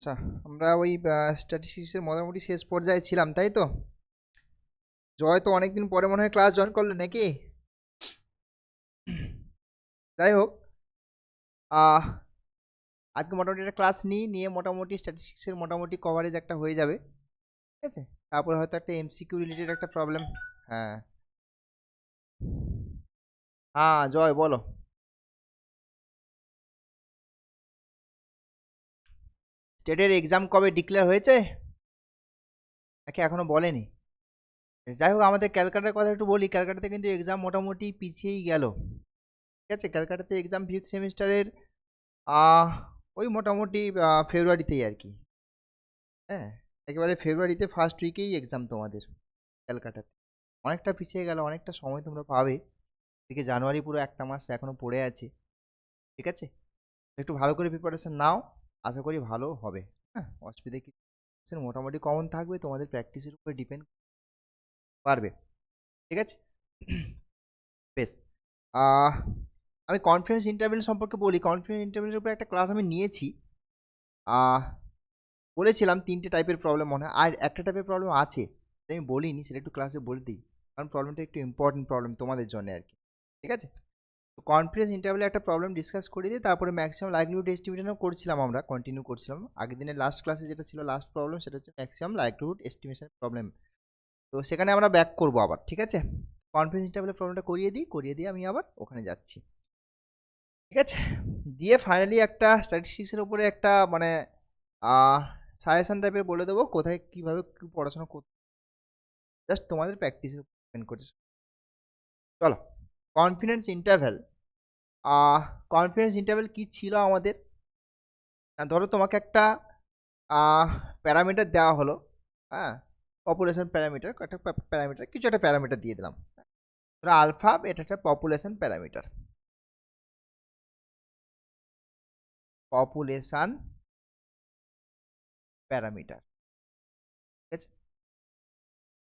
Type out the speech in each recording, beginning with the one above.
আচ্ছা, আমরা ওই স্ট্যাটিস্টিক্সের মোটামুটি শেষ পর্যায়ে ছিলাম, তাই তো? জয় তো অনেকদিন পরে মনে হয় ক্লাস জয়েন করলো নাকি? যাই হোক, আহ আজকে মোটামুটি একটা ক্লাস নিয়ে মোটামুটি স্ট্যাটিস্টিক্সের মোটামুটি কভারেজ একটা হয়ে যাবে। ঠিক আছে, তারপরে হয়তো একটা এমসিকিউ রিলেটেড একটা প্রবলেম। হ্যাঁ হ্যাঁ, জয় বলো। স্টেটের এক্সাম কবে ডিক্লেয়ার হয়েছে নাকি এখনো বলেনি? যাই হোক, আমাদের ক্যালকাটার কথা একটু বলি। ক্যালকাটাতে কিন্তু এক্সাম মোটামুটি পিছিয়েই গেল। ঠিক আছে, ক্যালকাটাতে এক্সাম ফিফথ সেমিস্টারের আহ ওই মোটামুটি ফেব্রুয়ারিতেই আর কি। হ্যাঁ, একেবারে ফেব্রুয়ারিতে ফার্স্ট উইকেই এক্সাম তোমাদের ক্যালকাটাতে। অনেকটা পিছিয়ে গেল, অনেকটা সময় তোমরা পাবে। এদিকে জানুয়ারি পুরো একটা মাস এখনও পড়ে আছে। ঠিক আছে, একটু ভালো করে প্রিপারেশন নাও, আশা করি ভালো হবে। হ্যাঁ, অসুবিধা কি, মোটামুটি কমন থাকবে, তোমাদের প্র্যাকটিসের উপরে ডিপেন্ড পারবে। ঠিক আছে, বেশ। আহ, আমি কনফিডেন্স ইন্টারভেল সম্পর্কে বলি। কনফিডেন্স ইন্টারভেলের উপরে একটা ক্লাস আমি নিয়েছি। আহ, বলেছিলাম তিনটে টাইপের প্রবলেম মনে হয়, আর একটা টাইপের প্রবলেম আছে সেটা আমি বলিনি, সেটা একটু ক্লাসে বলে দিই, কারণ প্রবলেমটা একটু ইম্পর্টেন্ট প্রবলেম তোমাদের জন্য আর কি। ঠিক আছে, তো কনফিডেন্স ইন্টারভেলে একটা প্রবলেম ডিসকাস করে দিই, তারপরে ম্যাক্সিমাম লাইকলিহুড এস্টিমেশনও করছিলাম, আমরা কন্টিনিউ করছিলাম। আগের দিনের লাস্ট ক্লাসে যেটা ছিল লাস্ট প্রবলেম, সেটা হচ্ছে ম্যাক্সিমাম লাইকলিহুড এস্টিমেশন প্রবলেম। তো সেখানে আমরা ব্যাক করবো আবার। ঠিক আছে, কনফিডেন্স ইন্টারভেলের প্রবলেমটা করিয়ে দিয়ে আমি আবার ওখানে যাচ্ছি। ঠিক আছে, দিয়ে ফাইনালি একটা স্ট্যাটিস্টিক্সের উপরে একটা মানে সাজেশন টাইপের বলে দেবো, কোথায় কীভাবে কী পড়াশোনা করতে, জাস্ট তোমাদের প্র্যাকটিসের উপর ডিপেন্ড করছে। চলো, কনফিডেন্স ইন্টারভ্যাল। কনফিডেন্স ইন্টারভ্যাল কী ছিল আমাদের? ধরো তোমাকে একটা প্যারামিটার দেওয়া হলো। হ্যাঁ, পপুলেশন প্যারামিটার, একটা প্যারামিটার, কিছু একটা প্যারামিটার দিয়ে দিলাম। ধরো আলফা, এটা একটা পপুলেশন প্যারামিটার। Population parameter. ঠিক আছে,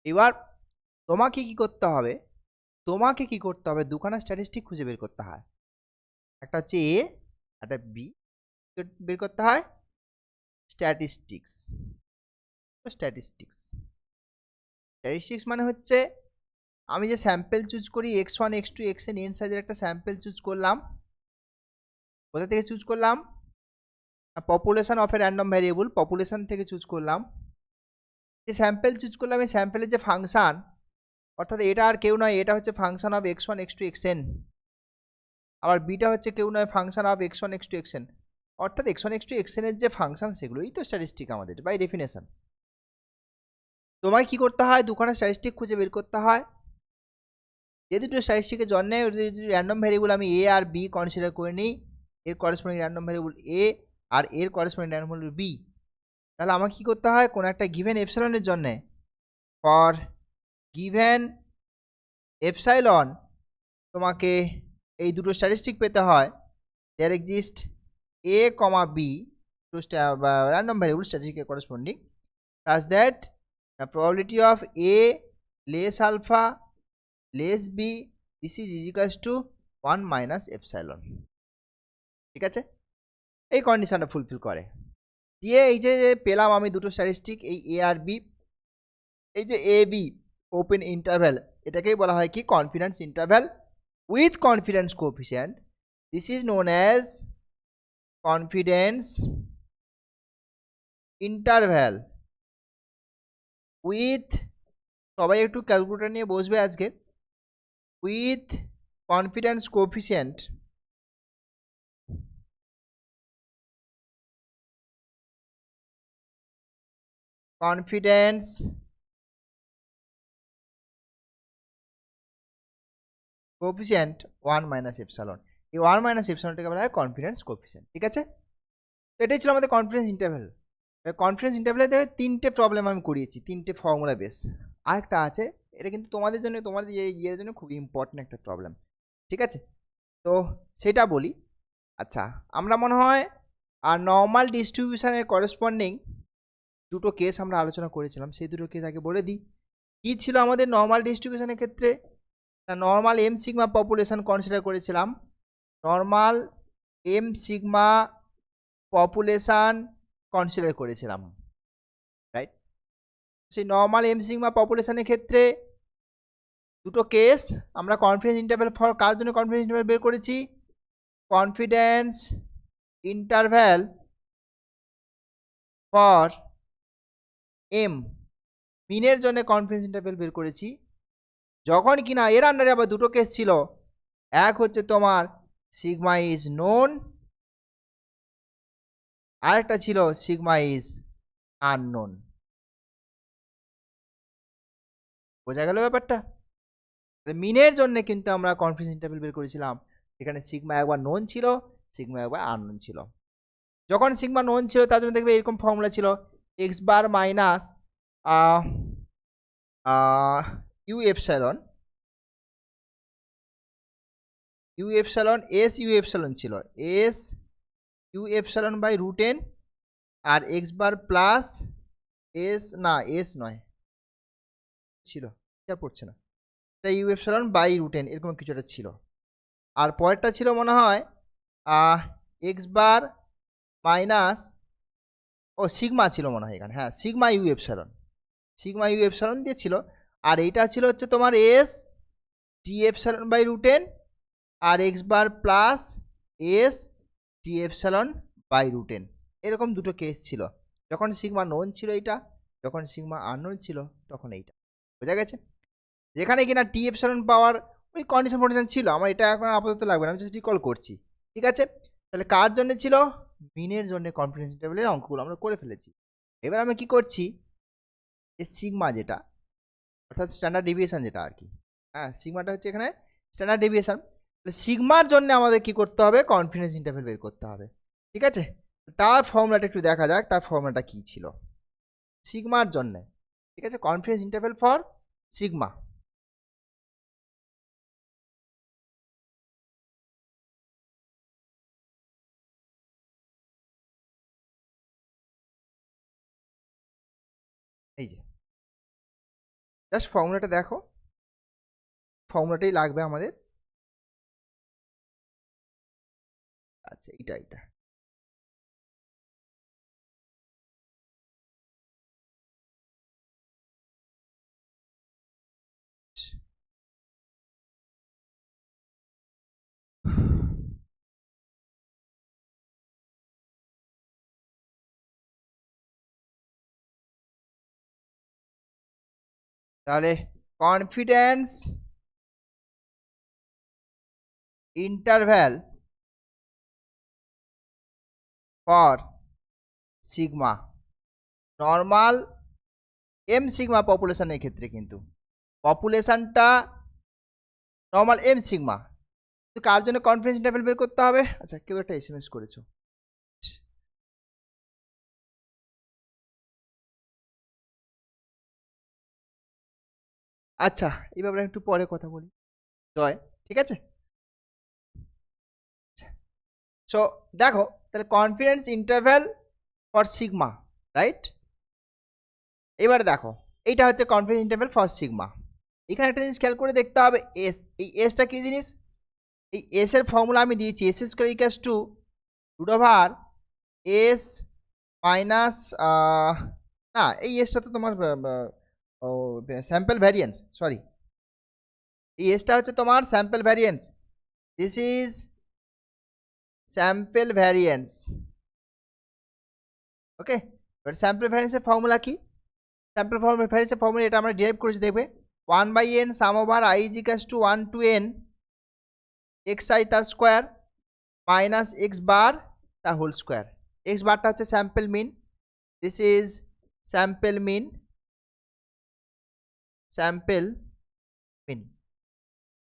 এবার তোমাকে কি করতে হবে? দুখানা স্ট্যাটিস্টিক খুঁজে বের করতে হয়। একটা হচ্ছে এ, একটা বি। বের করতে হয় স্ট্যাটিস্টিক্স। স্ট্যাটিস্টিক্স স্ট্যাটিস্টিক্স মানে হচ্ছে আমি যে স্যাম্পেল চুজ করি, x1 x2 xn n সাইজের একটা স্যাম্পেল চুজ করলাম। কোথা থেকে চুজ করলাম? Population of a random variable, population থেকে চুজ করলাম। যে স্যাম্পেল চুজ করলাম, এই স্যাম্পেলের যে ফাংশান, অর্থাৎ এটা আর কেউ নয়, এটা হচ্ছে function of x1 x2 xn। আবার বিটা হচ্ছে কেউ নয়, function of x1 x2 xn। অর্থাৎ x1 x2 xn এর যে ফাংশন, সেগুলোই তো স্ট্যাটিস্টিক আমাদের বাই ডেফিনেশন। তোমায় কি করতে হয়? দুখানা স্ট্যাটিস্টিক খুঁজে বের করতে হয়। যে দুটো স্ট্যাটিস্টিকের জন্য র্যান্ডম ভ্যারিয়েবল আমি এ আর বি কনসিডার করে নিই, এর করেসপন্ডিং র্যান্ডম ভ্যারিয়েবল এ আর এর করেসপন্ডিং র্যান্ডম ভ্যারিয়েবল বি, তাহলে আমাকে কী করতে হয়? কোনো একটা গিভেন এপসাইলনের জন্যে, ফর গিভেন এপসাইলন, তোমাকে এই দুটো স্ট্যাটিস্টিক পেতে হয়। There exist A comma B, random variable স্ট্যাটিস্টিকের corresponding, such that the probability of a less alpha less b, this is equals to 1 minus epsilon। ঠিক আছে, এই কন্ডিশনটা ফুলফিল করে দিয়ে এই যে পেলাম আমি দুটো স্ট্যাটিস্টিক, এই এ আর বি। এই যে এ বি ওপেন ইন্টারভ্যাল, এটাকেই বলা হয় কি? Confidence interval with confidence coefficient. This is known as confidence interval with, সবাই একটু ক্যালকুলেটর নিয়ে বসবে আজকে, with confidence coefficient confidence coefficient 1 minus epsilon. এই 1 মাইনাস এপসাইলনটাকে বলা হয় কনফিডেন্স কোএফিসিয়েন্ট। ঠিক আছে, তো এটাই ছিল আমাদের কনফিডেন্স ইন্টারভ্যাল। কনফিডেন্স ইন্টারভ্যালে দেখবে তিনটে প্রবলেম আমি করিয়েছি, তিনটে ফর্মুলা বেস। আরেকটা আছে, এটা কিন্তু তোমাদের জন্য, তোমাদের ইয়ের জন্য খুব ইম্পর্টেন্ট একটা প্রবলেম। ঠিক আছে, তো সেটা বলি। আচ্ছা, আমরা মনে হয় আর নর্মাল ডিস্ট্রিবিউশনের করেসপন্ডিং দুটো কেস আমরা আলোচনা করেছিলাম, সেই দুটো কেস আগে বলে দিই। কী ছিল আমাদের নর্মাল ডিস্ট্রিবিউশনের ক্ষেত্রে? Normal M sigma population consider করেছিলাম। Normal M sigma population consider করেছিলাম, রাইট? সেই নর্মাল এম সিগমা পপুলেশনের ক্ষেত্রে দুটো কেস আমরা কনফিডেন্স ইন্টারভ্যাল ফর কার জন্য কনফিডেন্স ইন্টারভ্যাল বের করেছি? কনফিডেন্স ইন্টারভ্যাল ফর এম মিনের জন্য কনফিডেন্স ইন্টারভ্যাল বের করেছি, যখন কিনা এর আন্ডারে আবার দুটো কেস ছিল। এক হচ্ছে তোমার সিগমা ইজ নোন, আরেকটা ছিল সিগমা ইজ আননোন। বোঝা গেল ব্যাপারটা? মিনের জন্য কিন্তু আমরা কনফিডেন্স ইন্টারভ্যাল বের করেছিলাম, এখানে সিগমা একবার নোন ছিল, সিগমা একবার আননোন ছিল। যখন সিগমা নোন ছিল তার জন্য দেখবে এরকম ফর্মুলা ছিল X bar minus U epsilon S U epsilon ছিল, S U epsilon by root N, আর এক্স বার প্লাস এস, না এস নয় ছিল, এটা পড়ছে না, এটা U epsilon by root N এরকম কিছু একটা ছিল। আর পরেরটা ছিল মনে হয় এক্স বার মাইনাস সিগমা ছিল মনে হয় এখানে, হ্যাঁ সিগমা ইউ এপসাইলন দিয়েছিল। আর এইটা ছিল হচ্ছে তোমার S T epsilon by root N, আর X bar plus S T epsilon by root N, এরকম দুটো কেস ছিল। যখন সিগমা নোন ছিল এইটা, যখন সিগমা আননোন ছিল তখন এইটা। বোঝা গেছে? যেখানে কিনা টি এপসাইলন পাওয়ার ওই কন্ডিশন ছিল, আমার এটা এখন আপাতত লাগবে না, আমি জাস্ট রিকল করছি। ঠিক আছে, তাহলে কার জন্য ছিল? মিনের জন্য কনফিডেন্স ইন্টারভ্যালের অঙ্কগুলো আমরা করে ফেলেছি। এবার আমি কি করছি, এই সিগমা যেটা অর্থাৎ স্ট্যান্ডার্ড ডেভিয়েশন যেটা আর কি, হ্যাঁ সিগমাটা হচ্ছে এখানে স্ট্যান্ডার্ড ডেভিয়েশন, সিগমার জন্য আমাদের কি করতে হবে? কনফিডেন্স ইন্টারভ্যাল বের করতে হবে। ঠিক আছে, তার ফর্মুলাটা একটু দেখা যাক, তার ফর্মুলাটা কি ছিল সিগমার জন্য। ঠিক আছে, কনফিডেন্স ইন্টারভ্যাল ফর সিগমা। এই যে জাস্ট ফর্মুলাটা দেখো, ফর্মুলাটাই লাগবে আমাদের। আচ্ছা এটা তাহলে confidence interval for sigma normal M sigma পপুলেশনের ক্ষেত্রে, কিন্তু পপুলেশনটা নর্মাল এম সিগমা, তো কার জন্য কনফিডেন্স ইন্টারভ্যাল বের করতে হবে? আচ্ছা কেউ একটা এসএমএস করেছো, আচ্ছা এই ব্যাপারে একটু পরে কথা বলি জয়। ঠিক আছে, সো দেখো তাহলে confidence interval for sigma, right? এবারে দেখো এইটা হচ্ছে কনফিডেন্স ইন্টারভ্যাল ফর সিগমা। এখানে একটা জিনিস খেয়াল করে দেখতে হবে, এস, এই এসটা কি জিনিস? এই এস এর ফর্মুলা আমি দিয়েছি S square equals to root over S minus, না এই এসটা তো তোমার স্যাম্পল ভ্যারিয়েন্স, সরি এই এসটা হচ্ছে তোমার sample variance, this is sample variance. Okay, এবার স্যাম্পল ভ্যারিয়েন্সের ফর্মুলা কি? স্যাম্পল ভ্যারিয়েন্সের ফর্মুলা এটা আমরা ডিরাইভ করেছি, দেখবে 1/n sum over i is equals to 1 to n xi তার স্কোয়ার মাইনাস এক্স বার তার হোল স্কোয়ার। এক্স বারটা হচ্ছে sample mean, this is sample mean,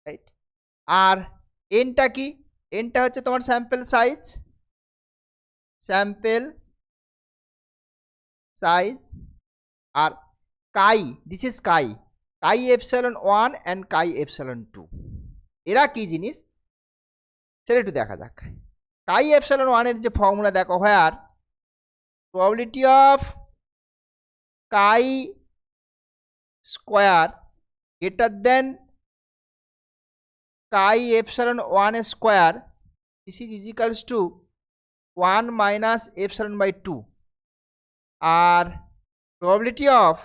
right? আর এনটা কি? এনটা হচ্ছে তোমার স্যাম্পল সাইজ, আর chi, this is chi epsilon 1 and chi epsilon 2, এরা কি জিনিস সেটা একটু দেখা যাক। কাই এপসাইলন 1 এর যে ফর্মুলা দেখো, where probability of chi square greater than chi epsilon 1 square, this is equals to 1 minus epsilon by 2, আর probability of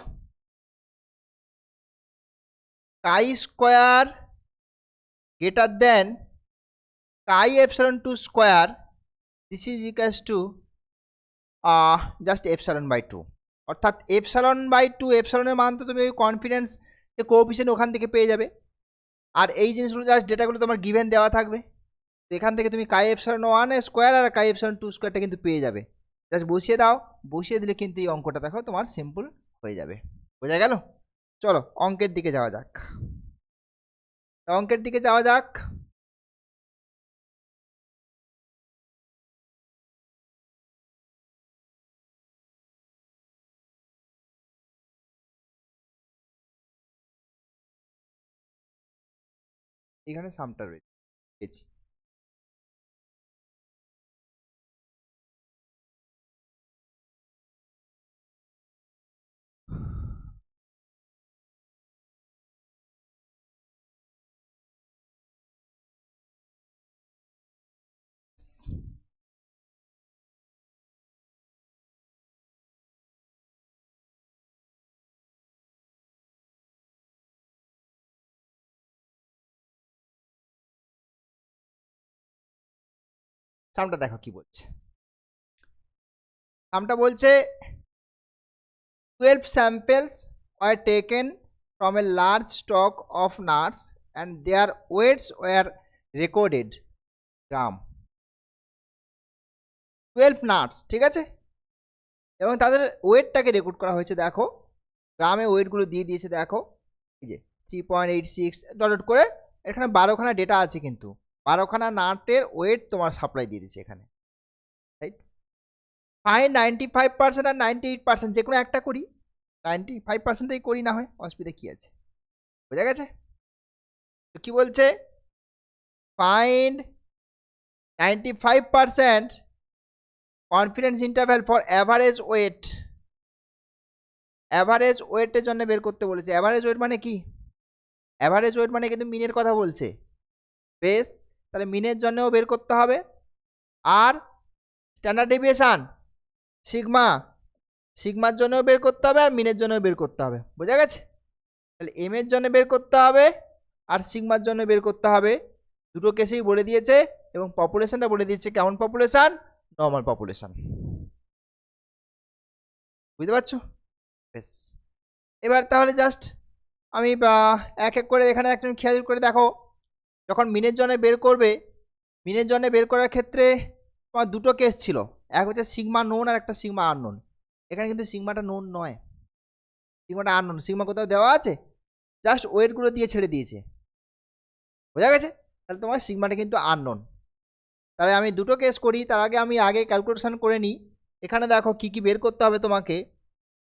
chi square greater than chi epsilon 2 square, this is equals to just epsilon by 2। অর্থাৎ epsilon by 2, এপসাইলনের মান তো তুমি ওই confidence যে coefficient ওখান থেকে পেয়ে যাবে। আর এই জিনিসগুলো জাস্ট ডেটাগুলো তোমার গিভেন দেওয়া থাকবে, তো এখান থেকে তুমি কাই এপসাইলন 1 স্কোয়ার আর কাই এপসাইলন 2 স্কোয়ারটা কিন্তু পেয়ে যাবে। জাস্ট বসিয়ে দাও, বসিয়ে দিলে কিন্তু এই অঙ্কটা দেখো তোমার সিম্পল হয়ে যাবে। বোঝা গেল? চলো অঙ্কের দিকে যাওয়া যাক, অঙ্কের দিকে যাওয়া যাক। এখানে সামটা রয়েছে। সামটা দেখো কি বলছে। সামটা বলছে 12 samples were taken from a large stock of nuts and their weights were recorded gram. 12 nuts, ঠিক আছে, এবং তাদের ওয়েটটাকে রেকর্ড করা হয়েছে। দেখো গ্রামে ওয়েটগুলো দিয়ে দিয়েছে, দেখো এই যে 3.86 ডট করে এখানে 12খানা ডেটা আছে, কিন্তু 12খানা নাটের ওয়েট তোমার সাপ্লাই দিয়ে দিচ্ছে এখানে, রাইট। ফাইন 95% আর 98%, যে কোনো একটা করি, 95%ই করি, না হয় অসুবিধা কী আছে। বোঝা গেছে? তো কী বলছে, find 95% confidence interval for average wait. Average ওয়েটের জন্য বের করতে বলেছে। অ্যাভারেজ ওয়েট মানে কি? অ্যাভারেজ ওয়েট মানে কিন্তু মিনের কথা বলছে। বেশ, তাহলে মিনের জন্যও বের করতে হবে। আর স্ট্যান্ডার্ড ডেভিয়েশন সিগমা, সিগমার জন্যও বের করতে হবে, আর মিনের জন্যও বের করতে হবে। বোঝা গেছে? তাহলে এম এর জন্য বের করতে হবে আর সিগমার জন্য বের করতে হবে। দুটো কেসেই বলে দিয়েছে, এবং পপুলেশনটা বলে দিয়েছে কেমন পপুলেশন, নর্মাল পপুলেশন। বুঝতে পারছো? বেশ, এবার তাহলে জাস্ট আমি এক এক করে এখানে একটা খেয়াল করে দেখো, যখন মিনের জন্য বের করবে, মিনের জন্য বের করার ক্ষেত্রে তোমার দুটো কেস ছিল, এক হচ্ছে সিগমা নোন আর একটা সিগমা আননোন। এখানে কিন্তু সিগমাটা নোন নয়, সিগমাটা আননোন। সিগমা কোথাও দেওয়া আছে? জাস্ট ওয়েটগুলো দিয়ে ছেড়ে দিয়েছে। বোঝা গেছে? তাহলে তোমার সিগমাটা কিন্তু আননোন। তাহলে আমি দুটো কেস করি, তার আগে আমি ক্যালকুলেশন করে নিই। এখানে দেখো কি কি বের করতে হবে তোমাকে।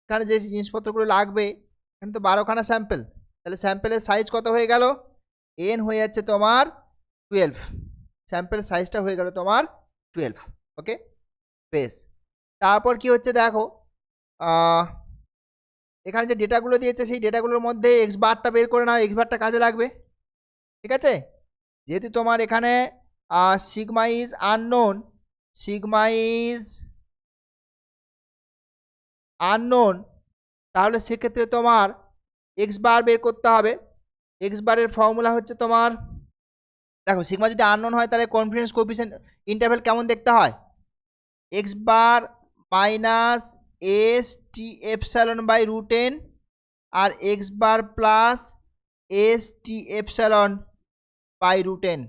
এখানে যে জিনিসপত্রগুলো লাগবে, এখানে তো 12খানা স্যাম্পেল, তাহলে স্যাম্পেলের সাইজ কত হয়ে গেল? এন হয়ে যাচ্ছে তোমার 12, স্যাম্পেল সাইজটা হয়ে গেল তোমার 12। ওকে, বেশ। তারপর কি হচ্ছে দেখো, এখানে যে ডেটাগুলো দিয়েছে সেই ডেটাগুলোর মধ্যে এক্স বারটা বের করে নাও, এক্স বারটা কাজে লাগবে, ঠিক আছে। যেহেতু তোমার এখানে sigma is unknown, sigma is unknown, তাহলে সেক্ষেত্রে তোমার এক্স বার বের করতে হবে। এক্স বারের ফর্মুলা হচ্ছে তোমার, দেখো সিগমা যদি আননোন হয় তাহলে কনফিডেন্স কোএফিসিয়েন্ট ইন্টারভ্যাল কেমন দেখতে হয়? X bar minus S T epsilon by √n আর X bar plus S T epsilon by √n।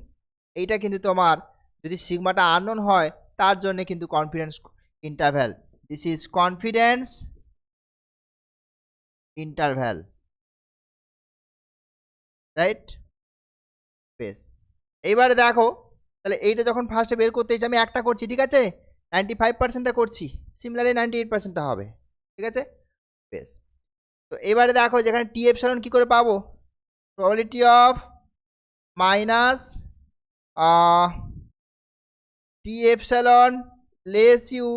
এইটা কিন্তু তোমার যদি সিগমাটা আননোন হয় তার জন্য কিন্তু confidence interval. This is confidence interval, right. বেশ, এইবারে দেখো তাহলে এইটা যখন ফার্স্টে বের করতে আমি একটা করছি, ঠিক আছে, 95%টা করছি, সিমিলারলি 98%টা হবে, ঠিক আছে। বেশ, তো এবারে দেখো যেখানে টি এপসাইলন কী করে পাবো, probability of minus T epsilon less U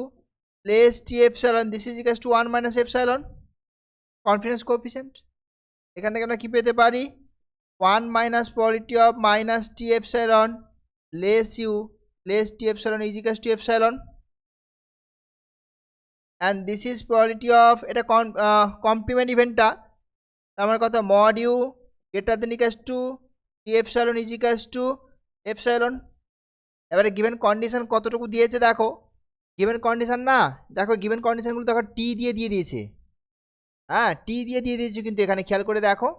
less T epsilon, this is equals to 1 minus epsilon confidence coefficient. এখান থেকে আমরা কী পেতে পারি, 1 minus probability of minus T epsilon less U less T epsilon is equals to epsilon. And this is probability of, এটা complement ইভেন্টটা, আমার কথা mod U greater than equals to T epsilon is equals to epsilon. এবারে given condition কতটুকু দিয়েছে দেখো, given condition না, দেখো গিভেন কন্ডিশনগুলো দেখো টি দিয়ে দিয়েছে, হ্যাঁ টি দিয়ে দিয়েছে, কিন্তু এখানে খেয়াল করে দেখো,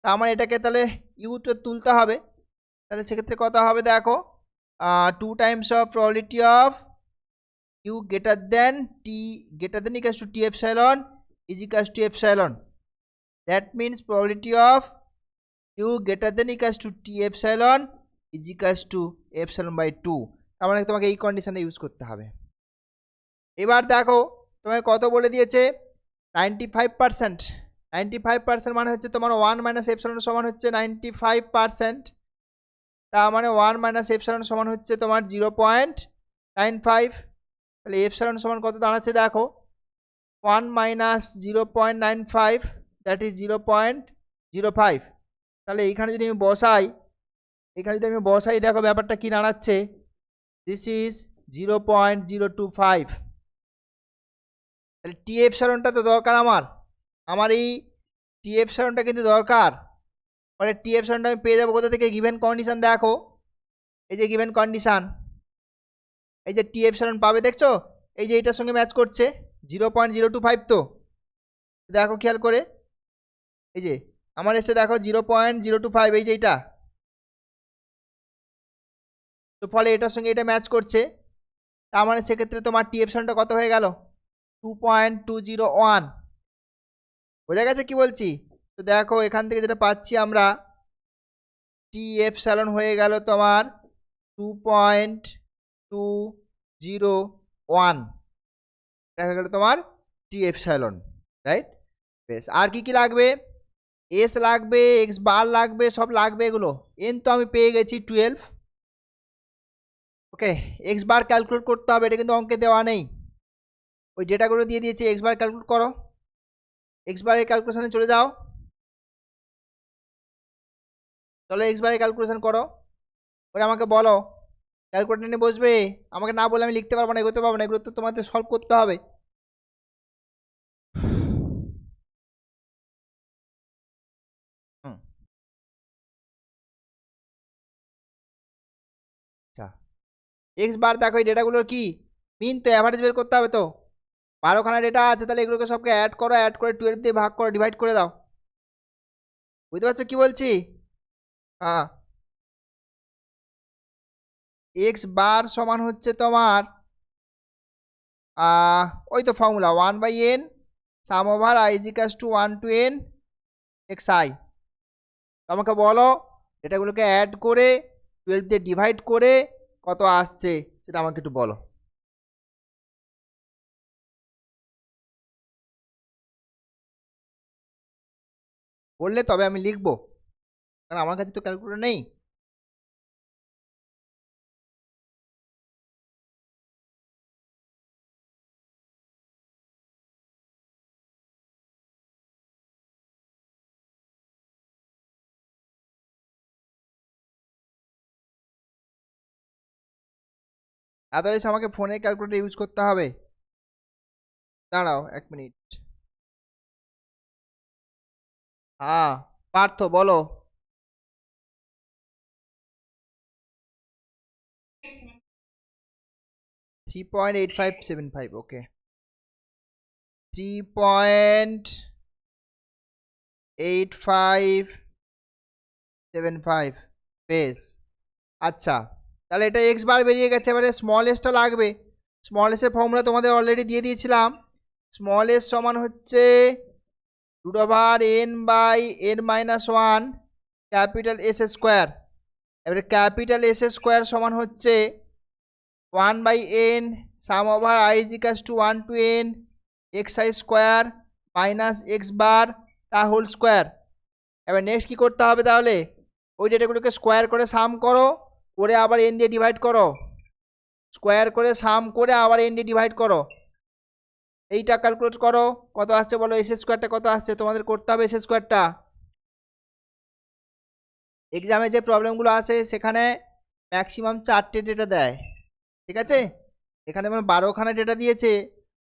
তা আমার এটাকে তাহলে ইউটা তুলতে হবে, তাহলে সেক্ষেত্রে কত হবে দেখো, 2 times of probability of U greater than equals to T epsilon is equals to epsilon, that means probability of U greater than equals to T epsilon is equals to epsilon by 2, তার মানে তোমাকে এই কন্ডিশনে use করতে হবে। এবার দেখো তোমাকে কত বলে দিয়েছে, 95%, 95% মানে হচ্ছে তোমার 1 মাইনাস এপসাইলন সমান হচ্ছে 95%, তার মানে 1 মাইনাস এপসাইলন সমান হচ্ছে তোমার 0.95, তাহলে এপসাইলন সমান কত দাঁড়াচ্ছে দেখো, 1 মাইনাস 0.95 দ্যাট ইজ 0.05, তাহলে এইখানে যদি আমি বসাই, দেখো ব্যাপারটা কি দাঁড়াচ্ছে, দিস ইজ 0.025, তাহলে টি এপসাইলনটা তো দরকার আমার এই টি এপসাইলনটা কিন্তু দরকার, ফলে টি এপসাইলনটা আমি পেয়ে যাবো কোথা থেকে, গিভেন কন্ডিশন দেখো, এই যে গিভেন কন্ডিশন, এই যে টি এপসাইলন পাবে দেখছো, এই যে এইটার সঙ্গে ম্যাচ করছে 0.025, তো দেখো খেয়াল করে, এই যে আমার এসে দেখো 0.025, এই যে এইটা, তো ফলে এটার সঙ্গে এটা ম্যাচ করছে, তার মানে সেক্ষেত্রে তোমার টি এপসাইলনটা কত হয়ে গেল, 2.201, বোঝা গেছে কি বলছি। তো দেখো এখান থেকে যেটা পাচ্ছি আমরা, টি এপসাইলন হয়ে গেল তোমার 2.201, দেখা গেল তোমার টি এপসাইলন, রাইট। বেশ, আর কি কি লাগবে, এস লাগবে, এক্স বার লাগবে, সব লাগবে এগুলো, এন তো আমি পেয়ে গেছি 12, ওকে, এক্স বার ক্যালকুলেট করতে হবে, এটা কিন্তু অঙ্কে দেওয়া নেই, ওই ডেটাগুলো দিয়ে দিয়েছি, এক্স বার ক্যালকুলেট করো, এক্স বারের ক্যালকুলেশনে চলে যাও, চলো এক্স বারের ক্যালকুলেশন করো, ওরা আমাকে বলো, ক্যালকুলেটর নিয়ে বসবে, আমাকে না বলে আমি লিখতে পারবো না, এগোতে পারবো না, এগুলো তো তোমাদের সলভ করতে হবে। আচ্ছা, এক্স বার দেখো এই ডেটাগুলোর কি মিন, তো অ্যাভারেজ বের করতে হবে, তো 12খানা ডেটা আছে, তাহলে এগুলোকে সবকে অ্যাড করো, অ্যাড করে 12 দিয়ে ভাগ করো, ডিভাইড করে দাও, বুঝতে পারছো কি বলছি, হ্যাঁ, এক্স বার সমান হচ্ছে তোমার ওই তো formula 1/n sum over i is equals to 1 to n xi, আমাকে বলো ডেটাগুলোকে অ্যাড করে 12 দিয়ে ডিভাইড করে কত আসছে সেটা আমাকে একটু বলো। বললে তবে আমি লিখবো, কারণ আমার কাছে তো ক্যালকুলেটর নেই। আদারওয়াইজ আমাকে ফোনে ক্যালকুলেটর ইউজ করতে হবে, দাঁড়াও 1 মিনিট। হ্যাঁ পার্থ বলো। 3.8575, ওকে, 3.8575, বেশ। আচ্ছা, তাহলে এটা এক্স বার বেরিয়ে গেছে, এবারে স্মল এসটা লাগবে, স্মল এসের ফর্মুলা তোমাদের অলরেডি দিয়ে দিয়েছিলাম, স্মল এস সমান হচ্ছে √n/n-1 ক্যাপিটাল এস স্কোয়ার, এবারে ক্যাপিটাল এস স্কোয়ার সমান হচ্ছে 1/n sum over i is equals to 1 to n xi square minus x bar তা হোল স্কোয়ার। এবার নেক্সট কী করতে হবে, তাহলে ওই ডেটাগুলোকে স্কোয়ার করে সাম করো, করে আবার এন দিয়ে ডিভাইড করো, স্কোয়ার করে সাম করে আবার এন দিয়ে ডিভাইড করো, এইটা ক্যালকুলেট করো কত আসছে বলো, এস স্কোয়ারটা কত আসছে, তোমাদের করতে হবে এস স্কোয়ারটা। এক্সামে যে প্রবলেমগুলো আসে সেখানে ম্যাক্সিমাম 4টে ডেটা দেয়, ঠিক আছে, এখানে মানে 12খানা ডেটা দিয়েছে,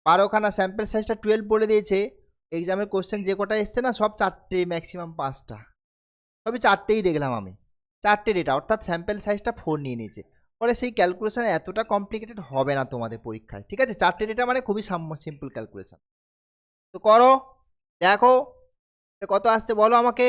12খানা, স্যাম্পল সাইজটা 12 বলে দিয়েছে। এক্সামের কোশ্চেন যে কটা এসছে না, সব 4টে, ম্যাক্সিমাম 5টা, সবই 4টেই দেখলাম আমি, 4টে ডেটা, অর্থাৎ স্যাম্পল সাইজটা 4 নিয়ে নিয়েছে। ফলে সেই ক্যালকুলেশন এতটা কমপ্লিকেটেড হবে না তোমাদের পরীক্ষায়, ঠিক আছে? 4টে ডেটা মানে খুবই সিম্পল ক্যালকুলেশন। তো করো, দেখো কত আসছে বলো আমাকে।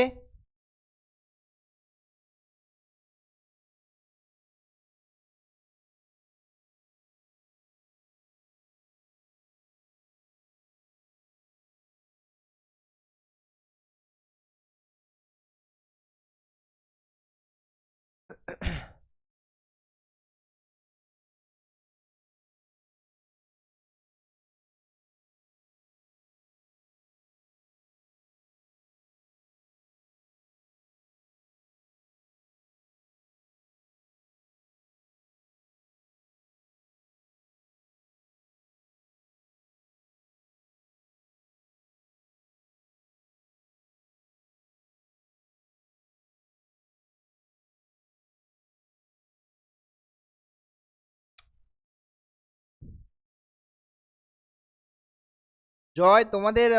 জয়, তোমাদের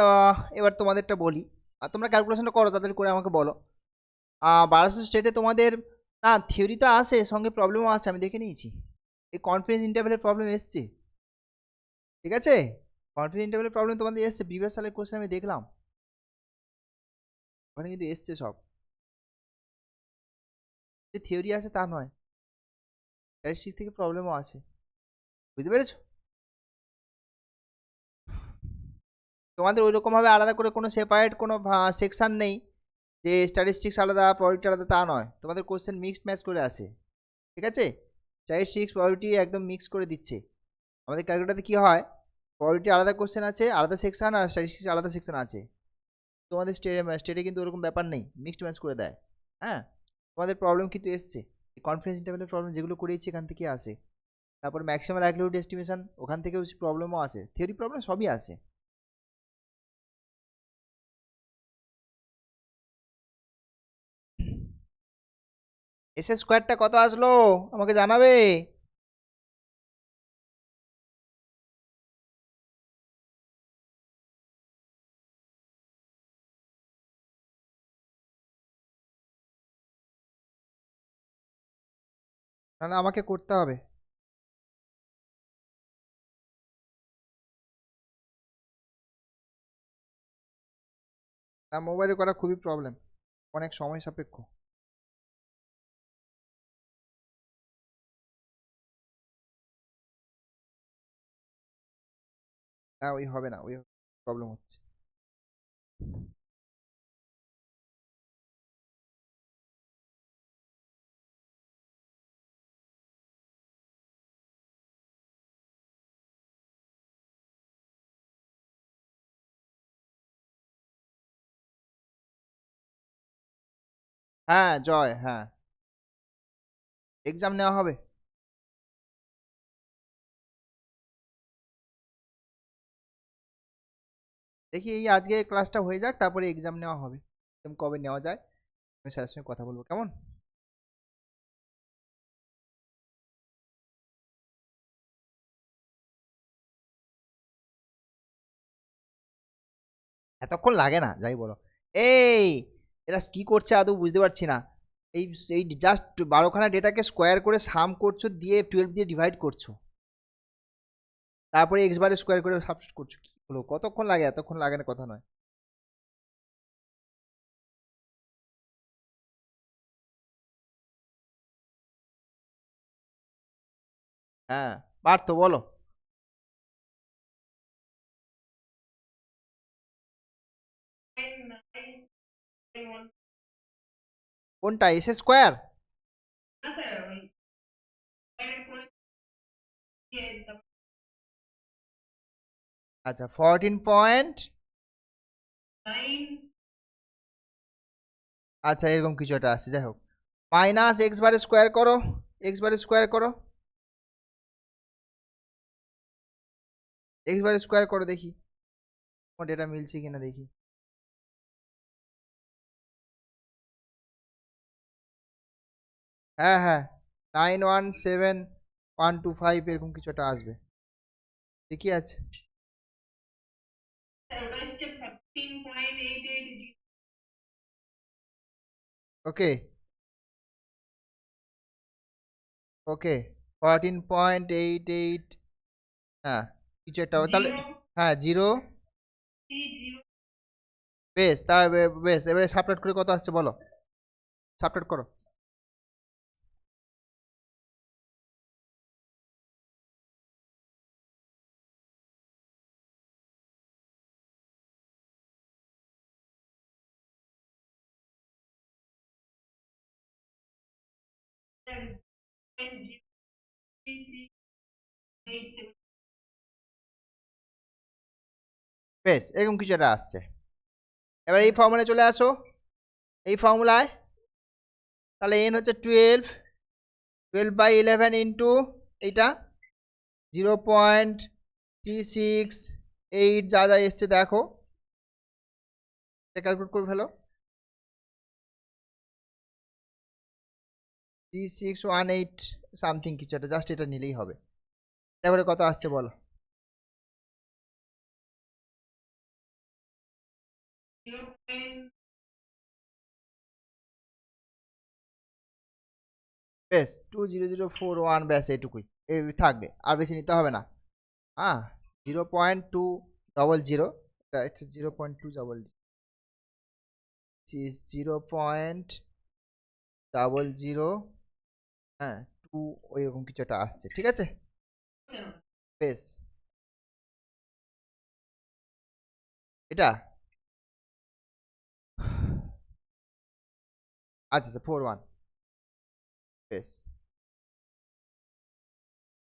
এবার তোমাদেরটা বলি, আর তোমরা ক্যালকুলেশনটা করো, তাদের করে আমাকে বলো। বারাসাত স্টেটে তোমাদের না থিওরি তো আসে, সঙ্গে প্রবলেমও আসে, আমি দেখে নিয়েছি। এই কনফিডেন্স ইন্টারভ্যালের প্রবলেম এসছে, ঠিক আছে? কনফিডেন্স ইন্টারভ্যালের প্রবলেম তোমাদের এসছে, প্রিভিয়াস সালের কোশ্চেন আমি দেখলাম, ওখানে কিন্তু এসছে সব। যে থিওরি আছে তা নয়, স্ট্যাটিস্টিক্স থেকে প্রবলেমও আসে, বুঝতে পেরেছো? তোমাদের ওই রকমভাবে আলাদা করে কোনো সেপারেট কোনো সেকশন নেই যে স্ট্যাটিস্টিক্স আলাদা, প্রবাবিলিটি আলাদা, তা নয়। তোমাদের কোশ্চেন মিক্সড ম্যাচ করে আসে, ঠিক আছে? স্ট্যাটিস্টিক্স প্রবাবিলিটি একদম মিক্স করে দিচ্ছে। আমাদের ক্যালকুলেটারে কী হয়, প্রবাবিলিটি আলাদা কোশ্চেন আছে, আলাদা সেকশন, আর স্ট্যাটিস্টিক্স আলাদা সেকশন আছে। তোমাদের স্টেটে কিন্তু ওরকম ব্যাপার নেই, মিক্সড ম্যাচ করে দেয়। হ্যাঁ, তোমাদের প্রবলেম কিন্তু এসছে, কনফিডেন্স ইন্টারভ্যালের প্রবলেম যেগুলো করিয়েছি এখান থেকে আসে। তারপর ম্যাক্সিমাম লাইকলিহুড এস্টিমেশন, ওখান থেকেও প্রবলেমও আছে, থিওরি প্রবলেম সবই আসে। এস স্কোয়ারটা কত আসলো আমাকে জানাবে। তাহলে আমাকে করতে হবে। তা মোবাইলে করা খুবই প্রবলেম, অনেক সময় সাপেক্ষ। না ওই হবে না, ওই প্রবলেম হচ্ছে। হ্যাঁ জয়, হ্যাঁ এক্সাম নেওয়া হবে। দেখি এই আজকে ক্লাসটা হয়ে যাক, তারপরে এক্সাম নেওয়া হবে। এক্সাম কবে নেওয়া যায় আমি স্যারের সঙ্গে কথা বলবো, কেমন? এতক্ষণ লাগে না, যাই বলো। এই এরা কি করছে আদৌ বুঝতে পারছি না। এই এই জাস্ট 12খানা ডেটাকে স্কোয়ার করে সাম করছো, দিয়ে 12 দিয়ে ডিভাইড করছো, তারপরে এক্স বারে স্কোয়ার করে সাবস্টিটিউট করছো। কি হলো, কতক্ষণ লাগে? এতক্ষণ লাগে না কথা নয়। হ্যাঁ পারতো, বলো। কোনটা, এস স্কোয়ার? আচ্ছা 14 পয়েন্ট, আচ্ছা এরকম কিছু একটা আসছে, যাই হোক। মাইনাস এক্স বারে স্কোয়ার করো, এক্স বারে স্কোয়ার করো, এক্স বারে স্কোয়ার করো, দেখি তোমার ডেটা মিলছে কিনা দেখি। হ্যাঁ হ্যাঁ, 917125 এরকম কিছু একটা আসবে, ঠিকই আছে। ওকে ওকে 14.88, হ্যাঁ কিছু একটা হবে তাহলে। হ্যাঁ 0, বেশ তা বেশ এবারে সাবট্রাক্ট করে কত আসছে বলো, সাবট্রাক্ট করো। বেশ এরকম কিছু একটা আসছে। এবার এই ফর্মুলায় চলে আসো, এই ফর্মুলায় তাহলে এন হচ্ছে 12 বাই 11 ইন্টু এইটা 0.368 যা যা এসছে দেখো, এটা ক্যালকুলেট করে ফেলো। 3618 সামথিং কিছু একটা, জাস্ট এটা নিলেই হবে। তারপরে কত আসছে বলো। বেশ 20041, ব্যাস এইটুকুই, এই থাকবে, আর বেশি নিতে হবে না। হ্যাঁ 0.200, এটা হচ্ছে 0.200, 0.00, হ্যাঁ 2 ওইরকম কিছু একটা আসছে, ঠিক আছে। বেশ এটা আচ্ছা আচ্ছা 41, বেশ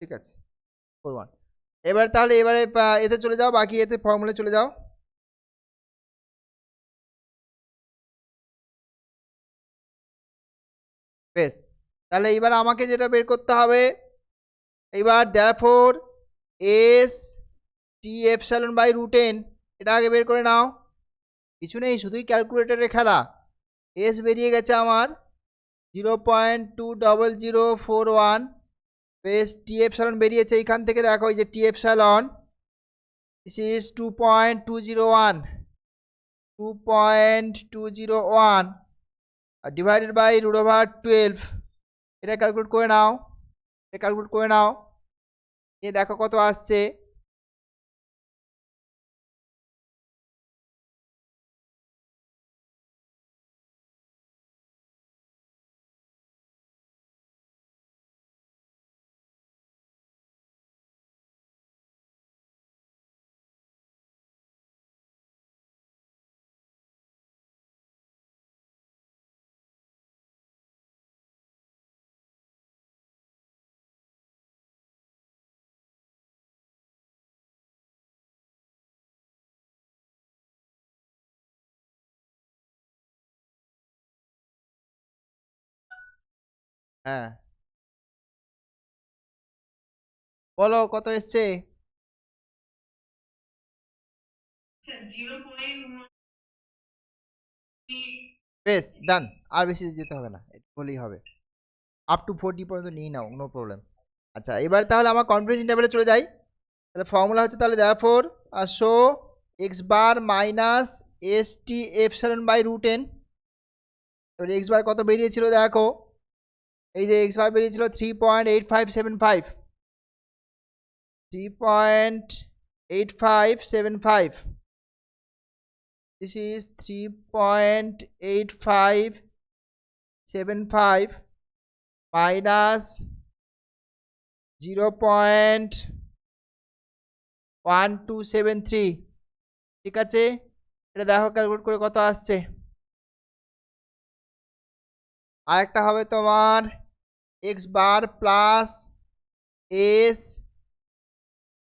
ঠিক আছে 41। এবার তাহলে এবারে এতে চলে যাও, বাকি এতে ফর্মুলা চলে যাও। বেশ তাহলে এবার আমাকে যেটা বের করতে হবে, এবার therefore S T epsilon by √n, এটা আগে বের করে নাও। কিছু নেই, শুধুই ক্যালকুলেটরের খেলা। এস বেরিয়ে গেছে আমার 0.20041, বেশ টি এপসাইলন বেরিয়েছে এইখান থেকে, দেখো এই যে T epsilon, this is 2.201, 2.201 divided by √12, এটা ক্যালকুলেট করে নাও, এটা ক্যালকুলেট করে নাও, নিয়ে দেখো কত আসছে। হ্যাঁ বলো কত এসছে। বেশ ডান, আর বেশি যেতে হবে না, এটা বলেই হবে। আপ টু 40 পর্যন্ত নিয়ে নাও, নো প্রবলেম। আচ্ছা এবার তাহলে আমার কনফিডেন্স ইন্টারভ্যালে চলে যাই। তাহলে ফর্মুলা হচ্ছে তাহলে therefore so X bar minus S T epsilon by √n। এবার এক্স বার কত বেরিয়েছিল দেখো, এই যে এক্স বার বেরিয়েছিল 3.8575, 3.8575, দিস ইজ 3.8575 মাইনাস 0.1273, ঠিক আছে। এটা দেখো ক্যালকুলেট করে কত আসছে। আরেকটা হবে তোমার X bar plus S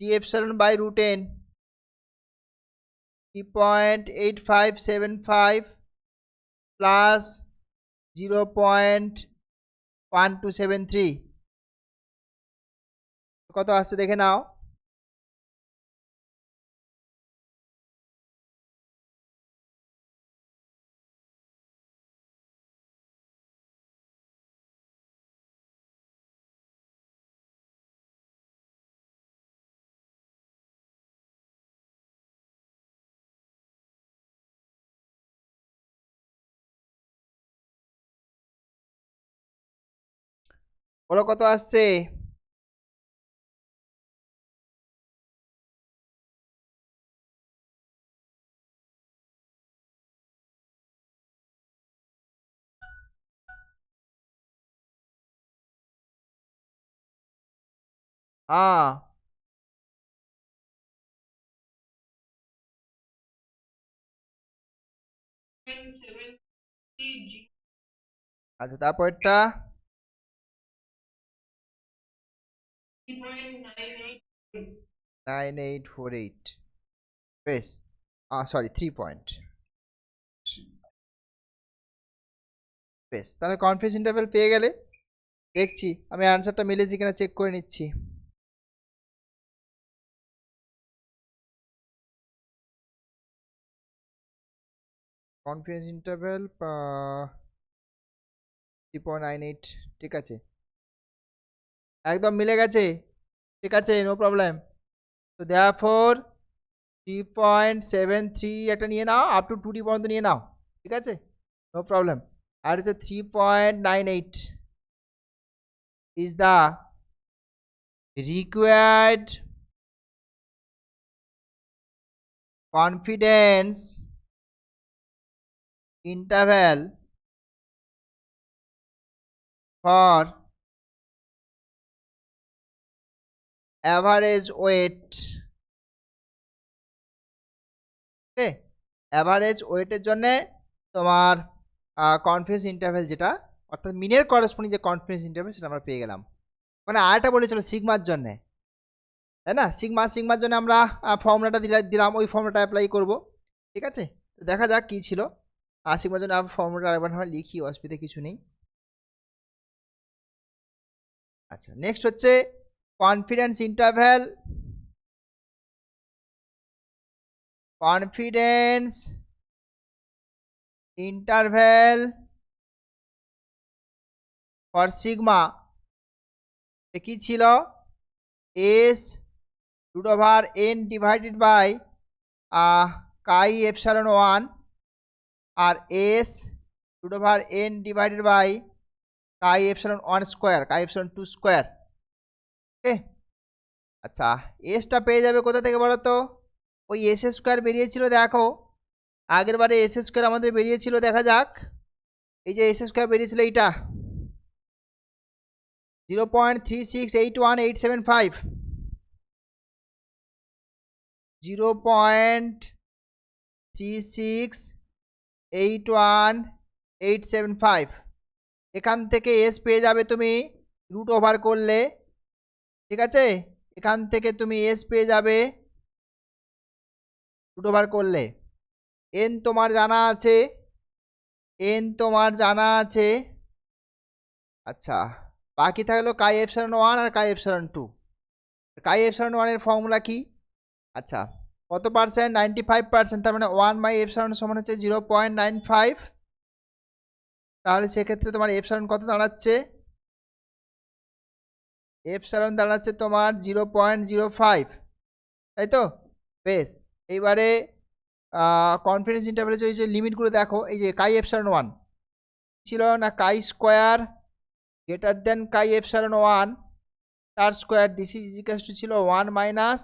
T epsilon by √n, 3.8575 plus 0.1273, কত আসছে দেখে নাও। বলো কত আসছে? হ্যাঁ, আচ্ছা তারপরটা 9848, বেশ, সরি 3 পয়েন্ট, বেশ। তাহলে কনফিডেন্স ইন্টারভ্যাল পেয়ে গেলে, দেখছি আমি অ্যান্সারটা মিলেছি কিনা চেক করে নিচ্ছি। কনফিডেন্স ইন্টারভ্যাল 3.98, ঠিক আছে, একদম মিলে গেছে, ঠিক আছে, নো প্রবলেম। তো দেয়ারফর 3.73 একটা নিয়ে নাও, আপ টু 2D পর্যন্ত নিয়ে নাও, ঠিক আছে, নো প্রবলেম। আর হচ্ছে 3.98 is the required confidence interval for average wait. Okay, average ওয়েটের জন্যে তোমার কনফিডেন্স ইন্টারভ্যাল যেটা, অর্থাৎ মিনের করসপন্ডিং যে কনফিডেন্স ইন্টারভ্যাল সেটা আমরা পেয়ে গেলাম। মানে আরেকটা বলেছিল সিগমার জন্যে, তাই না? সিগমার জন্য আমরা ফর্মুলাটা দিলাম, ওই ফর্মুলাটা অ্যাপ্লাই করব, ঠিক আছে। তো দেখা যাক কী ছিল। সিগমার জন্য ফর্মুলাটা আরেকবার আমরা লিখি, অসুবিধা কিছু নেই। আচ্ছা, নেক্সট হচ্ছে কনফিডেন্স ইন্টারভ্যাল ফর সিগমা কি ছিল? S √n divided by chi epsilon 1 আর S √n divided by chi epsilon 1 square, chi epsilon 2 square. Okay, আচ্ছা, এসটা পেয়ে যাবে কোথা থেকে বলো তো? ওই এস স্কোয়ার বেরিয়েছিল, দেখো আগের বারে এস স্কোয়ার আমাদের বেরিয়েছিল, দেখা যাক। এই যে এস স্কোয়ার বেরিয়েছিল এইটা 0.3681875, 0.3681875। এখান থেকে এস পেয়ে যাবে তুমি রুট ওভার করলে, ঠিক আছে, এখান থেকে তুমি এস পেয়ে যাবে রুট ওভার করলে। এন তোমার জানা আছে, আচ্ছা, বাকি থাকলো কাই এপসাইলন 1 আর কাই এপসাইলন 2। কাই এপসাইলন 1 এর ফর্মুলা কি? আচ্ছা, কত পার্সেন্ট? 95%, তার মানে 1/এপসাইলন সমান হচ্ছে 0.95। তাহলে সেক্ষেত্রে তোমার এপসাইলন কত দাঁড়াচ্ছে? এপসাইলন দাঁড়াচ্ছে তোমার 0.05, তাই তো? বেশ, এইবারে কনফিডেন্স ইন্টারভ্যালের যে লিমিটগুলো দেখো, এই যে কাই এপসাইলন 1 ছিল না, কাই square greater than chi epsilon 1 তার square, this is equal two ছিল 1 মাইনাস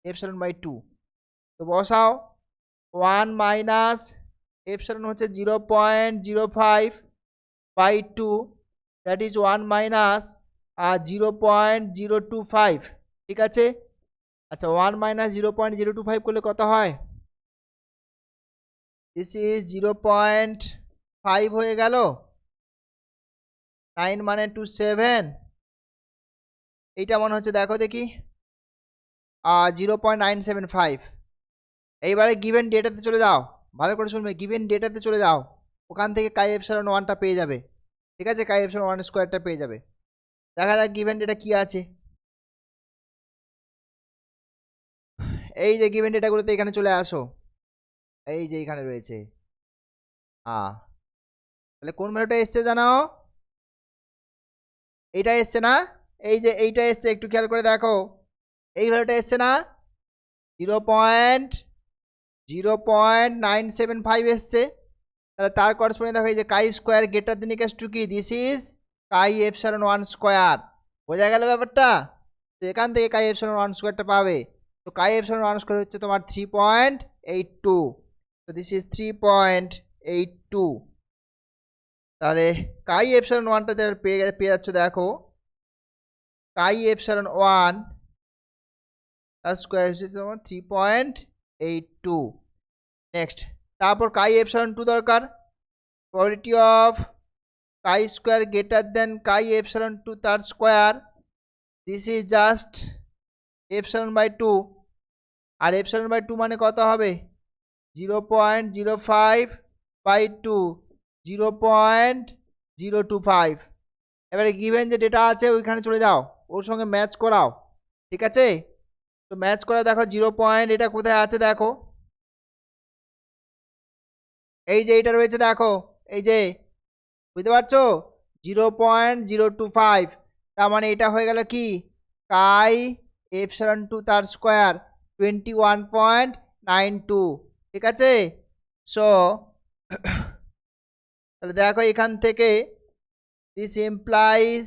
এপসাইলন বাই 2। তো বসাও, 1 মাইনাস এপসাইলন হচ্ছে 0.05 বাই 2, দ্যাট ইজ 1 মাইনাস 0.025, ঠিক আছে। আচ্ছা, 1 মাইনাস 0.025 করলে কত হয়? দিস ইজ 0.5 হয়ে গেল, 9 মানে 27, এইটা মনে হচ্ছে, দেখো দেখি 0.975। এইবারে গিভেন ডেটাতে চলে যাও, ভালো করে শুনবে, গিভেন ডেটাতে চলে যাও, ওখান থেকে কাই এপসাইলন 1টা পেয়ে যাবে, ঠিক আছে, কাই এপসাইলন 1 স্কোয়ারটা পেয়ে যাবে। দেখা যাক গিভেন ডেটা কি আছে। এই যে গিভেন ডেটাগুলোতে এখানে চলে আসো, এই যে এখানে রয়েছে। তাহলে কোন ভ্যালুটা এসছে জানো? এইটা এসছে না? এই যে এইটা এসছে, একটু খেয়াল করে দেখো, এই ভ্যালুটা এসছে না? 0.975 এসছে। তাহলে তার করসপন্ডিং দেখো, এই যে chi square greater than equal to কি? This is chi epsilon one square. বোঝা গেল ব্যাপারটা? তো এখান থেকে কাই এপসাইলন ওয়ান স্কোয়ারটা পাবে। তো কাই এপসাইলন ওয়ান স্কোয়ার হচ্ছে তোমার 3.82। তো দিস ইজ 3.82। তাহলে কাই এপসাইলন ওয়ানটা পেয়ে যাচ্ছ, দেখো কাই এপসাইলন ওয়ান স্কোয়ার হচ্ছে তোমার 3.82। নেক্সট, তারপর কাই এপসাইলন টু দরকার। Probability of chi square greater than chi epsilon two তার square, this is just epsilon by two. আর এপসাইলন বাই টু মানে কত হবে? 0.05 বাই টু, 0.025। এবারে গিভেন যে ডেটা আছে ওইখানে চলে যাও, ওর সঙ্গে ম্যাচ করাও, ঠিক আছে? তো ম্যাচ করে দেখো 0. এটা কোথায় আছে দেখো, এই যে এইটা রয়েছে দেখো, এই যে বুঝতে পারছো 0.025। তার মানে এটা হয়ে গেল কি কাই এপসাইলন টু তার স্কোয়ার 21.92, ঠিক আছে? সো তাহলে দেখো এখান থেকে this implies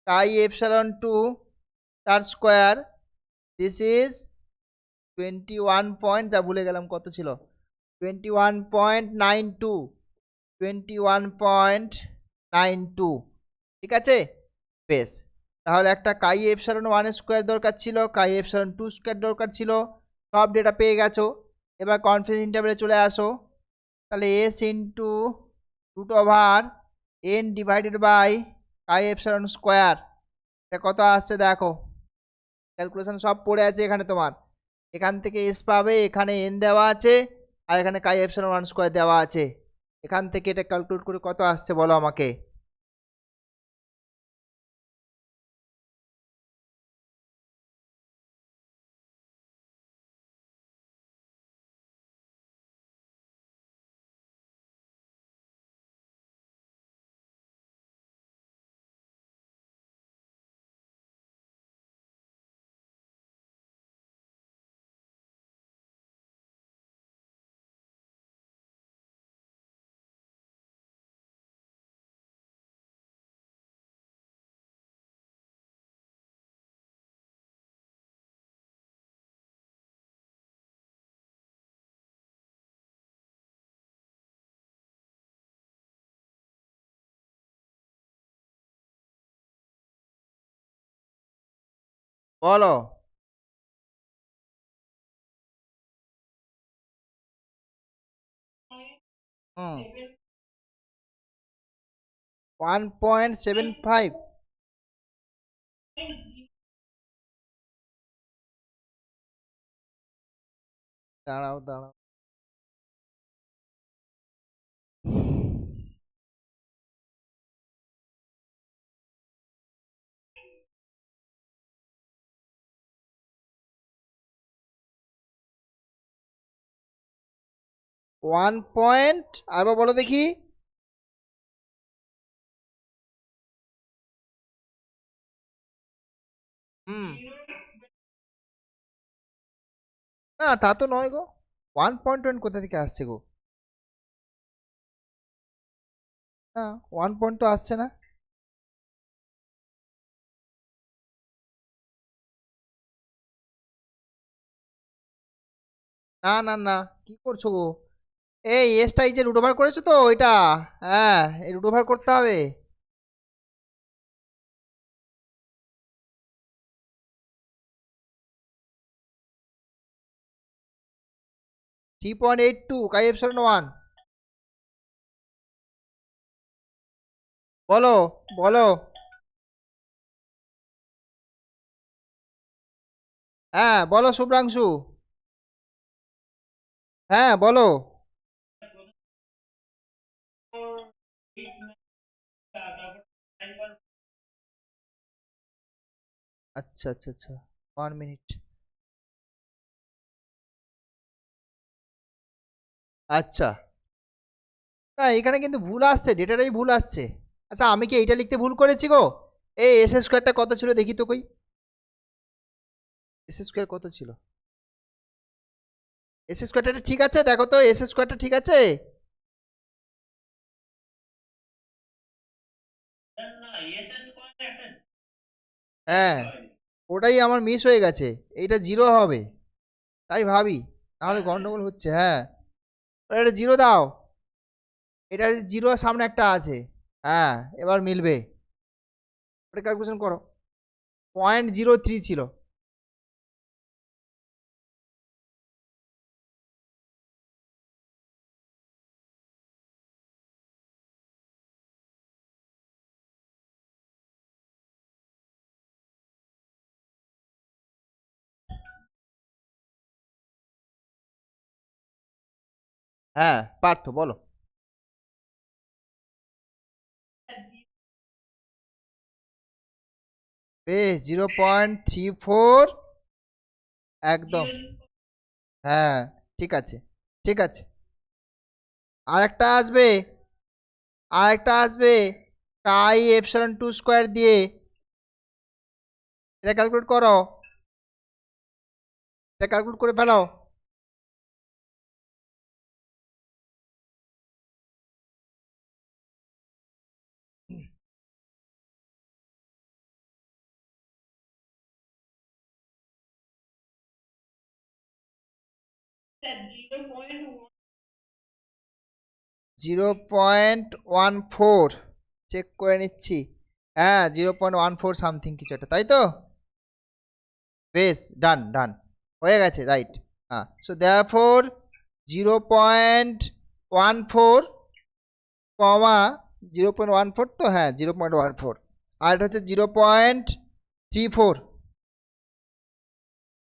chi epsilon two তার স্কোয়ার, দিস ইজ 21 পয়েন্ট, যা ভুলে গেলাম কত ছিল, 21.92, 21.92, ঠিক আছে? বেশ, তাহলে একটা কাই এপসাইলন ওয়ান স্কোয়ার দরকার ছিল, কাই এপসাইলন টু স্কোয়ার দরকার ছিল, সব ডেটা পেয়ে গেছো। এবার কনফিডেন্স ইন্টারভ্যালে চলে আসো। তাহলে S into root over N divided by chi epsilon square, এটা কত আসছে দেখো, ক্যালকুলেশন সব পড়ে আছে এখানে তোমার। এখান থেকে এস পাবে, এখানে এন দেওয়া আছে, আর এখানে কাই এপসাইলন ওয়ান স্কোয়ার দেওয়া আছে। এখান থেকে এটা ক্যালকুলেট করে কত আসছে বলো আমাকে। বলো। হুম, 1.75। দাঁড়াও দাঁড়াও, 1 পয়েন্ট, আবার বলো দেখি। হুম, না তা তো নয় গো, 1.1 কোথা থেকে আসছে গো? না, 1 পয়েন্ট তো আসছে না। না না না, কি করছো গো? এই এসটা এই যে রুট ওভার করেছো তো ওইটা, হ্যাঁ এই রুট ওভার করতে হবে। 3.82 কাই এপসাইলন ওয়ান। বলো বলো। হ্যাঁ বলো শুভ্রাংশু, হ্যাঁ বলো। আচ্ছা আচ্ছা আচ্ছা, 1 মিনিট। আচ্ছা, না এখানে কিন্তু ভুল আসছে, ডেটাটাই ভুল আসছে। আচ্ছা আমি কি এইটা লিখতে ভুল করেছি গো? এই এস স্কোয়ারটা কত ছিল দেখি তো, কই এস স্কোয়ার কত ছিল? এস স্কোয়ারটা ঠিক আছে, দেখো তো এস স্কোয়ারটা ঠিক আছে? হ্যাঁ, ওটাই আমার মিস হয়ে গেছে, এইটা 0 হবে তাই ভাবি, তাহলে গন্ডগোল হচ্ছে। হ্যাঁ, এটা 0 দাও, এটা 0 সামনে একটা আছে। হ্যাঁ, এবার মিলবে, ওটা ক্যালকুলেশন করো। 0.03 ছিল। হ্যাঁ পার্থ বলো। বেশ, 0.34 একদম। হ্যাঁ, ঠিক আছে, ঠিক আছে। আরেকটা আসবে, আরেকটা আসবে কাই এপসাইলন 2 স্কোয়ার দিয়ে, এটা ক্যালকুলেট করো, এটা ক্যালকুলেট করে ফেলো। Zero point one four check করে নিচ্ছি। হ্যাঁ, 0.14 সামথিং কিছু একটা, তাই তো? বেশ, ডান ডান, হয়ে গেছে, রাইট। হ্যাঁ, সো দেয়ারফর 0.14 কমা 0.14, তো হ্যাঁ 0.14, আর এটা হচ্ছে 0.34।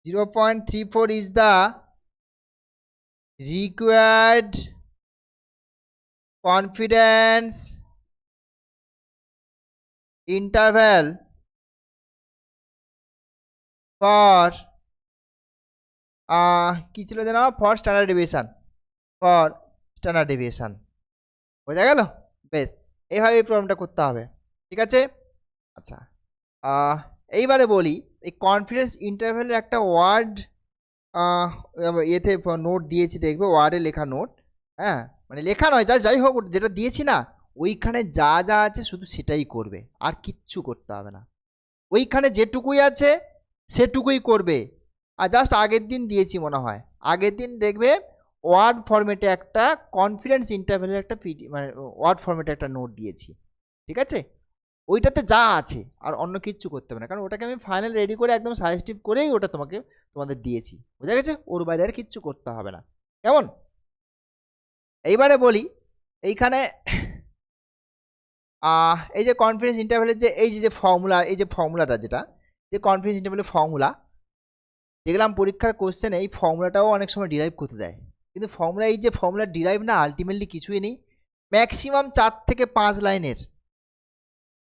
0.34 is the required confidence interval for কি ছিল যেন, for standard deviation, for standard deviation. বোঝা গেল? বেশ, এইভাবে এই প্রবলেমটা করতে হবে, ঠিক আছে? আচ্ছা, এইবারে বলি, এই কনফিডেন্স ইন্টারভ্যালের একটা ওয়ার্ড এতে নোট দিয়েছি, দেখবে ওয়ার্ডে লেখা নোট। হ্যাঁ, মানে লেখা নয়, যাই হোক, যেটা দিয়েছি না, ওইখানে যা যা আছে শুধু সেটাই করবে, আর কিচ্ছু করতে হবে না। ওইখানে যেটুকুই আছে সেটুকুই করবে। আর জাস্ট আগের দিন দিয়েছি মনে হয়, আগের দিন দেখবে ওয়ার্ড ফরম্যাটে একটা কনফিডেন্স ইন্টারভ্যালের একটা মানে ওয়ার্ড ফরম্যাটে একটা নোট দিয়েছি, ঠিক আছে? ওইটাতে যা আছে, আর অন্য কিচ্ছু করতে হবে না, কারণ ওটাকে আমি ফাইনাল রেডি করে একদম সাজেস্টিভ করেই ওটা তোমাদের দিয়েছি, বোঝা গেছে? ওর বাইরে আর কিচ্ছু করতে হবে না, কেমন? এইবারে বলি, এইখানে এই যে কনফিডেন্স ইন্টারভ্যালের যে এই যে ফর্মুলা, এই যে ফর্মুলাটা, যেটা যে কনফিডেন্স ইন্টারভ্যালের ফর্মুলা, দেখলাম পরীক্ষার কোশ্চেনে এই ফর্মুলাটাও অনেক সময় ডিরাইভ করতে দেয়, কিন্তু ফর্মুলা, এই যে ফর্মুলা ডিরাইভ না, আলটিমেটলি কিছুই নেই, ম্যাক্সিমাম 4 থেকে 5 লাইনের।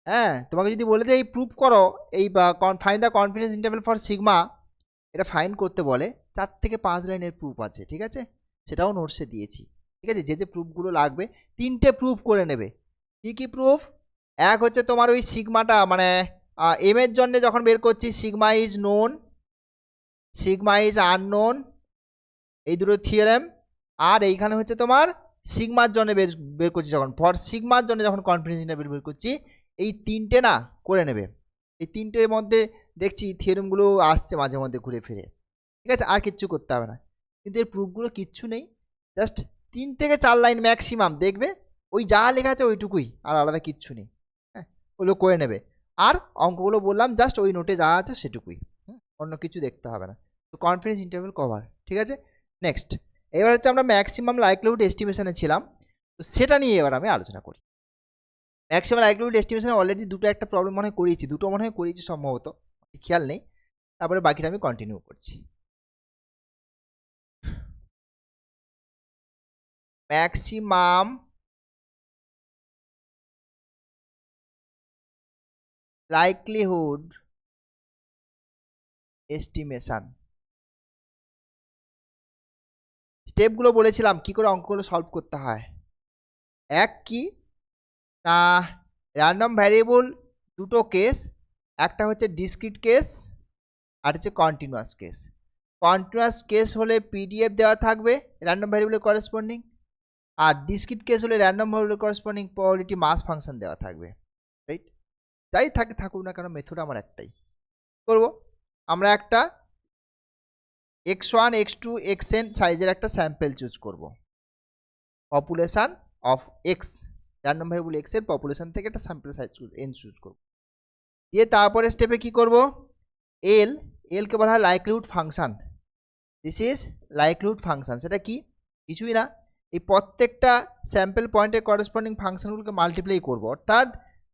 হ্যাঁ, তোমাকে যদি বলে দেয় এই প্রুফ করো, এই বা find the confidence interval for sigma, এটা ফাইন্ড করতে বলে, 4 থেকে 5 লাইনের প্রুফ আছে, ঠিক আছে? সেটাও নোটসে দিয়েছি, ঠিক আছে? যে যে প্রুফগুলো লাগবে, 3টে প্রুফ করে নেবে। কি কি প্রুফ? এক হচ্ছে তোমার ওই সিগমাটা, মানে এম এর জন্য যখন বের করছি, sigma is known, sigma is unknown, এই দুটো থিওরেম। আর এইখানে হচ্ছে তোমার সিগমার জন্য বের করছি, যখন ফর সিগমার জন্য যখন কনফিডেন্স ইন্টারভ্যাল বের করছি, এই 3টে না করে নেবে। এই 3টের মধ্যে দেখছি থিওরেমগুলো আসছে মাঝে মধ্যে ঘুরে ফিরে, ঠিক আছে? আর কিচ্ছু করতে হবে না, কিন্তু এর প্রুফগুলো কিচ্ছু নেই, জাস্ট 3 থেকে 4 লাইন ম্যাক্সিমাম, দেখবে ওই যা লেখা আছে ওইটুকুই, আর আলাদা কিচ্ছু নেই। হ্যাঁ, ওগুলো করে নেবে। আর অঙ্কগুলো বললাম জাস্ট ওই নোটে যা আছে সেটুকুই, অন্য কিছু দেখতে হবে না। তো কনফিডেন্স ইন্টারভ্যাল কভার, ঠিক আছে? নেক্সট, এবার হচ্ছে আমরা ম্যাক্সিমাম লাইকলিহুড এস্টিমেশনে ছিলাম, তো সেটা নিয়ে এবার আমি আলোচনা করি। ম্যাক্সিমাম লাইকলিহুড এস্টিমেশনে অলরেডি দুটো একটা প্রবলেম মনে হয় করিয়েছি, দুটো মনে হয় করিয়েছি সম্ভবত, খেয়াল নেই। তারপরে বাকিটা আমি কন্টিনিউ করছি। ম্যাক্সিমাম লাইকলিহুড এস্টিমেশন, স্টেপগুলো বলেছিলাম কি করে অঙ্কগুলো সলভ করতে হয়। এক কি না, র্যান্ডম ভ্যারিয়েবল দুটো কেস, একটা হচ্ছে ডিসক্রিট কেস, আর হচ্ছে কন্টিনিউয়াস কেস। কন্টিনিউয়াস কেস হলে পিডিএফ দেওয়া থাকবে র্যান্ডম ভ্যারিয়েবলের করেসপন্ডিং, আর ডিসক্রিট কেস হলে র্যান্ডম ভ্যারিয়েবলের করেসপন্ডিং প্রবাবিলিটি মাস ফাংশন দেওয়া থাকবে, রাইট? যাই থাকে থাকুক না কেন, মেথড আমার একটাই, করব আমরা একটা x1 x2 xn সাইজের একটা স্যাম্পল চুজ করব population of x, random variable x এর পপুলেশন থেকে একটা স্যাম্পল সাইজ এন চুজ করব। দিয়ে তারপরে স্টেপে কি করব, এল, এলকে বলা হয় likelihood function. This is likelihood function. সেটা কি, কিছুই না, এই প্রত্যেকটা স্যাম্পল পয়েন্টের করেসপন্ডিং ফাংশনগুলোকে মাল্টিপ্লাই করব। অর্থাৎ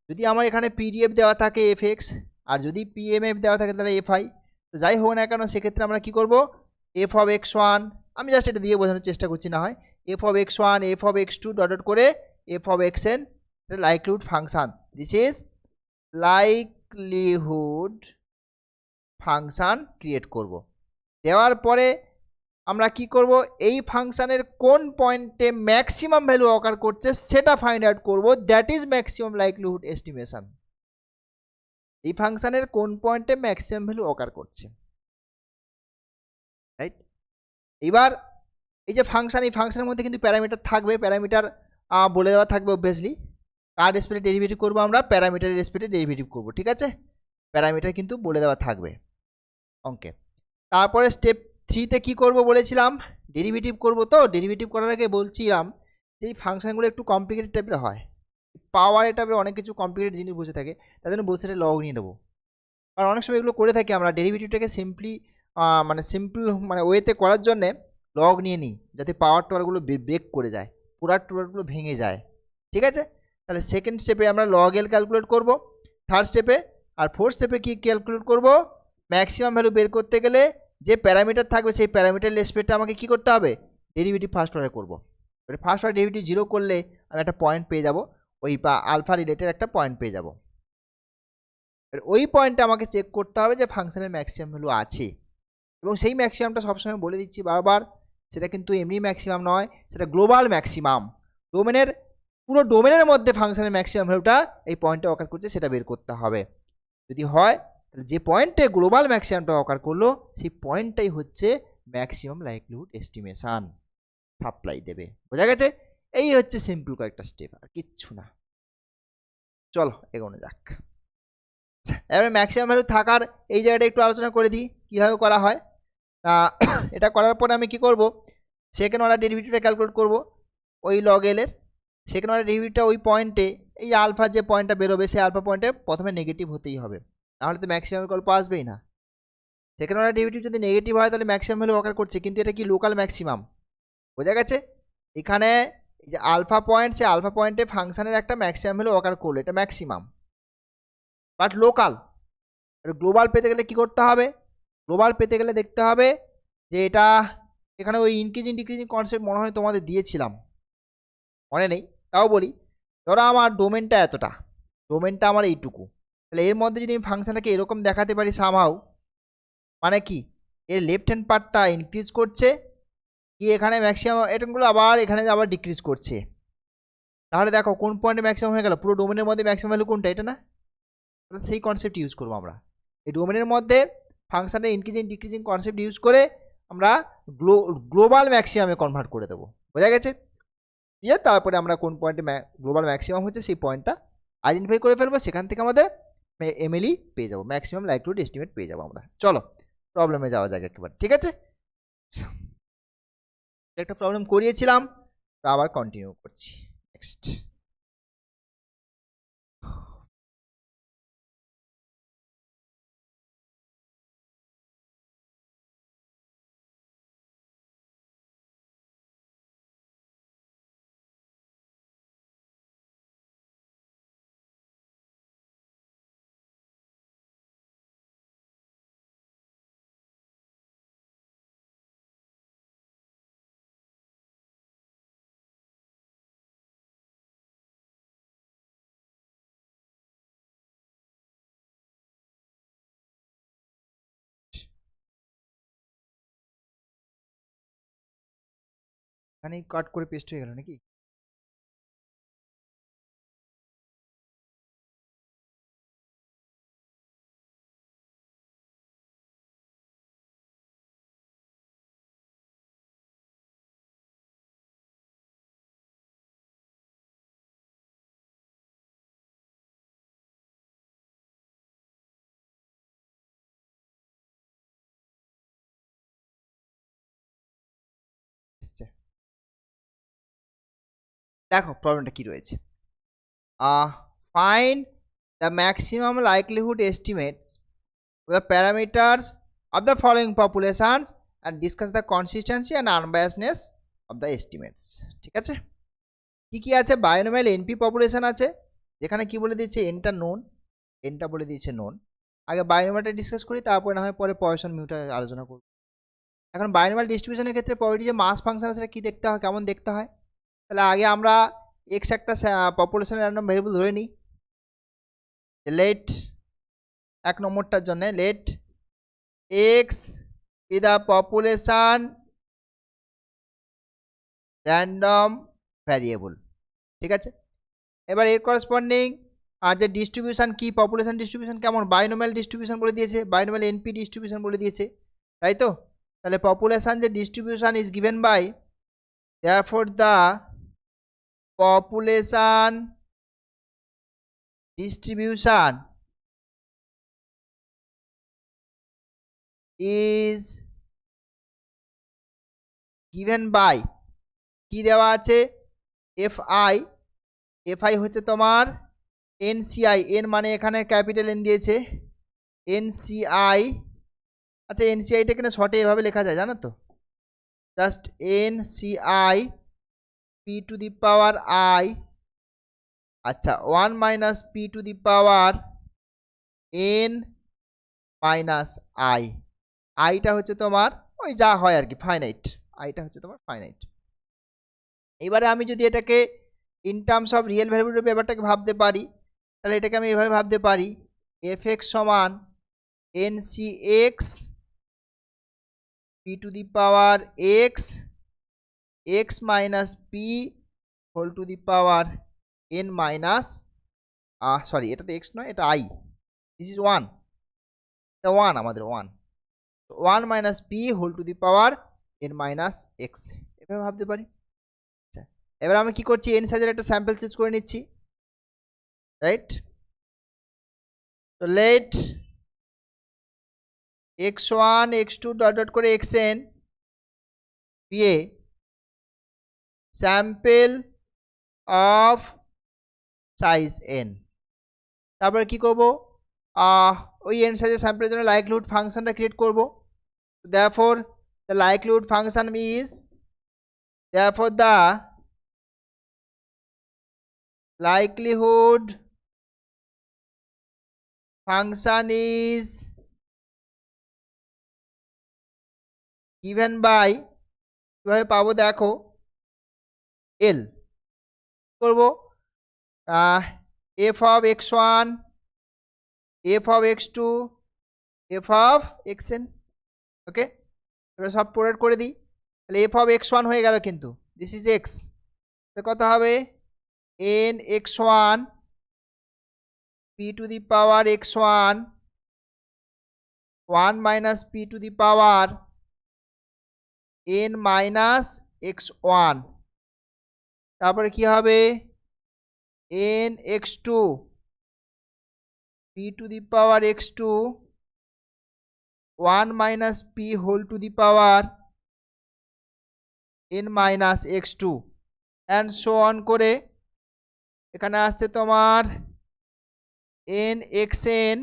যদি আমার এখানে পিডিএফ দেওয়া থাকে এফ এক্স, আর যদি পিএমএফ দেওয়া থাকে তাহলে এফ আই, তো যাই হোক না কেন সেক্ষেত্রে আমরা কি করব, এফ অফ এক্স ওয়ান, আমি জাস্ট এটা দিয়ে বোঝানোর চেষ্টা করছি, না হয় F of X one F of X two dot করে F of X N likelihood function. This is likelihood function create করব। দেওয়ার পরে আমরা কি করব, এই ফাংশনের কোন পয়েন্টে ম্যাক্সিমাম ভ্যালু অকার করছে সেটা ফাইন্ড আউট করব, that is maximum likelihood estimation. এই ফাংশনের কোন পয়েন্টে ম্যাক্সিমাম ভ্যালু অকার করছে, রাইট। এবার এই যে ফাংশন, এই ফাংশনের মধ্যে কিন্তু প্যারামিটার থাকবে, প্যারামিটার বলে দেওয়া থাকবে অবভিয়াসলি। কার রেসপেক্টে ডেরিভেটিভ করবো আমরা, প্যারামিটারের রেসপেক্টে ডেরিভেটিভ করবো, ঠিক আছে, প্যারামিটার কিন্তু বলে দেওয়া থাকবে অঙ্কে। তারপরে স্টেপ 3তে কি করব বলেছিলাম, ডেরিভেটিভ করব। তো ডেরিভেটিভ করার আগে বলছিলাম যে এই ফাংশনগুলো একটু কমপ্লিকেটেড টাইপের হয়, পাওয়ার টাইপের অনেক কিছু কমপ্লিকেটেড জিনিস বসে থাকে, তার জন্য বলছে লগ নিয়ে নেবো। আর অনেক সময় এগুলো করে থাকি আমরা, ডেরিভেটিভটাকে সিম্পলি মানে সিম্পল মানে ওয়েতে করার জন্যে লগ নিয়ে নিই, যাতে পাওয়ার টাওয়ারগুলো ব্রেক করে যায়, পুরার টুরারগুলো ভেঙে যায়, ঠিক আছে। তাহলে সেকেন্ড স্টেপে আমরা লগ এল ক্যালকুলেট করব, থার্ড স্টেপে, আর ফোর্থ স্টেপে কি ক্যালকুলেট করব, ম্যাক্সিমাম ভ্যালু বের করতে গেলে যে প্যারামিটার থাকবে সেই প্যারামিটার রেসপেক্টে আমাকে কি করতে হবে, ডেরিভেটিভ ফার্স্ট অর্ডার করবো। এবারে ফার্স্ট অর্ডার ডেরিভেটিভ 0 করলে আমি একটা পয়েন্ট পেয়ে যাব, ওই আলফা রিলেটেড একটা পয়েন্ট পেয়ে যাব। ওই পয়েন্টটা আমাকে চেক করতে হবে যে ফাংশনের ম্যাক্সিমাম ভ্যালু আছে, এবং সেই ম্যাক্সিমামটা সবসময় বলে দিচ্ছি বারবার, সেটা কিন্তু এমনি ম্যাক্সিমাম নয়, সেটা গ্লোবাল ম্যাক্সিমাম। ডোমেনের পুরো ডোমেনের মধ্যে ফাংশনের ম্যাক্সিমাম ভ্যালুটা এই পয়েন্টে অকার করছে সেটা বের করতে হবে। যদি হয় তাহলে যে পয়েন্টে গ্লোবাল ম্যাক্সিমামটা অকার করলো সেই পয়েন্টটাই হচ্ছে ম্যাক্সিমাম লাইকলিহুড এস্টিমেশন সাপ্লাই দেবে। বোঝা গেছে? এই হচ্ছে সিম্পল কয়েকটা স্টেপ, আর কিচ্ছু না। চলো এগোনো যাক। এবারে ম্যাক্সিমাম ভ্যালু থাকার এই জায়গাটা একটু আলোচনা করে দিই কীভাবে করা হয়। এটা করার পরে আমি কি করব, সেকেন্ড অর্ডার ডেরিভেটিভটা ক্যালকুলেট করব ওই লগ এলের। সেকেন্ড অর্ডার ডেরিভেটিভটা ওই পয়েন্টে, এই আলফা যে পয়েন্টটা বেরোবে সেই আলফা পয়েন্টে প্রথমে নেগেটিভ হতেই হবে, নাহলে তো ম্যাক্সিমাম গল্প আসবেই না। সেকেন্ড অর্ডার ডেরিভেটিভ যদি নেগেটিভ হয় তাহলে ম্যাক্সিমাম ভ্যালু অকার করছে, কিন্তু এটা কি লোকাল ম্যাক্সিমাম। বোঝা গেছে? এখানে এই যে আলফা পয়েন্ট, সেই আলফা পয়েন্টে ফাংশনের একটা ম্যাক্সিমাম ভ্যালু অকার করলো, এটা ম্যাক্সিমাম বাট লোকাল। গ্লোবাল পেতে গেলে কি করতে হবে, গ্লোবাল পেতে গেলে দেখতে হবে যে এটা এখানে ওই ইনক্রিজিং ডিক্রিজিং কনসেপ্ট মনে হয় তোমাদের দিয়েছিলাম, মনে নেই, তাও বলি। ধরো আমার ডোমেনটা এতটা, ডোমেনটা আমার এইটুকু, তাহলে এর মধ্যে যদি আমি ফাংশনটাকে এরকম দেখাতে পারি সামহাউ, মানে কি এর লেফট হ্যান্ড পার্টটা ইনক্রিজ করছে, কি এখানে ম্যাক্সিমাম এটমগুলো আবার এখানে আবার ডিক্রিজ করছে, তাহলে দেখো কোন পয়েন্টে ম্যাক্সিমাম হয়ে গেল, পুরো ডোমেনের মধ্যে ম্যাক্সিমাম ভ্যালু কোনটা, এটা না। সেই কনসেপ্ট ইউজ করবো আমরা এই ডোমেনের মধ্যে, ফাংশনের ইনক্রিজিং ডিক্রিজিং কনসেপ্ট ইউজ করে আমরা গ্লোবাল ম্যাক্সিমামে কনভার্ট করে দেবো। বোঝা গেছে? দিয়ে তারপরে আমরা কোন পয়েন্টে গ্লোবাল ম্যাক্সিমাম হচ্ছে সেই পয়েন্টটা আইডেন্টিফাই করে ফেলবো, সেখান থেকে আমাদের এমএলই পেয়ে যাবো, ম্যাক্সিমাম লাইকলিহুড এস্টিমেট পেয়ে যাবো আমরা। চলো প্রবলেমে যাওয়া যাক একেবারে, ঠিক আছে। একটা প্রবলেম করিয়েছিলাম, আবার কন্টিনিউ করছি। নেক্সট এখানে কাট করে পেস্ট হয়ে গেল নাকি? দেখো প্রবলেমটা কি রয়েছে, find the maximum likelihood estimates the parameters of the following populations and discuss the consistency and unbiasedness of the estimates. ঠিক আছে, কি কি আছে, বায়োনমিয়াল এনপি পপুলেশন আছে, যেখানে কি বলে দিয়েছে এনটা নোন, এনটা বলে দিয়েছে নোন। আগে বায়োনমিয়ালটা ডিসকাস করি, তারপরে না হয় পরে পয়েসন মিউটা আলোচনা করব। এখন বায়োনমিয়াল ডিস্ট্রিবিউশনের ক্ষেত্রে পরেটি যে মাস ফাংশন আছে সেটা কি দেখতে হয়, কেমন দেখতে হয়, তাহলে আগে আমরা এক্স একটা পপুলেশন র্যান্ডম ভেরিয়েবল ধরে নিই। লেট এক নম্বরটার জন্য let X be the population random variable, ঠিক আছে। এবার এর করসপন্ডিং আর যে ডিস্ট্রিবিউশন কি, পপুলেশন ডিস্ট্রিবিউশন কেমন, বাইনোমিয়াল ডিস্ট্রিবিউশন বলে দিয়েছে, বাইনোমিয়াল এনপি ডিস্ট্রিবিউশন বলে দিয়েছে, তাই তো। তাহলে পপুলেশন যে distribution is given by, therefore the population distribution is given by, কি দেওয়া আছে, এফআই, এফআই হচ্ছে তোমার এনসিআই, এন মানে এখানে ক্যাপিটাল এন দিয়েছে, এনসিআই। আচ্ছা এনসিআইটা এখানে শর্টে এভাবে লেখা যায় জানো তো, just NCI P to the power I, আচ্ছা 1 minus P to the power N minus I, আইটা হচ্ছে তোমার ওই যা হয় আর কি ফাইনাইট, আইটা হচ্ছে তোমার ফাইনাইট। এবারে আমি যদি এটাকে in terms of real variable ব্যাপারটাকে ভাবতে পারি, তাহলে এটাকে আমি এভাবে ভাবতে পারি, এফ এক্স সমান N C X P to the power X, X minus P whole to the power N minus, sorry এটা তো এক্স নয়, এটা আই, দিস ইজ ওয়ান, এটা ওয়ান আমাদের one, one minus P whole to the power N minus X, এভাবে ভাবতে পারি। আচ্ছা এবার আমি কি করছি, এন সাইজের একটা স্যাম্পল চুজ করে নিচ্ছি, রাইট। তো let x1 x2 dot dot করে xn be a sample of size n, তারপরে কি করব, ওই n সাইজের স্যাম্পলের জন্য লাইকলিহুড ফাংশনটা ক্রিয়েট করব। therefore the likelihood function is, therefore the likelihood function is given by, কিভাবে পাবো দেখো, এল করব F of X one, F of X two, F of X N, okay. এবার সব প্রোডাক্ট করে দিই, তাহলে এফ অফ এক্স ওয়ান হয়ে গেল, কিন্তু দিস ইজ এক্স, কত হবে N X one P to the power X one, one minus P to the power N minus X one, তারপরে কি হবে N X two P to the power X two, one minus P whole to the power N minus X two, and so on করে এখানে আসছে তোমার N X N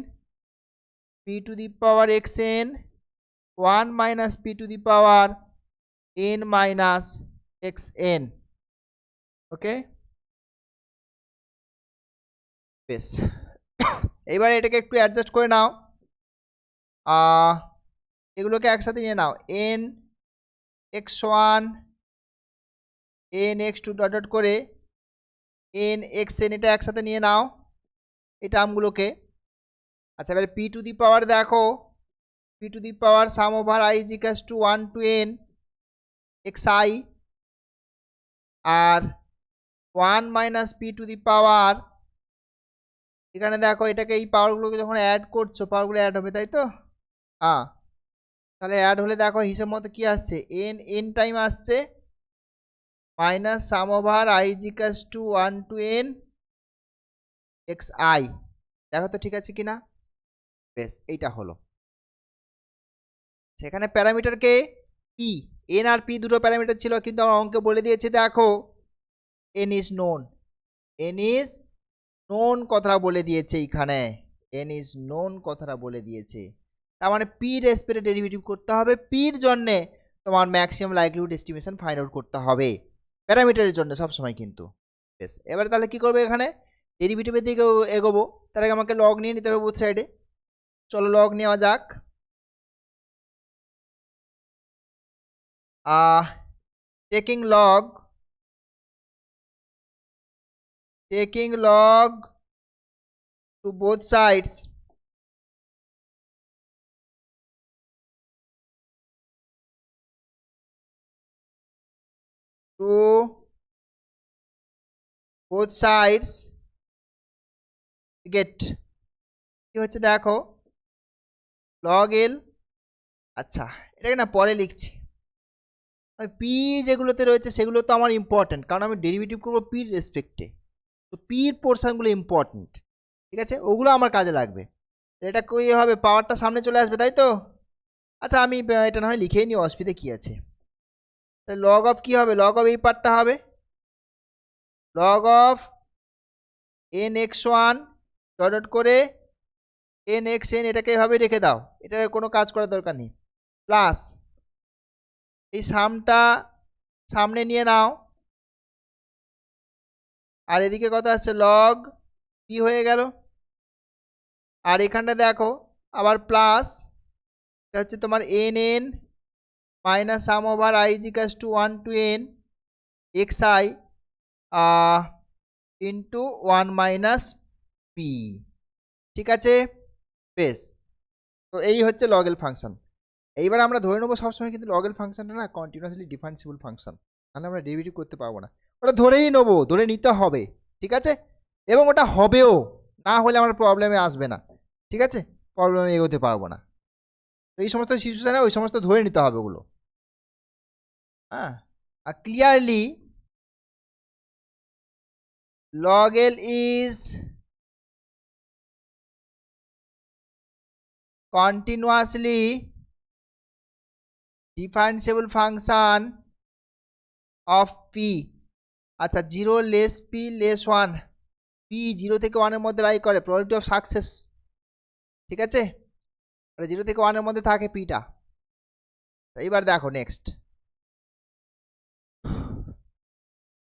P to the power X N, one minus P to the power N minus x N, ওকে। বেশ এইবার এটাকে একটু adjust করে নাও, এগুলোকে একসাথে নিয়ে নাও, N X one N X two dot dot করে এন এক্স এন, এটা একসাথে নিয়ে নাও এই টার্মগুলোকে। আচ্ছা এবারে পি টু দি পাওয়ার দেখো, P to the power sum over I is equals to 1 to N X I, আর 1 minus P to the power, এখানে দেখো এটাকে এই পাওয়ারগুলোকে যখন অ্যাড করছো পাওয়ারগুলো অ্যাড হবে, তাই তো, হ্যাঁ। তাহলে অ্যাড হলে দেখো হিসেব মতো কি আসছে, এন এন টাইম আসছে minus sum over I is equals to 1 to N X I, দেখো তো ঠিক আছে কিনা। বেশ এইটা হলো, সেখানে প্যারামিটারকে পি, এন আর পি দুটো প্যারামিটার ছিল, কিন্তু আমার অঙ্কে বলে দিয়েছে দেখো N is known, N is known কথাটা বলে দিয়েছে এইখানে, এন ইজ নোন কথাটা বলে দিয়েছে। তার মানে পি রেসপেক্টে ডেরিভেটিভ করতে হবে, পির জন্যে তোমার maximum likelihood estimation find out করতে হবে প্যারামিটারের জন্য সবসময় কিন্তু। বেশ, এবারে তাহলে কি করবে, এখানে ডেরিভেটিভের দিকে এগোবো, তার আগে আমাকে লগ নিয়ে নিতে হবে বোথ সাইডে। চলো লগ নেওয়া যাক। taking log to both sides, to both sides get কি হচ্ছে দেখো log l। আচ্ছা এটাকে না পরে লিখছি, পি যেগুলোতে রয়েছে সেগুলো তো আমার ইম্পর্টেন্ট, কারণ আমি ডেরিভেটিভ করবো পির রেসপেক্টে, তো পির পোর্শনগুলো ইম্পর্টেন্ট, ঠিক আছে, ওগুলো আমার কাজে লাগবে। এটা কী হবে, পাওয়ারটা সামনে চলে আসবে, তাই তো। আচ্ছা আমি এটা না হয় লিখেই নিই, অসুবিধা কী আছে। তাহলে লগ অফ কী হবে, লগ অফ এই পার্টটা হবে log of N X one dot dot করে এন এক্স এন, এটাকে এভাবে রেখে দাও, এটার কোনো কাজ করার দরকার নেই, প্লাস এই সামটা সামনে নিয়ে নাও, আর এদিকে কথা আছে লগ পি হয়ে গেল, আর এখানটা দেখো আবার প্লাস, এটা হচ্ছে তোমার n N minus sum over i ইজিকাস to 1 to n x i into 1 minus P, ঠিক আছে। বেশ, তো এই হচ্ছে লগেল ফাংশন। এইবার আমরা ধরে নেবো সবসময় কিন্তু লগেল ফাংশনটা না কন্টিনিউয়াসলি ডিফারেন্সিবল ফাংশন, তাহলে আমরা ডেরিভেটিভ করতে পারবো না, ওটা ধরেই নেবো, ধরে নিতে হবে, ঠিক আছে, এবং ওটা হবেও, না হলে আমার প্রবলেমে আসবে না, ঠিক আছে, প্রবলেমে এগোতে পারবো না। তো এই সমস্ত সিচুয়েশনে ওই সমস্ত ধরে নিতে হবে ওগুলো, হ্যাঁ। আর clearly log L is continuously differentiable function of p। আচ্ছা 0 লেস p লেস 1, p 0 থেকে 1 এর মধ্যে লাই করে, প্রবাবিলিটি অফ সাকসেস, ঠিক আছে, 0 থেকে 1 এর মধ্যে থাকে পিটা। এইবার দেখো নেক্সট,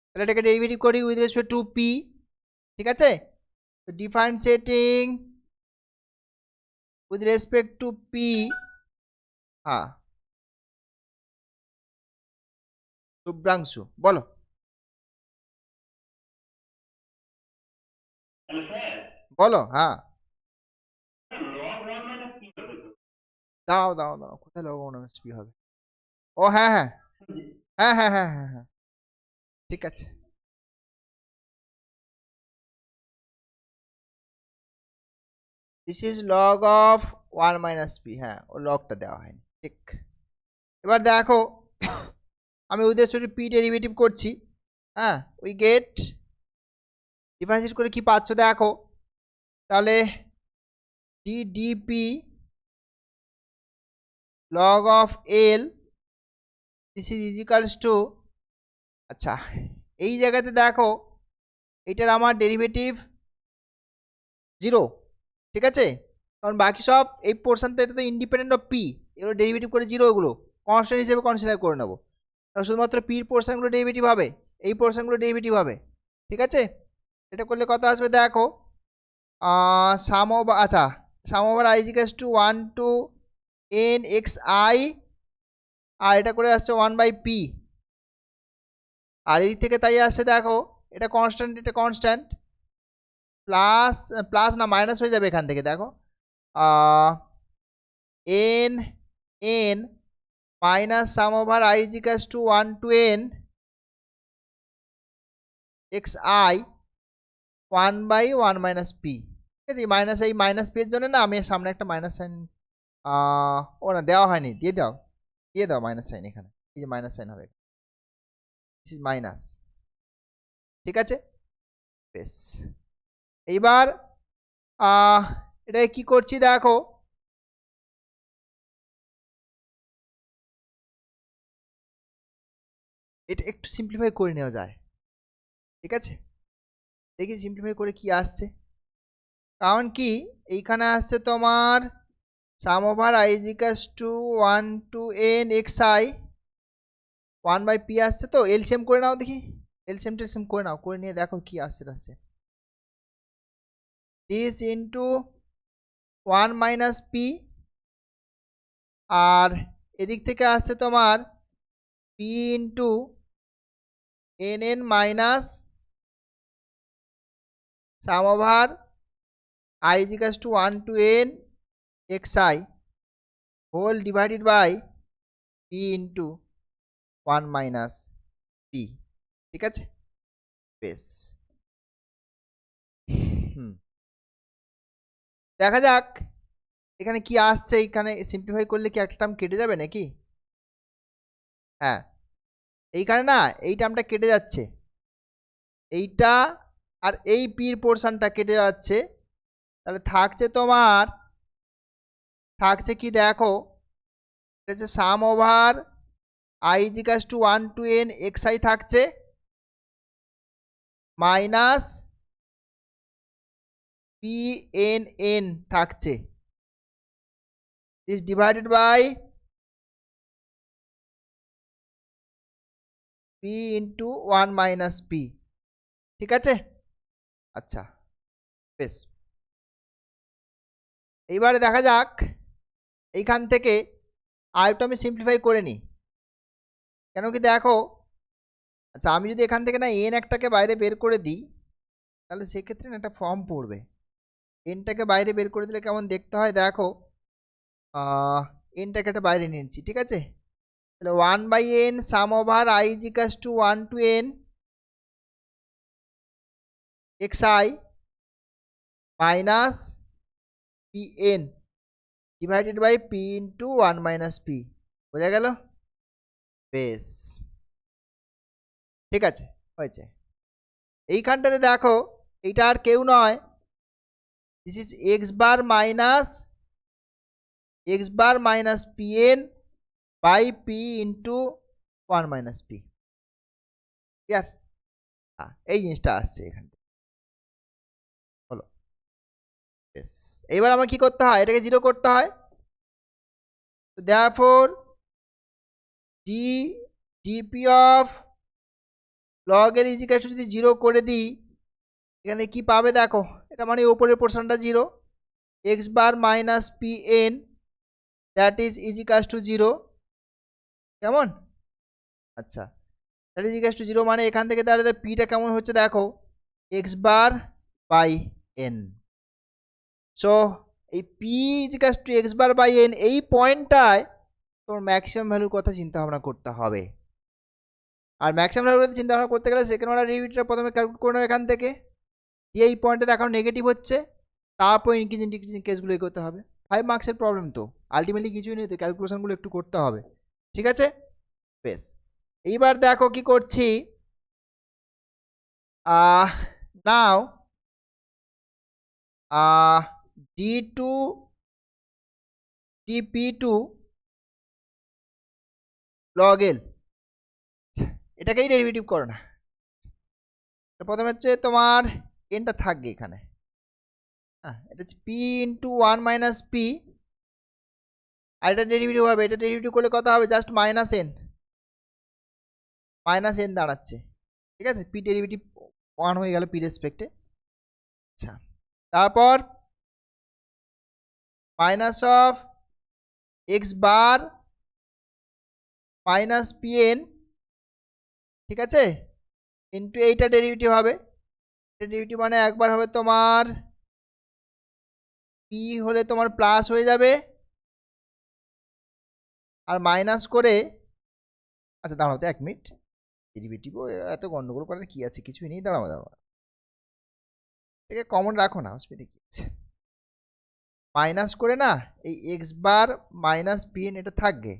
তাহলে এটাকে ডেরিভেটিভ করি উইথ রেসপেক্ট টু পি, ঠিক আছে, তো differentiating with respect to P, হ্যাঁ শুভ্রাংশু বলো। বলো হ্যাঁ, দাঁড়াও দাঁড়াও দাঁড়াও, কোথায় লগ অন এসপি হবে, ও হ্যাঁ হ্যাঁ হ্যাঁ হ্যাঁ হ্যাঁ হ্যাঁ হ্যাঁ, ঠিক আছে। This is log of 1 minus P, হ্যাঁ ও লগটা দেওয়া হয়নি, ঠিক। এবার দেখো আমি উইথ রেসপেক্ট পি ডেরিভেটিভ করছি, হ্যাঁ উই গেট ডিফারেন্সিয়েট করে কি পাচ্ছ দেখো, তাহলে D DP log of L this is equals to, আচ্ছা এই জায়গাতে দেখো এইটার আমার ডেরিভেটিভ 0, ঠিক আছে, কারণ বাকি সব এই পোর্শনটা এটা তো ইন্ডিপেন্ডেন্ট অফ পি, এগুলো ডেরিভেটিভ করে 0, এগুলো কনস্ট্যান্ট হিসেবে কনসিডার করে নেবো, কারণ শুধুমাত্র পির পোর্শনগুলো ডেরিভেটিভ হবে, এই পোর্শনগুলো ডেরিভেটিভ হবে, ঠিক আছে। এটা করলে কত আসবে দেখো, সাম ওভার, আচ্ছা sum over I equals to 1 to n x I, আর এটা করে আসছে 1 বাই পি, আর এই থেকে তাই আসছে দেখো এটা কনস্ট্যান্ট, এটা কনস্ট্যান্ট, প্লাস প্লাস না মাইনাস হয়ে যাবে এখান থেকে দেখো, N N minus sum over I equals to 1 to n x I 1 by 1 minus P, ঠিক আছে। এই মাইনাস পি এর জন্য না আমি সামনে একটা মাইনাস সাইন, ও না দেওয়া হয়নি, দিয়ে দাও মাইনাস সাইন, এখানে এই যে মাইনাস সাইন হবে, মাইনাস, ঠিক আছে। বেশ, এইবার এটা কি করছি দেখো, এটা একটু সিম্পলিফাই করে নেওয়া যায়, ঠিক আছে, দেখি সিম্পলিফাই করে কি আসছে। কারণ কি এইখানে আসছে তোমার sum over I is equals to 1 to n xi 1/p আসছে। তো এলসিএম করে নাও দেখি, এলসিএম টেলসিএম করে নাও, করে নিয়ে দেখো কি আসছে। দিস ইন্টু 1 মাইনাস পি, আর এদিক থেকে আসছে তোমার P into N N minus sum over I is equals to 1 to n xi whole divided by P into 1 minus P. ঠিক আছে, বেশ। দেখা যাক এখানে কি আসছে। এখানে সিম্পলিফাই করলে কি একটা টার্ম কেটে যাবে নাকি? হ্যাঁ, এইখানে না এই টার্মটা কেটে যাচ্ছে, এইটা আর এই পির পোর্শনটা কেটে যাচ্ছে। তাহলে থাকছে তোমার, থাকছে কি দেখো, এটা হচ্ছে sum over I is equals to 1 to n xi থাকছে, মাইনাস পি এন এন থাকছে, this divided by P into 1 minus P. ঠিক আছে, আচ্ছা বেশ। এইবারে দেখা যাক এইখান থেকে আরেকটু আমি সিম্পলিফাই করে নিই। কেন কি দেখো, আচ্ছা আমি যদি এখান থেকে না এন একটাকে বাইরে বের করে দিই, তাহলে সেক্ষেত্রে না একটা ফর্ম পড়বে। এনটাকে বাইরে বের করে দিলে কেমন দেখতে হয় দেখো, এনটাকে একটা বাইরে নিয়েছি। ঠিক আছে, তাহলে 1/n sum over I is equals to 1 to n xi minus P N divided by P into 1 minus P. বোঝা গেল? বেশ, ঠিক আছে, হয়েছে। এইখানটাতে দেখো এইটা আর কেউ নয়, this is x bar minus P N by P into 1 minus P. Clear? হ্যাঁ, এই জিনিসটা আসছে এখান থেকে। হলো, বেশ। এবার আমার কি করতে হয়, এটাকে জিরো করতে হয়। therefore dp of log l is equal two যদি জিরো করে দিই, এখানে কি পাবে দেখো, এটা মানে উপরের পোর্শনটা zero, X bar minus P N that is equal to zero. কেমন? আচ্ছা, that is equal to zero মানে এখান থেকে দাঁড়াতে পিটা কেমন হচ্ছে দেখো, X bar by N. So এই P is equal to x bar by N, এই পয়েন্টটায় তোমার ম্যাক্সিমাম ভ্যালুর কথা চিন্তা ভাবনা করতে হবে। আর ম্যাক্সিমাম ভ্যালুর কথা চিন্তা ভাবনা করতে গেলে সেকেন্ড অর্ডার ডেরিভেটিভটা প্রথমে ক্যালকুলেট করে নেবো এখান থেকে, দিয়ে এই পয়েন্টে দেখাও নেগেটিভ হচ্ছে, তারপর ইনক্রিজিং ডিক্রিজিং কেসগুলো করতে হবে। 5 মার্কসের প্রবলেম তো, আলটিমেটলি কিছুই নেই তো, ক্যালকুলেশনগুলো একটু করতে হবে। ঠিক আছে, বেশ। এইবার দেখো কি করছি, নাও d2 dp2 log l, এটাকেই ডেরিভেটিভ করো না। প্রথমে হচ্ছে তোমার এনটা থাকবে এখানে, হ্যাঁ, এটা হচ্ছে পি ইন্টু 1 মাইনাস পি, আর এটা ডেরিভেটিভ হবে, এটা ডেরিভেটিভ করলে কত হবে, জাস্ট মাইনাস এন দাঁড়াচ্ছে। ঠিক আছে, পি ডেরিভেটিভ 1 হয়ে গেল পি রেসপেক্টে। আচ্ছা, তারপর minus of X bar minus P N, ঠিক আছে, ইন্টু এইটা ডেরিভেটিভ হবে, ডেরিভেটিভ মানে একবার হবে তোমার পি হলে তোমার প্লাস হয়ে যাবে, আর মাইনাস করে, আচ্ছা দাঁড়াও তো 1 মিনিট, ডেরিভেটিভও এত গন্ডগোল করার কি আছে, কিছুই নেই, দাঁড়াও এটাকে কমন রাখো না, অসুবিধা কি আছে। মাইনাস করে না এই x bar minus P N এটা থাকবে,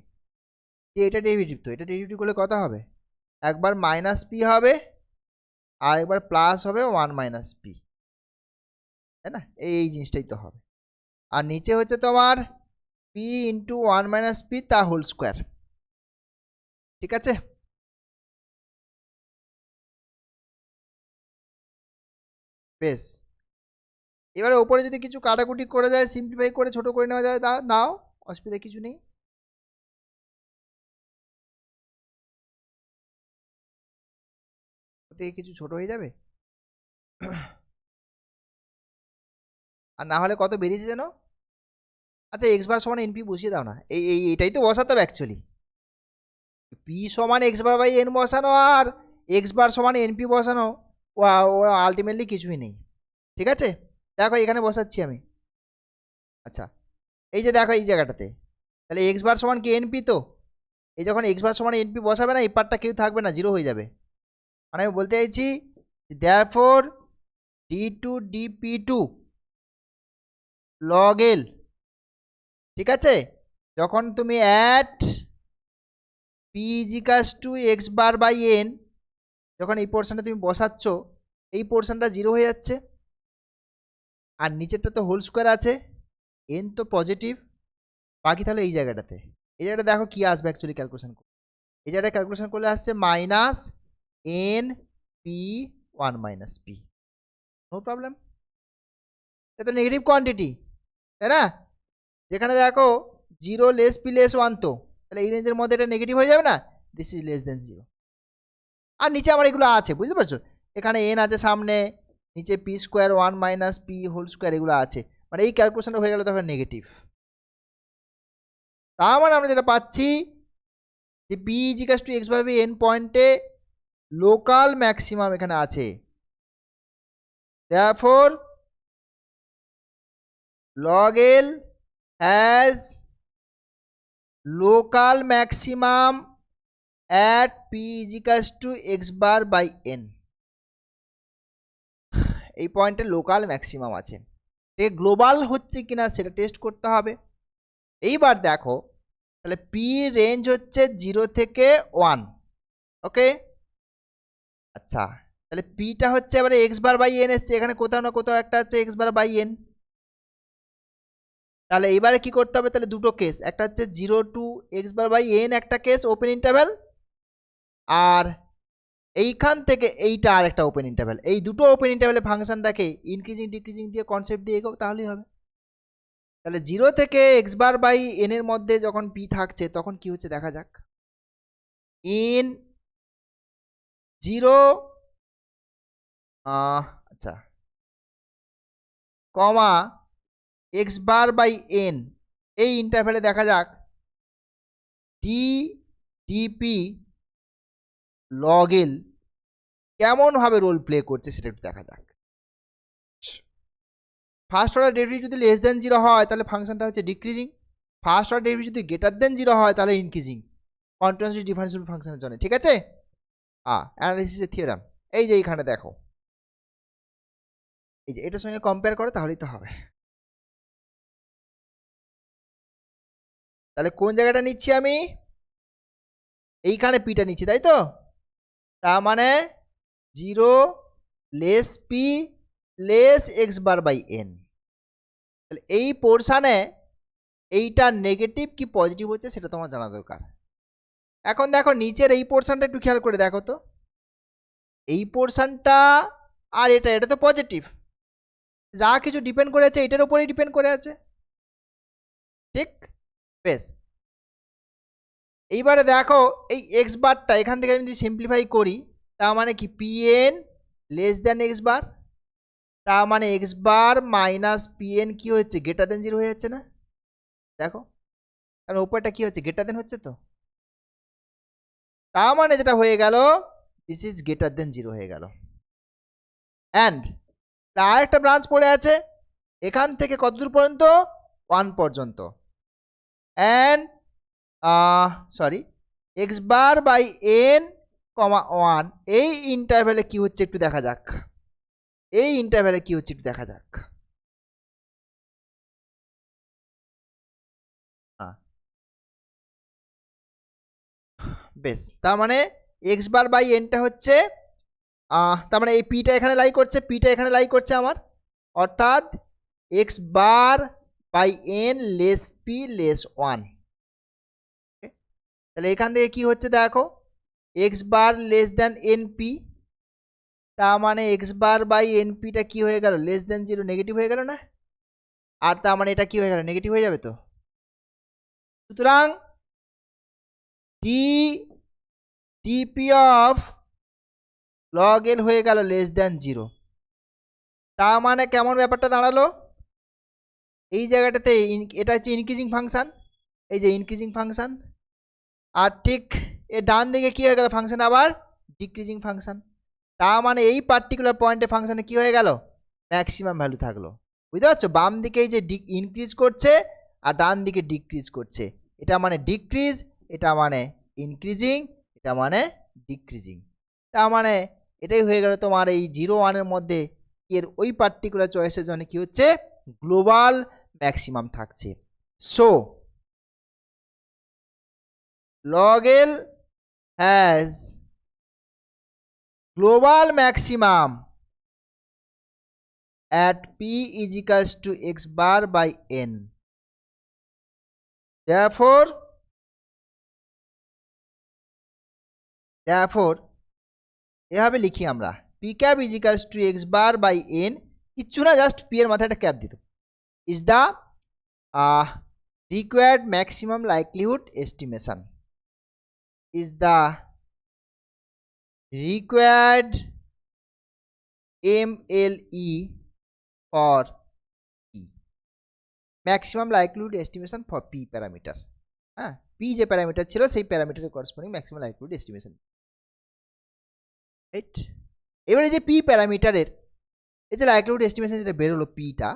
এটা ডেরিভেটিভ, তো এটা ডেরিভেটিভ করলে কত হবে, একবার মাইনাস পি হবে আর একবার প্লাস হবে 1 মাইনাস পি, তাই না? এই জিনিসটাই তো হবে। আর নিচে হচ্ছে তোমার পি ইন্টু 1 মাইনাস পি তা হোল স্কোয়ার। ঠিক আছে, বেশ, এবারে ওপরে যদি কিছু কাটাকুটি করে যায়, সিম্পলিফাই করে ছোট করে নেওয়া যায়, দাও, অসুবিধা কিছু নেই। থেকে কিছু ছোট হয়ে যাবে, আর না হলে কত বেরিয়েছে যেন। আচ্ছা, এক্স বার সমান এনপি বসিয়ে দাও না, এইটাই তো বসাতে হবে অ্যাকচুয়ালি। পি সমান এক্স বার বাই এন বসানো আর এক্স বার সমান এনপি বসানো, ও আলটিমেটলি কিছুই নেই। ঠিক আছে, দেখো এখানে বসাচ্ছি আমি। আচ্ছা, এই যে দেখো এই জায়গাটাতে, তাহলে এক্স বার সমান কি এনপি, তো এই যখন এক্স বার সমান এনপি বসাবে না, এই পার্টটা কেউ থাকবে না, জিরো হয়ে যাবে। মানে আমি বলতে চাইছি therefore d2 dp2 log l, ঠিক আছে, যখন তুমি অ্যাট পি ইজিকাস to x bar by n, যখন এই পোর্শনটা তুমি বসাচ্ছ, এই পোর্শনটা জিরো হয়ে যাচ্ছে, আর নিচেরটা তো হোল স্কোয়ার আছে, এন তো পজিটিভ, বাকি তাহলে এই জায়গাটাতে, এই জায়গাটা দেখো কি আসবে অ্যাকচুয়ালি ক্যালকুলেশন করলে, এই জায়গাটা ক্যালকুলেশন করলে আসছে minus N P one minus P, no problem. এটা তো নেগেটিভ কোয়ান্টিটি, তাই না, যেখানে দেখো zero less P less one, তো তাহলে এই রেঞ্জের মধ্যে এটা নেগেটিভ হয়ে যাবে না, this is less than zero. আর নিচে আমার এগুলো আছে, বুঝতে পারছো, এখানে এন আছে সামনে, নিচে P square one minus P whole square এগুলো আছে, মানে এই ক্যালকুলেশনটা হয়ে গেলে তখন নেগেটিভ। তার মানে আমরা যেটা পাচ্ছি যে পি ইজিকাস টু এক্স বাই এন পয়েন্টে লোকাল ম্যাক্সিমাম এখানে আছে, therefore log L has local maximum at p is equals to x bar by n, এই পয়েন্টে লোকাল ম্যাক্সিমাম আছে, গ্লোবাল হচ্ছে কিনা সেটা টেস্ট করতে হবে। এইবার দেখো তাহলে পি রেঞ্জ হচ্ছে 0 থেকে 1, ওকে। আচ্ছা, তাহলে পিটা হচ্ছে এবারে এক্স বার বাই এন এসছে, এখানে কোথাও না কোথাও একটা হচ্ছে এক্স বার বাই এন, তাহলে এইবারে কি করতে হবে, তাহলে দুটো কেস, একটা হচ্ছে 0 to x bar by N একটা কেস ওপেন ইন্টারভ্যাল, আর এইখান থেকে এইটা আর একটা ওপেন ইন্টারভ্যাল, এই দুটো ওপেন ইন্টারভ্যালে ফাংশনটাকে ইনক্রিজিং ডিক্রিজিং দিয়ে কনসেপ্ট দিয়ে এগো, তাহলেই হবে। তাহলে 0 থেকে এক্স বার বাই এন এর মধ্যে যখন পি থাকছে তখন কি হচ্ছে দেখা যাক, ইন 0 আচ্ছা comma x bar by N, এই ইন্টারভ্যালে দেখা যাক ডি ডিপি লগ এল কেমনভাবে রোল প্লে করছে সেটা একটু দেখা যাক। ফার্স্ট অর্ডার ডেরিভেটিভ যদি লেস দেন 0 হয় তাহলে ফাংশনটা হচ্ছে ডিক্রিজিং, ফার্স্ট অর্ডার ডেরিভেটিভ যদি গ্রেটার দেন 0 হয় তাহলে ইনক্রিজিং, কন্টিনিউয়াসলি ডিফারেন্সিয়েবল ফাংশনের জন্য, ঠিক আছে। অ্যানালিসিসের থিওরাম, এই যে এইখানে দেখো, এই যে এটার সঙ্গে কম্পেয়ার করে তাহলেই তো হবে। তাহলে কোন জায়গাটা নিচ্ছি আমি, এইখানে পিটা নিচ্ছি, তাই তো, তার মানে 0 less P less X bar by N, তাহলে এই পোর্শানে এইটা নেগেটিভ কি পজিটিভ হচ্ছে সেটা তোমার জানা দরকার। এখন দেখো নিচের এই পোর্শনটা একটু খেয়াল করে দেখো তো, এই পোর্শনটা আর এটা তো পজিটিভ, যা কিছু ডিপেন্ড করে আছে এটার উপরেই ডিপেন্ড করে আছে, ঠিক, বেশ। এইবারে দেখো এই এক্স বারটা এখান থেকে আমি যদি সিম্পলিফাই করি, তার মানে কি P N less than X bar, তার মানে x bar minus P N কি হচ্ছে গ্রেটার দেন 0 হয়ে যাচ্ছে না, দেখো, কারণ উপরটা কি হচ্ছে গ্রেটার দেন হচ্ছে, তো তার মানে যেটা হয়ে গেল দিস ইজ গ্রেটার দেন 0 হয়ে গেল। অ্যান্ড আর একটা ব্রাঞ্চ পড়ে আছে এখান থেকে কতদূর পর্যন্ত, 1 পর্যন্ত, and sorry X bar by N comma 1, এই ইন্টারভ্যালে কি হচ্ছে একটু দেখা যাক, এই ইন্টারভ্যালে কি হচ্ছে একটু দেখা যাক। বেশ, তার মানে এক্স বার বাই এনটা হচ্ছে, তার মানে এই পিটা এখানে লাই করছে, পিটা এখানে লাই করছে আমার, অর্থাৎ X bar by N less P less 1, তাহলে এখান থেকে কি হচ্ছে দেখো X bar less than N P, তার মানে এক্স বার বাই এনপিটা কি হয়ে গেল, লেস দেন 0, নেগেটিভ হয়ে গেল না? আর তার মানে এটা কি হয়ে গেল, নেগেটিভ হয়ে যাবে তো। সুতরাং ডিপি অফ লগ এল হয়ে গেল লেস দেন 0। তার মানে কেমন ব্যাপারটা দাঁড়ালো, এই জায়গাটাতে এটা হচ্ছে ইনক্রিজিং ফাংশন, এই যে ইনক্রিজিং ফাংশন, আর ঠিক এর ডান দিকে কি হয়ে গেল ফাংশন, আবার ডিক্রিজিং ফাংশন। তার মানে এই পার্টিকুলার পয়েন্টে ফাংশনে কি হয়ে গেল, ম্যাক্সিমাম ভ্যালু থাকলো। বুঝতে পারছো, বাম দিকে এই যে ইনক্রিজ করছে আর ডান দিকে ডিক্রিজ করছে, এটা মানে ডিক্রিজ, এটা মানে ইনক্রিজিং, এটা মানে ডিক্রিজিং। তার মানে এটাই হয়ে গেল তোমার এই 0, 1-এর মধ্যে এর ওই পার্টিকুলার চয়েসের জন্য কি হচ্ছে, গ্লোবাল ম্যাক্সিমাম থাকছে। So log L has global maximum at p is equals to x bar by n. Therefore এভাবে লিখি আমরা, p cap is equals to x bar by n, কিচ্ছু না, জাস্ট p এর মাথায় একটা ক্যাপ দিত, is the required maximum likelihood estimation, is the required MLE for P, maximum likelihood estimation for P parameter. হ্যাঁ, P যে parameter ছিল সেই প্যারামিটারের corresponding maximum likelihood estimation, right. এবারে যে P প্যারামিটারের এই যে লাইকলিহুড এস্টিমেশন যেটা বেরোলো Pটা,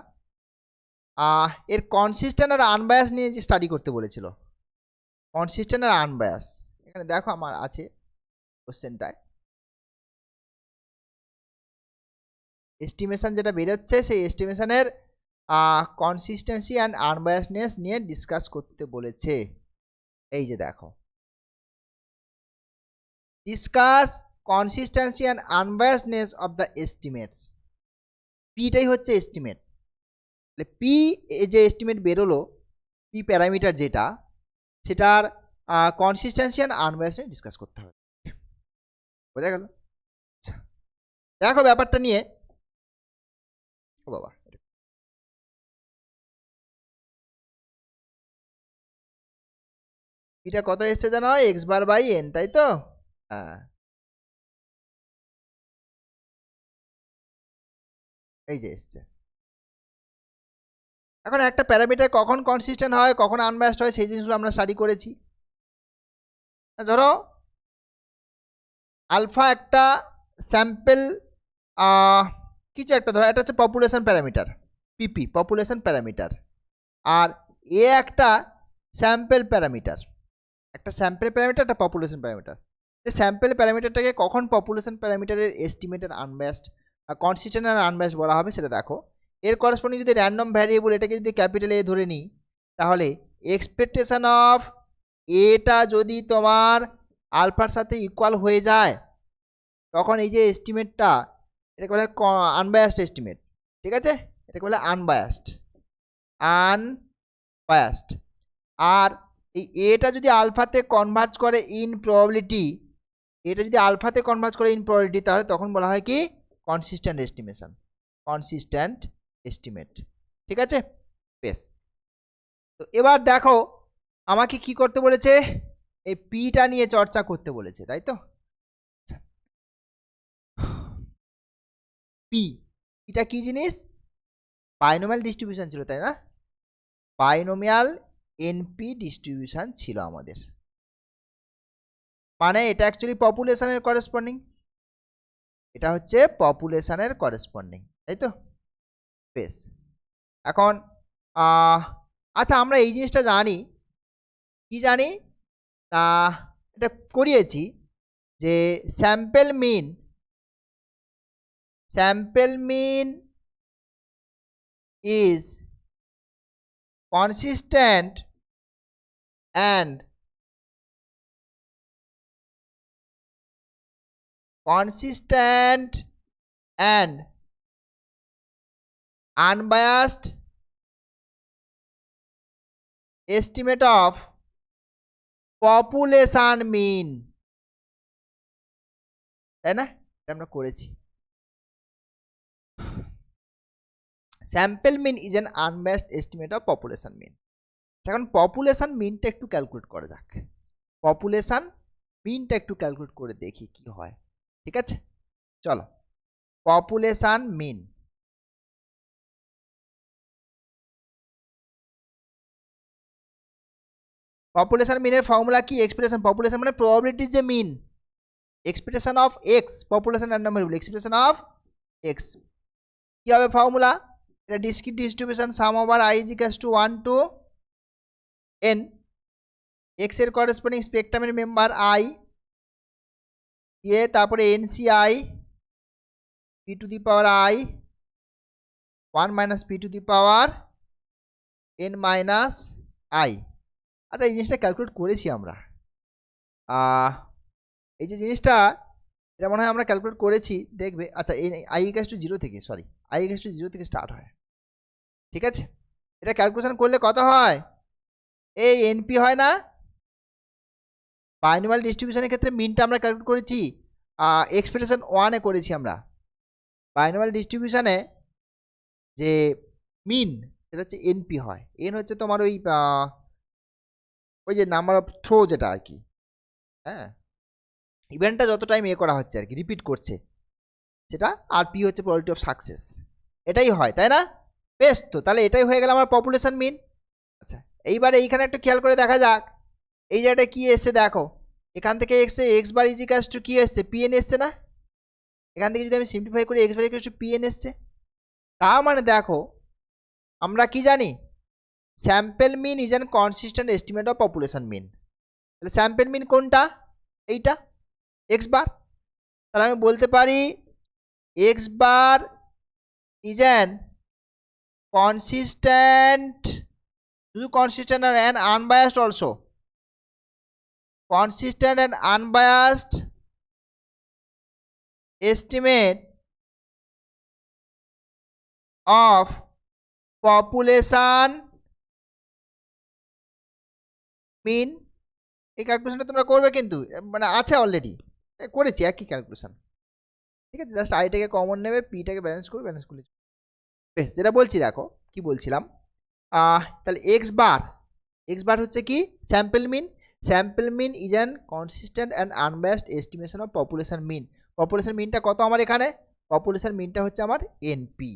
এর কনসিস্টেন্ট আর আনবায়াস নিয়ে যে স্টাডি করতে বলেছিল, কনসিস্টেন্ট আর আনবায়াস, এখানে দেখো আমার আছে কোশ্চেনটায়, এস্টিমেশন যেটা বেরোচ্ছে সেই এস্টিমেশনের কনসিস্টেন্সি অ্যান্ড আনবায়াসনেস নিয়ে ডিসকাস করতে বলেছে। এই যে দেখো, discuss consistency and unbiasness of the estimates. পিটাই হচ্ছে এস্টিমেট, পি যে এস্টিমেট বেরোলো, পি প্যারামিটার যেটা, সেটার কনসিস্টেন্সি অ্যান্ড আনবায়াসনেস ডিসকাস করতে হবে। বোঝা গেল? আচ্ছা, দেখো ব্যাপারটা নিয়ে, ও বাবা, এটা কত এসছে জানো, এক্স বার বাই এন, তাই তো? হ্যাঁ, এই যে এসছে। এখন একটা প্যারামিটার কখন কনসিস্টেন্ট হয়, কখন আনবায়াসড হয়, সেই জিনিসগুলো আমরা স্টাডি করেছি। ধরো আলফা একটা স্যাম্পেল, কিছু একটা ধরো, এটা হচ্ছে পপুলেশন প্যারামিটার, পিপি পপুলেশন প্যারামিটার, আর এ একটা স্যাম্পেল প্যারামিটার, একটা স্যাম্পেল প্যারামিটার, একটা পপুলেশন প্যারামিটার। এই স্যাম্পেল প্যারামিটারটাকে কখন পপুলেশন প্যারামিটারের এস্টিমেটেড আনবায়াসড কনসিস্টেন্ট আর আনবায়াসড বলা হবে সেটা দেখো। এর করসপন্ডিং যদি র্যান্ডম ভ্যারিয়েবল এটাকে যদি ক্যাপিটাল এ ধরে নিই, তাহলে এক্সপেকটেশন অফ এটা যদি তোমার আলফার সাথে ইকুয়াল হয়ে যায়, তখন এই যে এস্টিমেটটা, এটাকে বলে আনবায়াসড এস্টিমেট, ঠিক আছে, এটাকে বলে আনবায়াসড। আর এই এটা যদি আলফাতে কনভার্জ করে ইন প্রবাবিলিটি, এটা যদি আলফাতে কনভার্জ করে ইন প্রবাবিলিটি, তাহলে তখন বলা হয় কি, কনসিস্টেন্ট এস্টিমেশন, কনসিস্টেন্ট এস্টিমেট, ঠিক আছে, বেশ। তো এবার দেখো আমাকে কি করতে বলেছে, এই পিটা নিয়ে চর্চা করতে বলেছে, তাই তো? আচ্ছা, পিটা কি জিনিস, বাইনোমিয়াল ডিস্ট্রিবিউশন ছিল, তাই না? বাইনোমিয়াল এনপি ডিস্ট্রিবিউশন ছিল আমাদের, মানে এটা অ্যাকচুয়ালি পপুলেশনের করেসপন্ডিং, এটা হচ্ছে পপুলেশনের করেসপন্ডিং, তাই তো? বেশ, এখন আচ্ছা আমরা এই জিনিসটা জানি, কি জানি না, এটা করিয়েছি যে sample mean is consistent and unbiased estimate of population mean, তাই না? এটা আমরা করেছি। Sample mean is an unbiased estimate of population mean. এখন পপুলেশন মিনটা একটু ক্যালকুলেট করা যাক, পপুলেশন মিনটা একটু ক্যালকুলেট করে দেখি কি হয়। ঠিক আছে, চলো পপুলেশন মিন। পপুলেশন মিনের ফর্মুলা কি? এক্সপ্রেশন, পপুলেশন মানে প্রবাবিলিটি যে mean, expectation of X, population random variable, expectation of X. কি হবে ফর্মুলা? এটা discrete distribution sum over I is equals to 1 to n, X এর করেসপন্ডিং স্পেকট্রামের মেম্বার আই দিয়ে তারপরে N C I P to the power I 1 minus P to the power N minus I. আচ্ছা এই জিনিসটা ক্যালকুলেট করেছি আমরা, এই যে জিনিসটা এটা মনে হয় আমরা ক্যালকুলেট করেছি, দেখবে। আচ্ছা এই আই ইকুয়ালস টু 0 থেকে, সরি আই ইকুয়ালস টু 0 থেকে স্টার্ট হয়। ঠিক আছে, এটা ক্যালকুলেশন করলে কত হয়? এই এনপি হয় না, বাইনোমিয়াল ডিস্ট্রিবিউশনের ক্ষেত্রে মিনটা আমরা ক্যালকুলেট করেছি, এক্সপেকটেশন 1-এ করেছি আমরা। বাইনোমিয়াল ডিস্ট্রিবিউশনে যে মিন সেটা হচ্ছে এনপি হয়, এন হচ্ছে তোমার ওই যে নাম্বার অফ থ্রো যেটা আর কি, হ্যাঁ ইভেন্টটা যত টাইম করা হচ্ছে আর কি, রিপিট করছে সেটা, আর পি হচ্ছে প্রবাবিলিটি অফ সাকসেস, এটাই হয় তাই না? বেশ, তো তাহলে এটাই হয়ে গেল আমার পপুলেশন মিন। আচ্ছা এইবারে এইখানে একটু খেয়াল করে দেখা যাক, এই জায়গাটা কি এসছে দেখো, এখান থেকে x x bar is equals two কি এসছে? পিএন এসছে না? এখান থেকে যদি আমি সিম্পলিফাই করি X bar equals to P N এসছে, তার মানে দেখো আমরা কি জানি? Sample mean is an consistent estimate of population mean. তাহলে স্যাম্পল মিন কোনটা? এইটা এক্স বার। তাহলে আমি বলতে পারি X bar is an consistent, শুধু consistent and unbiased also, consistent and unbiased estimate of population mean। এই ক্যালকুলেশনটা তোমরা করবে কিন্তু, মানে আছে অলরেডি করেছি একই ক্যালকুলেশন। ঠিক আছে, জাস্ট আইটাকে কমন নেবে, পিটাকে ব্যালেন্স করবে, ব্যালেন্স করলে বেশ। যেটা বলছি দেখো কি বলছিলাম, তাহলে এক্স বার হচ্ছে কি? Sample mean. Sample mean is an consistent and unbiased estimation of population mean. Population মিনটা কত আমার এখানে? পপুলেশন মিনটা হচ্ছে আমার এনপি,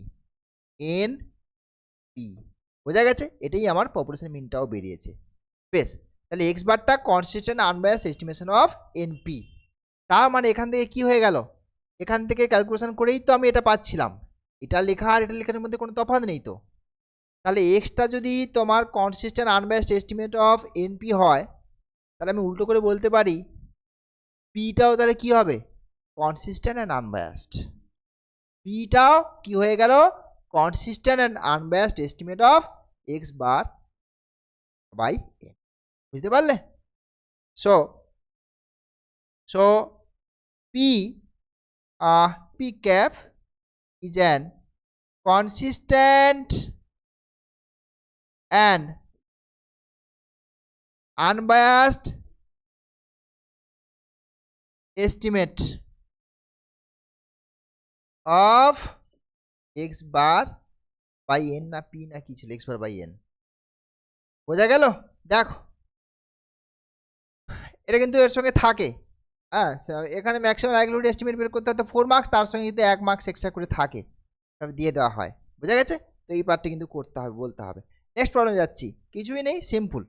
বোঝা গেছে? এটাই আমার পপুলেশন মিনটাও বেরিয়েছে। বেশ, তাহলে এক্স বারটা consistent unbiased estimation of NP, তার মানে এখান থেকে কি হয়ে গেল? এখান থেকে ক্যালকুলেশন করেই তো আমি এটা পাচ্ছিলাম, এটা লেখা আর এটা লেখার মধ্যে কোনো তফাৎ নেই তো। তাহলে এক্সটা যদি তোমার consistent unbiased estimate of NP হয়, তাহলে আমি উল্টো করে বলতে পারি পিটাও তাহলে কি হবে? Consistent and unbiased. পিটাও কি হয়ে গেল? Consistent and unbiased estimate of X bar by N. বুঝতে পারলে? So P cap is an consistent and unbiased estimate of x bar by n, না p না কি ছিল, x bar by n। বোঝা গেল? দেখো এটা কিন্তু এর সঙ্গে থাকে, হ্যাঁ এখানে ম্যাক্সিমাম লাইকলিহুড এস্টিমেট বের করতে হয়তো 4 মার্কস, তার সঙ্গে কিন্তু 1 মার্কস এক্সট্রা করে থাকে, দিয়ে দেওয়া হয়। বোঝা গেছে? তো এই পার্টটা কিন্তু করতে হবে, বলতে হবে। নেক্সট প্রবলেম যাচ্ছি, কিছুই নেই, সিম্পল।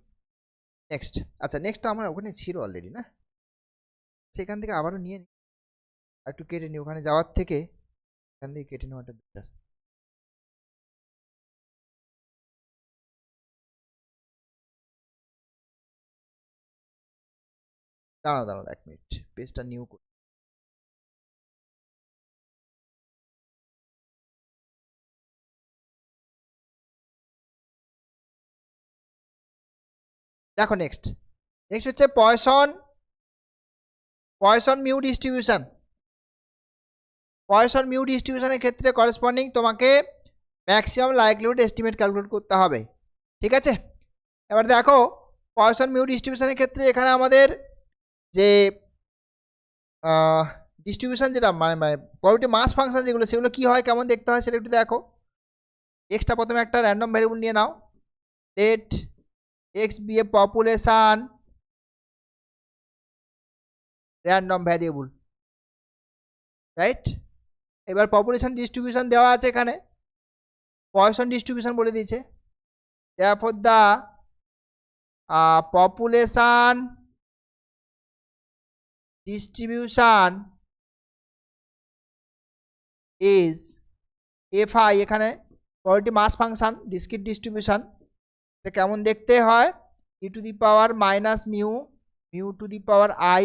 নেক্সট, আচ্ছা নেক্সট আমার ওখানে ছিল অলরেডি না, সেখান থেকে আবারও নিয়ে নিই, একটু কেটে নিই, ওখানে যাওয়ার থেকে এখান থেকে কেটে নেওয়াটা বেটার। দাঁড়াও 1 মিনিট, পেজটা নিউ করি। দেখো নেক্সট হচ্ছে Poisson mu distribution. Poisson mu ডিস্ট্রিবিউশনের ক্ষেত্রে করেসপন্ডিং তোমাকে ম্যাক্সিমাম লাইকলিহুড এস্টিমেট ক্যালকুলেট করতে হবে। ঠিক আছে, এবার দেখো পয়সন মিউ ডিস্ট্রিবিউশনের ক্ষেত্রে এখানে আমাদের যে ডিস্ট্রিবিউশন যেটা মানে প্রবাবিলিটি মাস ফাংশন যেগুলো, সেগুলো কি হয়, কেমন দেখতে হয় সেটা একটু দেখো। এক্সটা প্রথমে একটা র্যান্ডম ভ্যারিয়েবল নিয়ে নাও, let X be a population random variable, right. এবার পপুলেশন ডিস্ট্রিবিউশন দেওয়া আছে এখানে, পয়সন ডিস্ট্রিবিউশন বলে দিয়েছে, therefore the population distribution is fi, এখানে probability mass function discrete distribution, এটা কেমন দেখতে হয়, e to the power minus mu mu to the power I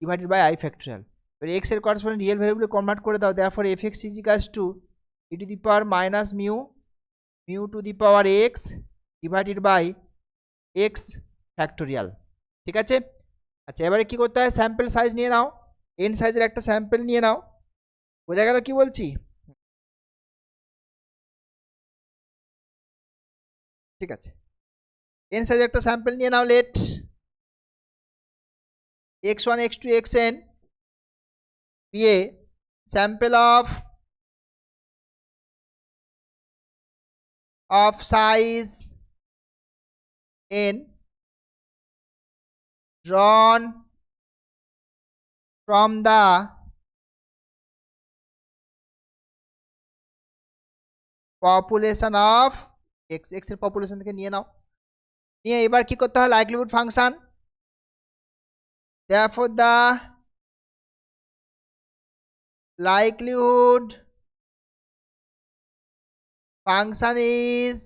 divided by I factorial. এবার এক্স এর করেসপন্ডিং রিয়েল ভ্যারিয়েবলে কনভার্ট করে দাও, therefore fx is equals to e to the power minus mu mu to the power X divided by X factorial, ঠিক আছে। আচ্ছা এবারে কি করতে হয়, স্যাম্পল সাইজ নিয়ে নাও, এন সাইজের একটা স্যাম্পল নিয়ে নাও, বোঝা গেল কি বলছি, ঠিক আছে। এন সাইজের একটা স্যাম্পল নিয়ে নাও, late x1 x2 xn be a sample of size n drawn from the population of x, x এর পপুলেশন থেকে নিয়ে নাও, নিয়ে এবার কি করতে হয়, likelihood function, therefore the likelihood function is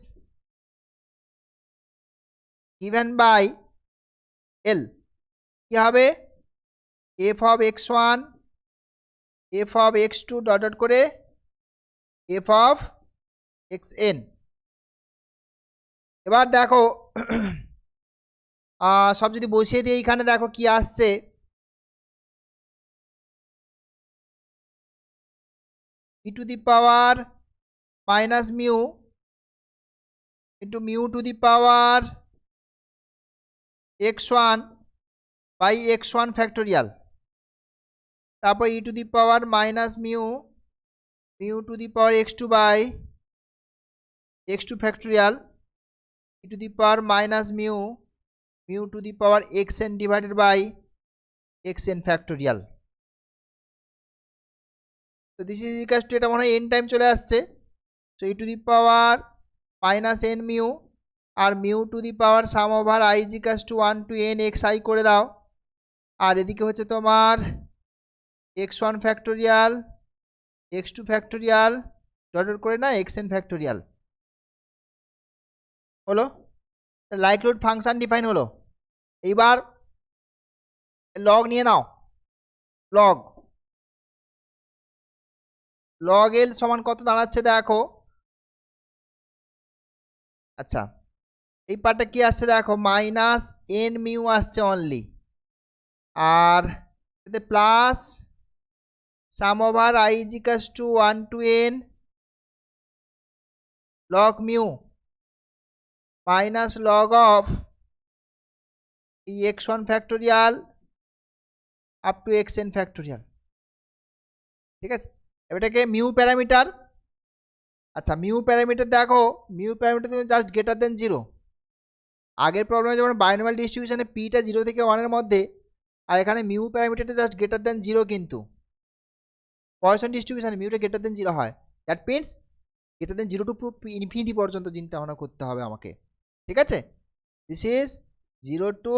given by L, কি হবে f of x1 f of x2 dot dot করে f of xn। এবার দেখো সব যদি বসিয়ে দিই, এখানে দেখো কি আসছে, e to the power minus mu into mu to the power x1 by x1 factorial, তারপর e to the power minus mu mu to the power x2 by x2 factorial, e to the power minus mu mu to the power xn divided by xn factorial. তো this is equals to, এটা মনে হয় n time চলে আসছে, so e to the power minus N mu R mu to the power sum over I is equals to 1 to n x I করে দাও, আর এদিকে হচ্ছে তোমার x1 factorial x2 factorial dot dot করে না xn factorial হলো, likelihood function define হলো। এইবার লগ নিয়ে নাও, লগ লগ এল সমান কত দাঁড়াচ্ছে দেখো, আচ্ছা এই পার্টটা কি আসছে দেখো, মাইনাস এন মিউ আসছে অনলি, আর এতে plus sum over I is equals to 1 to n log mu minus log of এই x1 factorial up to xn factorial, ঠিক আছে। এটাকে মিউ প্যারামিটার, আচ্ছা মিউ প্যারামিটার দেখো, মিউ প্যারামিটার তুমি জাস্ট গ্রেটার দেন 0, আগের প্রবলেমে যেমন বাইনোমিয়াল ডিস্ট্রিবিউশনে পিটা 0 থেকে 1 এর মধ্যে, আর এখানে মিউ প্যারামিটারটা জাস্ট গ্রেটার দেন 0, কিন্তু পয়সন ডিস্ট্রিবিউশনে মিউটা গ্রেটার দেন 0 হয়, that means greater than 0 to infinity পর্যন্ত চিন্তা ভাবনা করতে হবে আমাকে, ঠিক আছে। This is 0 to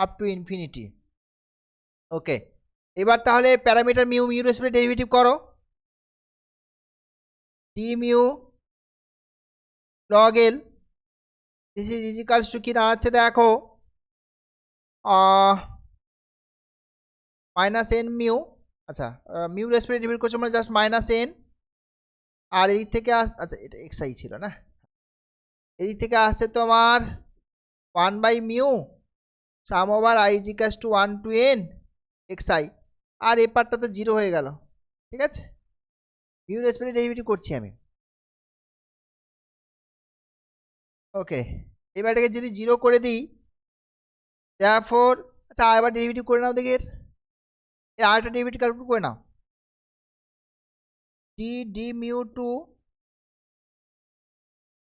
up to infinity, okay. এবার তাহলে প্যারামিটার মিউ মিউ রেসপেক্টে ডেরিভেটিভ করো, d mu log L, this is equals to কি দাঁড়াচ্ছে দেখো, মাইনাস এন মিউ, আচ্ছা মিউ রেসপেক্টে ডেরিভেটিভ করছো মানে জাস্ট মাইনাস এন, আর এদিক থেকে আচ্ছা এটা এক্স আই ছিল না, এদিক থেকে আসছে তোমার 1 by mu sum over I is equals to 1 to n x I, আর এই পার্টটা তো 0 হয়ে গেল, ঠিক আছে। মিউ রেসপেক্টে ডেরিভেটিভ করছি আমি, ওকে। এবার এটাকে যদি 0 করে দিই, therefore আচ্ছা এবার ডেরিভেটিভ করে নাও দেখি, এর আরেকটা ডেরিভেটিভ ক্যালকুলেট করে নাও, d d mu two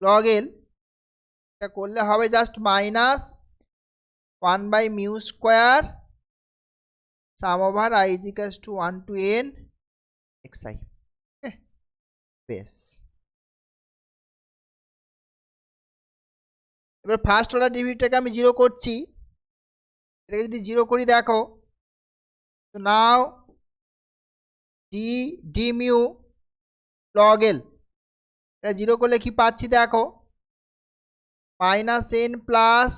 log L, এটা করলে হবে just minus 1/μ square sum over i is equals to 1 to n xi। বেশ, এবার ফার্স্ট অর্ডার ডেরিভেটিভটাকে আমি জিরো করছি, এটাকে যদি জিরো করি দেখো, তো নাও ডি মিউ লগ এল, এটা জিরো করলে কি পাচ্ছি দেখো, minus n plus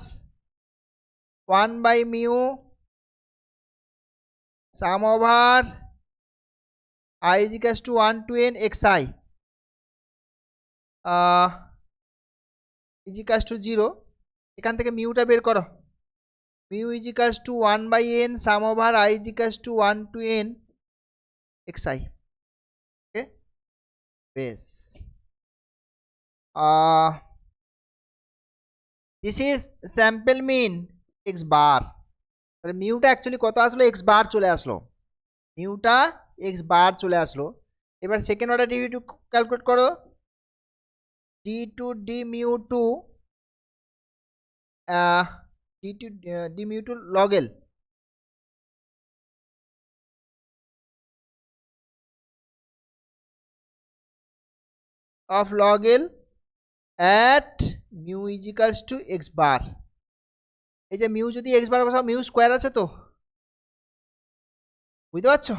1/μ sum over i is equals to 1 to n xi is equals to 0। এখান থেকে মিউটা বের করো, mu is equals to 1/n sum over i is equals to 1 to n xi। Okay, বেশ, this is sample mean x bar, তাহলে মিউটা actually কত আসলো, এক্স বার চলে আসলো, মিউটা এক্স বার চলে আসলো। এবার সেকেন্ড অর্ডার ডেরিভেটিভ ক্যালকুলেট করো, D two D mu two D mu two log L, of log L at mu is equals to x bar। এই যে মিউ যদি এক্স বার বসাও, মিউ স্কোয়ার আছে তো, বুঝতে পারছো,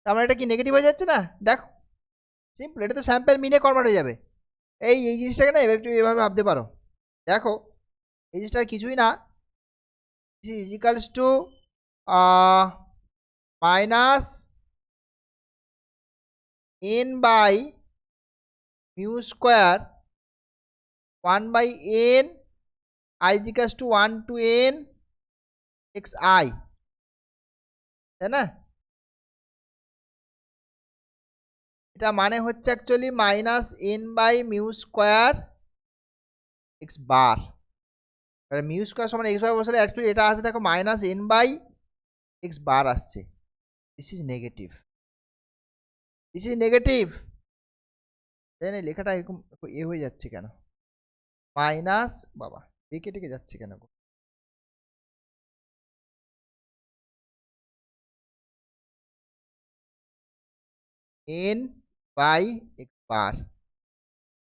তার মানে এটা কি নেগেটিভ হয়ে যাচ্ছে না, দেখো সিম্পল, এটা তো স্যাম্পল মিনে কনভার্ট হয়ে যাবে। এই জিনিসটাকে না একটু এভাবে ভাবতে পারো, দেখো এই জিনিসটা কিছুই না, is equals to minus n by mu square 1/n i is equals to 1 to n xi, তাই না, এটা মানে হচ্ছে actually minus n by mu square x bar, mu square সমান এক্স বার বসালে অ্যাকচুয়ালি এটা আসছে দেখো minus n by x bar আসছে, this is negative, this is negative, তাই না, লেখাটা এরকম এ হয়ে যাচ্ছে কেন, মাইনাস বাবা বেঁকে টেকে যাচ্ছে কেন, n by x bar,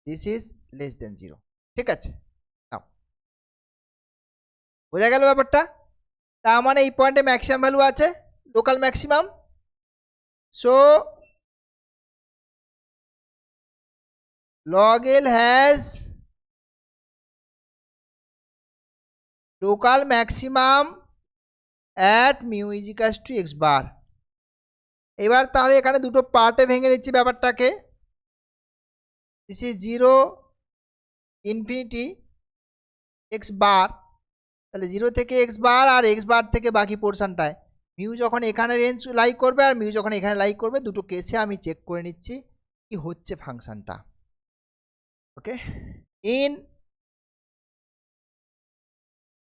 this is less than 0। ঠিক আছে, নাও বোঝা গেল ব্যাপারটা, তার মানে এই পয়েন্টে ম্যাক্সিমাম ভ্যালু আছে, local maximum, so log L has local maximum at mu is equals to x bar। এবার তাহলে এখানে দুটো পার্টে ভেঙে নিচ্ছি ব্যাপারটাকে, this is 0 infinity x bar, তাহলে 0 থেকে এক্স বার আর এক্স বার থেকে বাকি পোর্শনটায় মিউ যখন এখানে রেঞ্জ লাই করবে আর মিউ যখন এখানে লাই করবে, দুটো কেসে আমি চেক করে নিচ্ছি কি হচ্ছে ফাংশনটা। Okay, in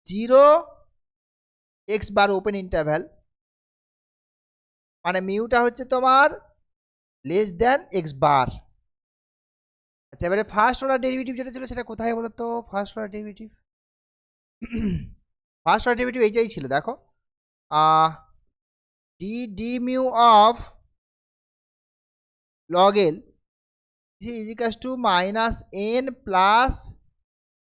0 x bar open interval, মানে মিউটা হচ্ছে তোমার লেস দেন এক্স বার। আচ্ছা, এবারে ফার্স্ট অর্ডার ডেরিভেটিভ যেটা ছিল সেটা কোথায় বলো তো, first order derivative, first order derivative এইটাই ছিল দেখো, d mu of log L is equals to minus n plus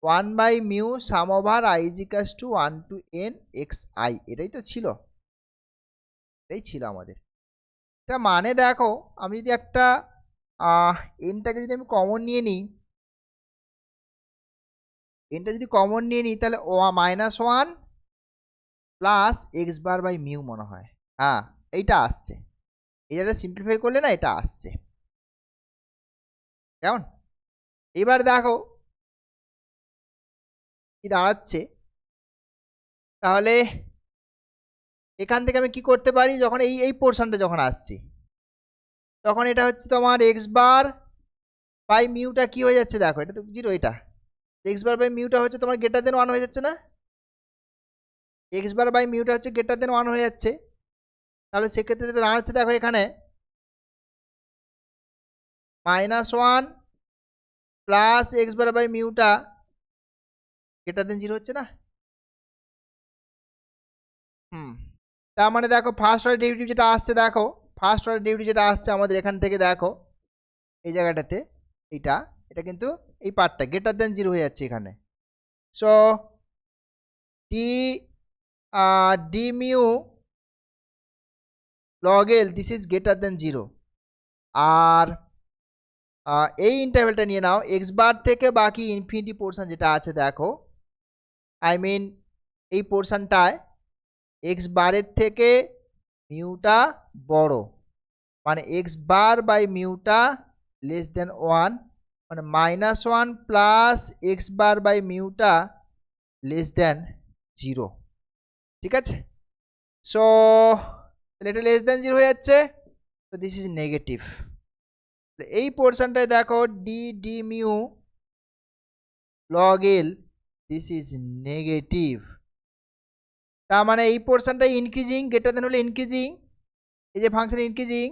1/μ sum over i is equals to 1 to n xi, এটাই তো ছিল, এটাই ছিল আমাদের। এটা মানে দেখো আমি যদি একটা এনটাকে যদি আমি কমন নিয়ে নিই, এনটা যদি কমন নিয়ে নিই তাহলে -1 plus x bar by mu মনে হয়, হ্যাঁ এইটা আসছে, এইটা সিম্পলিফাই করলে না এটা আসছে, কেমন। এবার দেখো কি দাঁড়াচ্ছে, তাহলে এখান থেকে আমি কি করতে পারি, যখন এই পোর্শনটা যখন আসছি তখন এটা হচ্ছে তোমার এক্স বার বাই মিউটা কি হয়ে যাচ্ছে দেখো, এটা তো 0, এটা এক্স বার বাই মিউটা হচ্ছে তোমার গ্রেটার দেন 1 হয়ে যাচ্ছে না, এক্স বার বাই মিউটা হচ্ছে গ্রেটার দেন 1 হয়ে যাচ্ছে, তাহলে সেক্ষেত্রে যেটা দাঁড়াচ্ছে দেখো এখানে -1 প্লাস এক্স বার বাই মিউটা গ্রেটার দেন 0 হচ্ছে না। তার মানে দেখো ফার্স্ট অর্ডার ডেরিভেটিভ যেটা আসছে, দেখো ফার্স্ট অর্ডার ডেরিভেটিভ যেটা আসছে আমাদের এখান থেকে, দেখো এই জায়গাটাতে এটা কিন্তু এই পার্টটা গ্রেটার দেন 0 হয়ে যাচ্ছে এখানে। So D mu log L this is greater than 0। আর এই ইন্টারভ্যালটা নিয়ে নাও এক্স বার থেকে বাকি ইনফিনিটি পোর্শন যেটা আছে, দেখো আই মিন এই পোর্শনটায় এক্স বারের থেকে মিউটা বড়, মানে এক্স বার বাই মিউটা লেস দেন 1, মানে -1 প্লাস এক্স বার বাই মিউটা লেস দেন 0। ঠিক আছে, সো তাহলে এটা লেস দেন 0 হয়ে যাচ্ছে, তো দিস ইজ নেগেটিভ। এই পোর্শনটায় দেখো d mu log L this is negative. তার মানে এই পোর্শনটা ইনক্রিজিং, গ্রেটার দেন হলে ইনক্রিজিং, এই যে ফাংশন ইনক্রিজিং,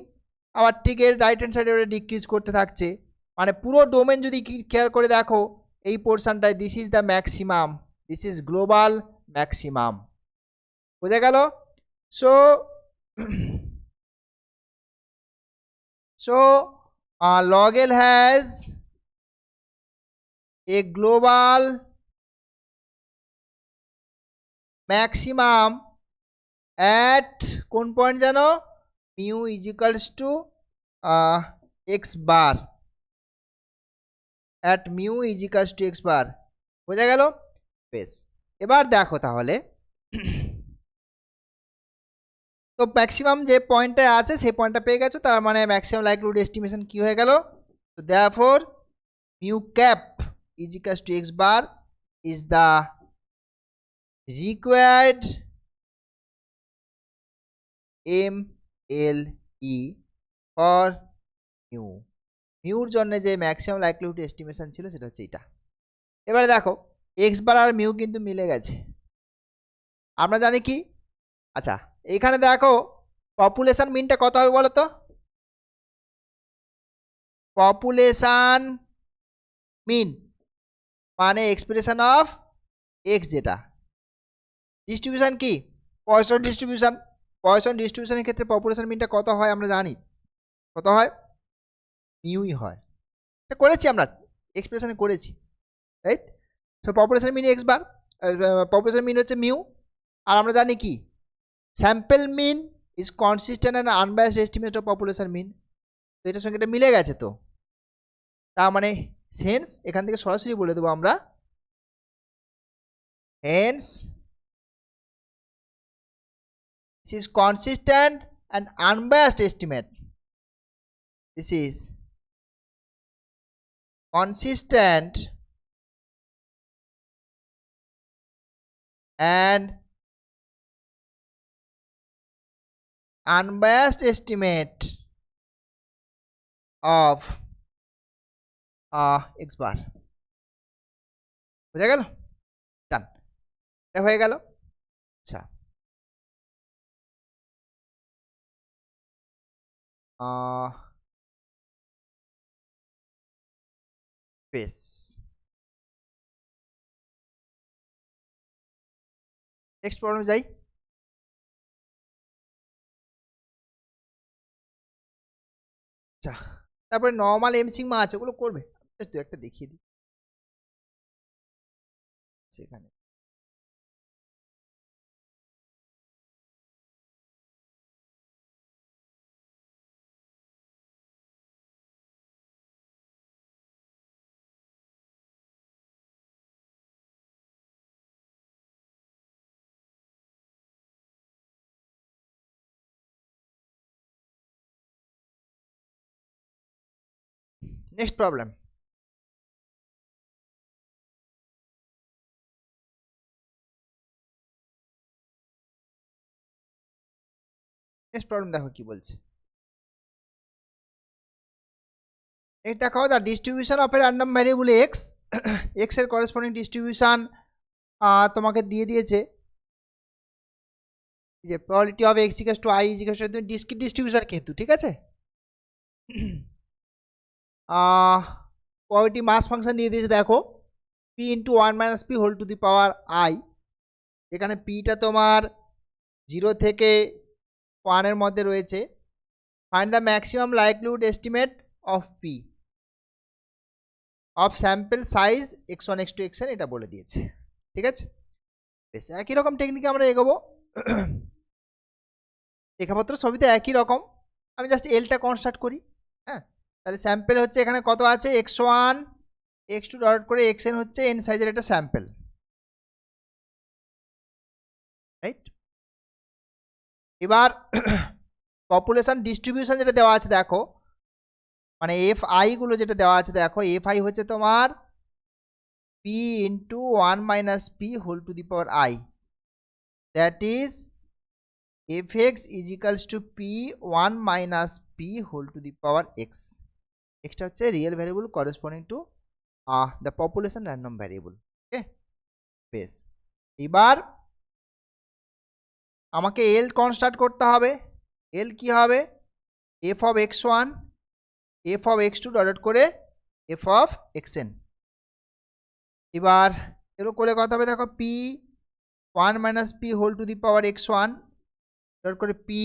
আবার ঠিক এর রাইট হ্যান্ড সাইডে ওটা ডিক্রিজ করতে থাকছে, মানে পুরো ডোমেন যদি খেয়াল করে দেখো এই পোর্শনটায় this is the maximum, this is global maximum. বোঝা গেল? so log L has a global maximum at কোন পয়েন্ট জানো, mu is equals to x bar, at mu is equals to x bar। বোঝা গেল? বেশ, এবার দেখো তাহলে তো ম্যাক্সিমাম যে পয়েন্টটা আছে সেই পয়েন্টটা পেয়ে গেছো, তার মানে ম্যাক্সিমাম লাইকলিহুড এস্টিমেশন কি হয়ে গেল, তো therefore mu cap is equals two x bar is the required MLE for mu. Muir জন্য যে ম্যাক্সিমাম লাইকলিহুড এস্টিমেশন ছিল সেটা হচ্ছে এটা। এবারে দেখো এক্স বার আর মিউ কিন্তু মিলে গেছে, আমরা জানি কি, আচ্ছা এখানে দেখো পপুলেশন মিনটা কত হবে বলো তো, পপুলেশন মিন মানে এক্সপ্রেশন অফ এক্স, যেটা ডিস্ট্রিবিউশন কি পয়সন ডিস্ট্রিবিউশন, পয়সন ডিস্ট্রিবিউশনের ক্ষেত্রে পপুলেশন মিনটা কত হয় আমরা জানি, কত হয়, মিউই হয়। এটা করেছি আমরা এক্সপ্রেশনে করেছি, right? So population mean x bar, population mean হচ্ছে মিউ, আর আমরা জানি কি sample mean is consistent and unbiased estimate of population mean. তো এটার সঙ্গে এটা মিলে গেছে, তো তার মানে হেন্স এখান থেকে সরাসরি বলে দেবো আমরা, Haynes this is consistent and unbiased estimate, this is consistent and unbiased estimate of x bar। বুঝা গেল? ডান, এটা হয়ে গেল। আচ্ছা বেশ, নেক্সট প্রবলেম যাই। আচ্ছা তারপরে নর্মাল এম সিগমা আছে, ওগুলো করবে, দু একটা দেখিয়ে দিই সেখানে। নেক্সট প্রবলেম, নেক্সট প্রবলেম দেখো কি বলছে। নেক্সট দেখো the distribution of a random variable x, x এর করেসপন্ডিং ডিস্ট্রিবিউশন তোমাকে দিয়ে দিয়েছে, যে probability of x equals to i is equals to discrete distribution কিন্তু, ঠিক আছে। কয়টি মাস ফাংশন দিয়ে দিয়েছে দেখো, p into 1 minus P whole to the power i. এখানে পিটা তোমার 0 থেকে 1-এর মধ্যে রয়েছে। Find the maximum likelihood estimate of p of sample size x1 x2 xn, এটা বলে দিয়েছে। ঠিক আছে, বেশ একই রকম টেকনিকে আমরা এগোবো। লেখাপত্র সবই তো একই রকম, আমি জাস্ট এলটা কনস্ট্রাক্ট করি। হ্যাঁ, তাহলে স্যাম্পল হচ্ছে এখানে কত আছে, x1 x2 ডট করে xn হচ্ছে এন সাইজের একটা স্যাম্পল, রাইট। এবার পপুলেশন ডিস্ট্রিবিউশন যেটা দেওয়া আছে দেখো, মানে এফ আই গুলো যেটা দেওয়া আছে দেখো, এফ আই হচ্ছে তোমার P into 1 minus P whole to the power i, that is f x is equals to p 1 minus P whole to the power x. এক্সটা হচ্ছে real variable corresponding to the population random variable. Okay, বেশ। এবার আমাকে এল construct করতে হবে। L কি হবে, f of x1 f of x2 dot করে এফ অফ xn। এবার এরকম করে কথা হবে দেখো, p 1 minus P whole to the power x1 dot করে p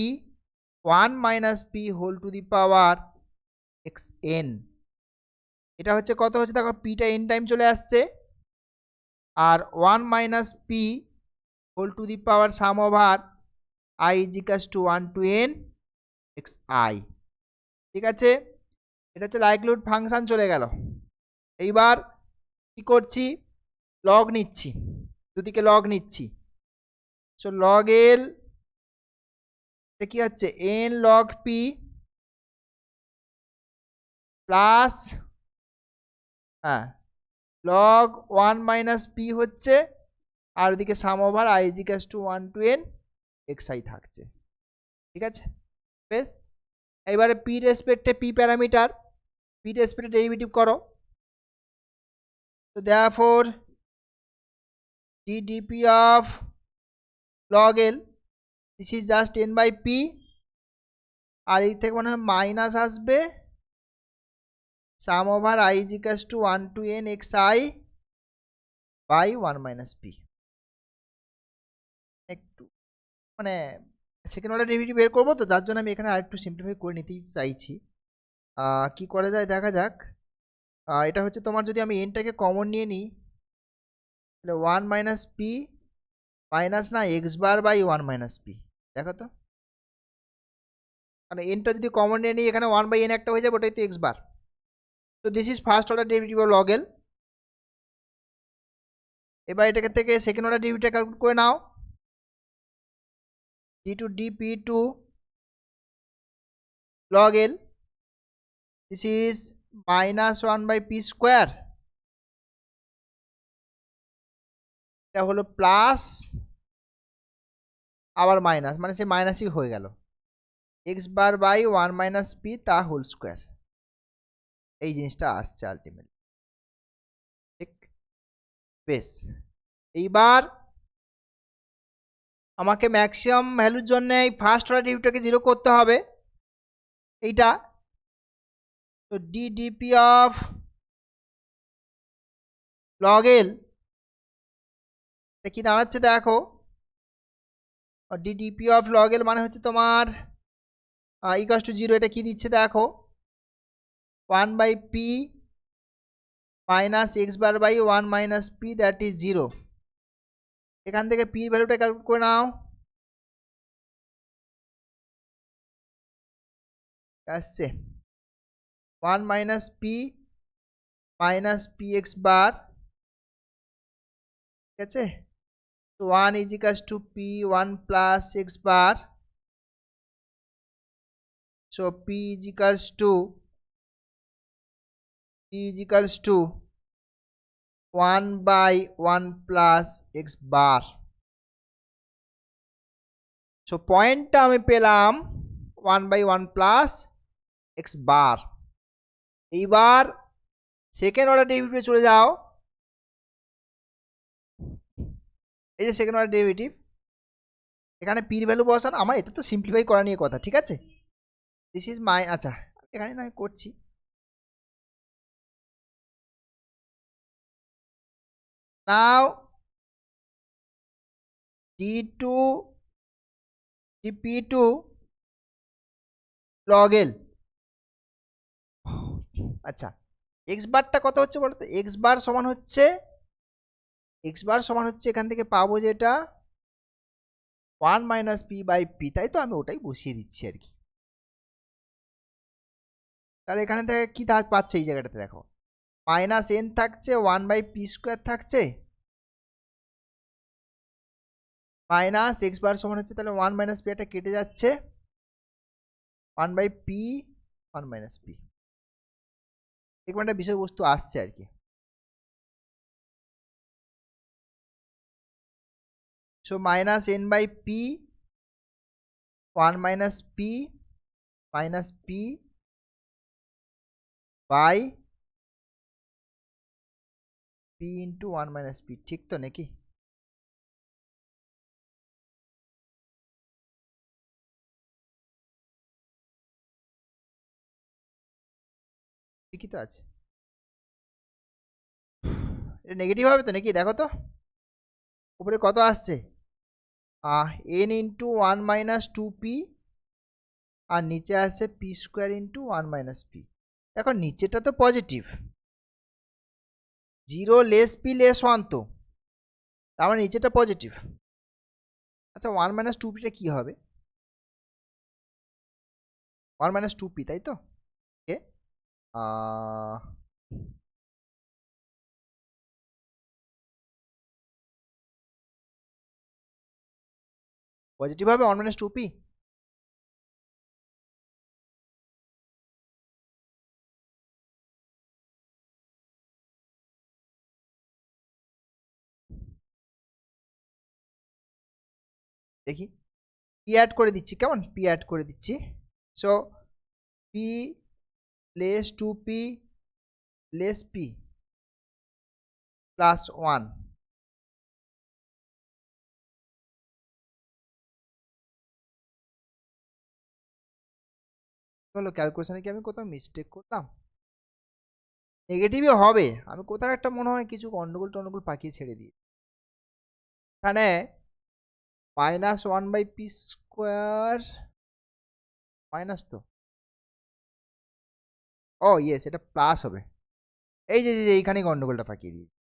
1 minus P whole to the power xn। এটা হচ্ছে কত হচ্ছে দেখো, পিটা এন টাইম চলে আসছে, আর 1 minus P whole to the power sum over i is equals to 1 to n xi। ঠিক আছে, এটা হচ্ছে লাইকলিহুড ফাংশন চলে গেল। এইবার কি করছি, লগ নিচ্ছি, দুদিকে লগ নিচ্ছি। সো লগ এল এটা কি হচ্ছে, n log p plus log 1 minus p হচ্ছে, আর ওদিকে sum over i is equals to 1 to n xi থাকছে। ঠিক আছে, বেশ। এবারে পি রেসপেক্টে পি প্যারামিটার, পি রেসপেক্টে ডেরিভেটিভ করো। তো therefore ddp of log l, this is just n by p, আর এই থেকে মনে হয় মাইনাস আসবে sum over i is equals to 1 to n xi by 1 minus p. একটু মানে সেকেন্ড অর্ডার ডেরিভেটিভ বের করবো, তো যার জন্য আমি এখানে আরেকটু সিম্পলিফাই করে নিতেই চাইছি। কি করা যায় দেখা যাক। এটা হচ্ছে তোমার, যদি আমি এনটাকে কমন নিয়ে নিই তাহলে 1 মাইনাস পি মাইনাস না x bar by 1 minus p. দেখো তো, মানে এনটা যদি কমন নিয়ে নিই এখানে 1 বাই এন একটা হয়ে যাবে, ওটাই তো এক্স বার। তো this is first order derivative of log L. এবার এটাকে থেকে সেকেন্ড অর্ডার ডেরিভেটিভ ক্যালকুলেট করে নাও, d two d p to log L, this is minus 1 by p square, এটা হলো প্লাস আবার মাইনাস, মানে সে মাইনাসই হয়ে গেল, x bar by 1 minus p তা হোল স্কোয়ার। এই জিনিসটা আসছে আলটিমেটলি। ঠিক, বেশ। এইবার আমাকে ম্যাক্সিমাম ভ্যালুর জন্য এই ফার্স্ট অর্ডার ডেরিভেটিভটাকে 0 করতে হবে, এইটা। তো ডিডিপি অফ লগ এল এটা কি দাঁড়াচ্ছে দেখো, ডিডিপি অফ লগ এল মানে হচ্ছে তোমার ইকুয়ালস টু 0, এটা কি দিচ্ছে দেখো, 1 by p minus x bar by 1 minus p that is 0। এখান থেকে পির ভ্যালুটা ক্যালকুলেট করে নাও, আসছে 1 minus p minus p x bar. ঠিক আছে, তো 1 is equals to p 1 plus x bar. So p is equals to 1 by 1 plus x bar। So পয়েন্টটা আমি পেলাম 1 by 1 plus x bar। এইবার সেকেন্ড অর্ডার ডেরিভেটিভে চলে যাও, এই যে সেকেন্ড অর্ডার ডেরিভেটিভ, এখানে পির ভ্যালু বসান। আমার এটা তো সিম্পলিফাই করা নিয়ে কথা, ঠিক আছে। দিস ইজ মাই, আচ্ছা এখানে নয় করছি, নাও d2 dp2 log l। আচ্ছা, এক্স বারটা কত হচ্ছে বলো তো? এক্স বার সমান হচ্ছে এখান থেকে পাবো যেটা 1 মাইনাস পি বাই পি, তাই তো? আমি ওটাই বসিয়ে দিচ্ছি আর কি। তাহলে এখানে থেকে কি পাচ্ছে এই জায়গাটাতে? দেখো মাইনাস এন থাকছে, 1 বাই পি স্কোয়ার থাকছে, মাইনাস এক্স বার সমান হচ্ছে তাহলে 1 মাইনাস পি, একটা কেটে যাচ্ছে, 1 বাই পি 1 মাইনাস পি। এরকম একটা বিষয়বস্তু আসছে আর কি। So minus n by p 1 minus p by P into 1 minus P, ঠিক তো নাকি? ঠিকই তো আছে। এটা নেগেটিভ হবে তো নাকি? দেখো তো উপরে কত আসছে, এন ইন্টু 1 মাইনাস 2p, আর নিচে আসছে P square into 1 minus p. দেখো নিচেটা তো পজিটিভ, 0 লেস পি লেস 1, তো তার মানে নিচেটা পজিটিভ। আচ্ছা 1 মাইনাস 2pটা কী হবে? 1 মাইনাস 2p, তাই তো? ওকে, পজিটিভ হবে 1 মাইনাস 2p। দেখি পি অ্যাড করে দিচ্ছি, কেমন? পি অ্যাড করে দিচ্ছি। So P less 2p less P plus 1, হলো ক্যালকুলেশনে কি আমি কোথাও মিস্টেক করলাম? নেগেটিভই হবে, আমি কোথাও একটা মনে হয় কিছু গন্ডগোল পাকিয়ে ছেড়ে দিই। এখানে minus 1 by p square minus, তো ও ইয়েস, এটা প্লাস হবে। এই যে এইখানে গন্ডগোলটা পাকিয়ে দিয়েছি,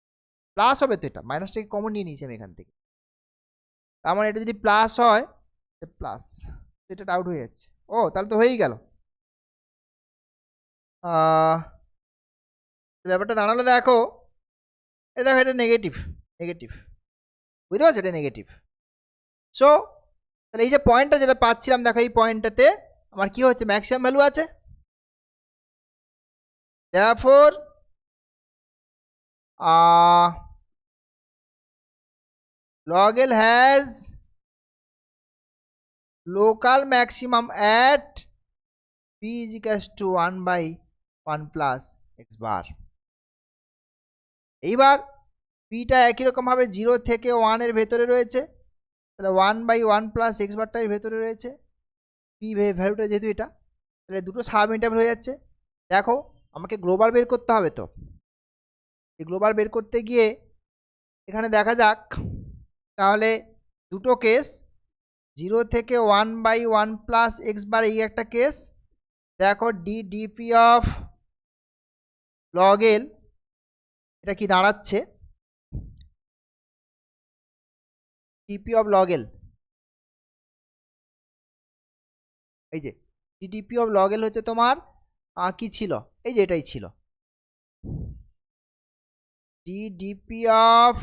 প্লাস হবে তো, এটা মাইনাসটাকে কমন নিয়ে নিয়েছি আমি এখান থেকে। তার মানে এটা যদি প্লাস হয়, প্লাস, এটা আউট হয়ে যাচ্ছে। ও তাহলে তো হয়েই গেল। ব্যাপারটা দাঁড়ালো, দেখো এটা দেখো, এটা নেগেটিভ, বুঝতে পারছো? এটা নেগেটিভ। সো তাহলে এই যে পয়েন্টটা যেটা পাচ্ছিলাম, দেখো এই পয়েন্টটাতে আমার কি হচ্ছে, ম্যাক্সিমাম ভ্যালু আছে। therefore log L has local maximum at p is equals to 1 by 1 plus x bar। এইবার পিটা একই রকম ভাবে 0 থেকে 1 এর ভেতরে রয়েছে, তাহলে 1 বাই 1 প্লাস এক্স বারটা এর ভেতরে রয়েছে, পি ভ্যালুটা যেহেতু এটা, তাহলে দুটো সাব ইন্টারভ্যাল হয়ে যাচ্ছে। দেখো আমাকে গ্লোবাল বের করতে হবে, তো এই গ্লোবাল বের করতে গিয়ে এখানে দেখা যাক, তাহলে দুটো কেস, 0 থেকে 1 বাই 1 প্লাস এক্স বার, এই একটা কেস। দেখো ডিপি অফ লগ এল, এটা কি দাঁড়াচ্ছে, ডিপি অফ লগ এল, এই যে ডিপি অফ লগ এল হচ্ছে তোমার কি ছিল, এই যে এটাই ছিল, ডিপি অফ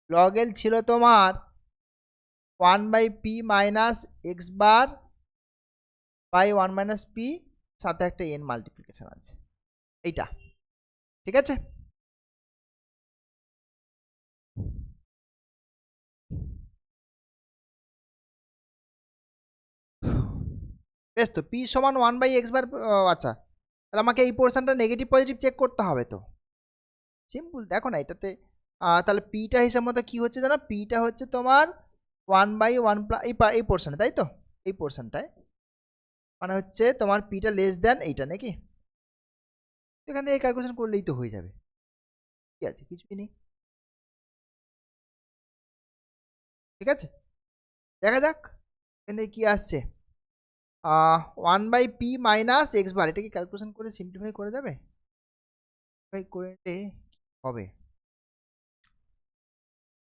লগ এল ছিল তোমার 1 by p minus x bar by 1 minus p, সাথে একটা এন মাল্টিপ্লিকেশন আছে, এইটা ঠিক আছে। বেশ, তো পি সমান 1 বাই এক্স বার, আচ্ছা তাহলে আমাকে এই পোর্শনটা নেগেটিভ পজিটিভ চেক করতে হবে, তো সিম্পল। দেখো না এটাতে তাহলে পিটা হিসাব মতো কী হচ্ছে জানো, পিটা হচ্ছে তোমার 1 বাই 1 প্লাস এই পোর্শনে, তাই তো? এই পোর্শনটায় মানে হচ্ছে তোমার পিটা লেস দেন এইটা নাকি? এখান থেকে ক্যালকুলেশন করলেই তো হয়ে যাবে। কি আছে? কিছুই নেই। ঠিক আছে, দেখা যাক এখান থেকে কি আসছে। 1/p মাইনাস এক্স বার, এটা কি ক্যালকুলেশন করে সিম্পলিফাই করা যাবে? সিম্পলিফাই করলে হবে,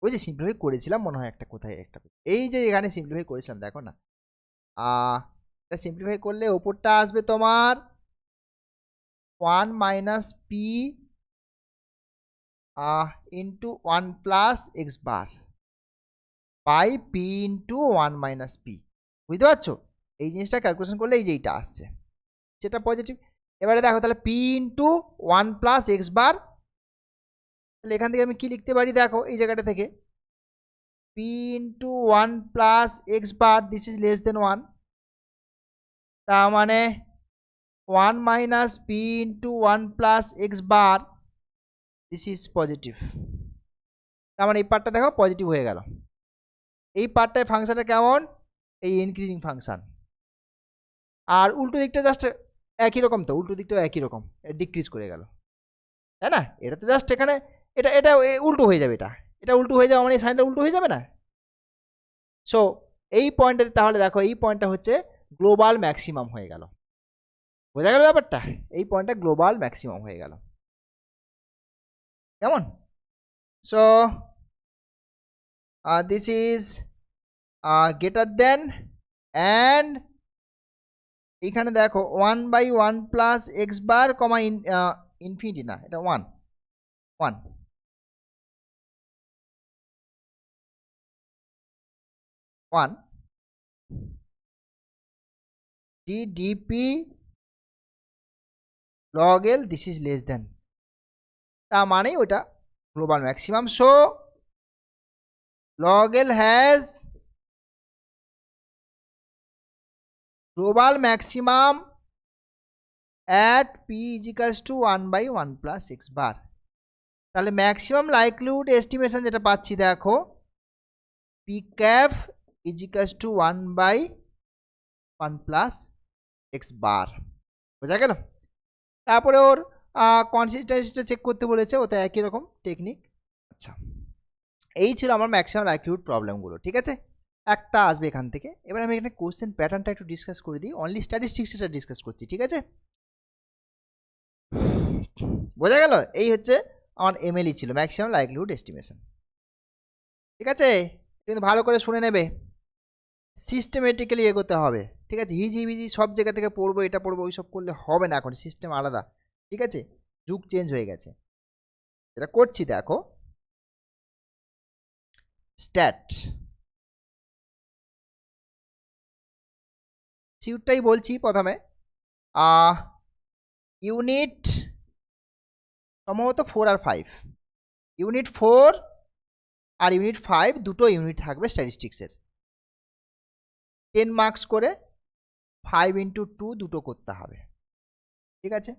ওই যে সিম্পলিফাই করেছিলাম মনে হয় একটা, কোথায় একটা, এই যে এখানে সিম্পলিফাই করেছিলাম, দেখো না। এটা সিম্পলিফাই করলে ওপরটা আসবে তোমার 1 minus p into 1 plus x bar by P into 1 minus p. বুঝতে পারছো? এই জিনিসটা ক্যালকুলেশন করলে এই যে এইটা আসছে, যেটা পজিটিভ। এবারে দেখো তাহলে P into 1 plus x bar, তাহলে এখান থেকে আমি কি লিখতে পারি দেখো এই জায়গাটা থেকে, P into 1 plus x bar this is less than 1, তার মানে 1 minus p into 1 plus x bar this is positive. তার মানে এই পার্টটা দেখো পজিটিভ হয়ে গেল। এই পার্টটায় ফাংশনটা কেমন? এই ইনক্রিজিং ফাংশন। আর উল্টো দিকটা জাস্ট একই রকম, তো উল্টো দিকটাও একই রকম, ডিক্রিজ করে গেল, তাই না? এটা তো জাস্ট এখানে এটা এটা উল্টো হয়ে যাবে, এটা এটা উল্টো হয়ে যাবে, মানে এই সাইনটা উল্টো হয়ে যাবে না? সো এই পয়েন্টটাতে তাহলে দেখো এই পয়েন্টটা হচ্ছে গ্লোবাল ম্যাক্সিমাম হয়ে গেল। বোঝা গেল ব্যাপারটা? এই পয়েন্টটা গ্লোবাল ম্যাক্সিমাম হয়ে গেল, কেমন? So this is greater than, and এইখানে দেখো 1/1 প্লাস এক্স বার কমা ইনফিনিটি, না এটা 1 1 1 dp log l this is less than, তার মানে ওটা global maximum. So log l has global maximum at p is equals to 1/1 plus x bar। তাহলে maximum likelihood estimation যেটা পাচ্ছি দেখো, p cap is equals to 1/1 plus x bar। বোঝা গেল? তারপরে ওর কনসিস্টেন্সিটা চেক করতে বলেছে, ওটা একই রকম টেকনিক। আচ্ছা, এই ছিল আমার ম্যাক্সিমাম লাইকলিহুড প্রবলেমগুলো, ঠিক আছে? একটা আসবে এখান থেকে। এবার আমি এখানে কোশ্চেন প্যাটার্নটা একটু ডিসকাস করে দিই, অনলি স্ট্যাটিস্টিক্সটা ডিসকাস করছি, ঠিক আছে? বোঝা গেল? এই হচ্ছে আমার এমএলই ছিল, ম্যাক্সিমাম লাইকলিহুড এস্টিমেশন, ঠিক আছে? কিন্তু ভালো করে শুনে নেবে, সিস্টেমেটিক্যালি এগোতে হবে, ঠিক আছে? হিজিবিজি সব জায়গা থেকে পড়বো, এটা পড়বো, ওই সব করলে হবে না, এখন সিস্টেম আলাদা, ঠিক আছে? যুগ চেঞ্জ হয়ে গেছে। যেটা করছি দেখো, স্ট্যাট সিউটটাই বলছি প্রথমে। ইউনিট সম্ভবত 4 আর 5, ইউনিট 4 আর ইউনিট 5 দুটো ইউনিট থাকবে স্ট্যাটিস্টিক্সের, 10 মার্কস করে, 5 ইন্টু 2 দুটো করতে হবে, ঠিক আছে?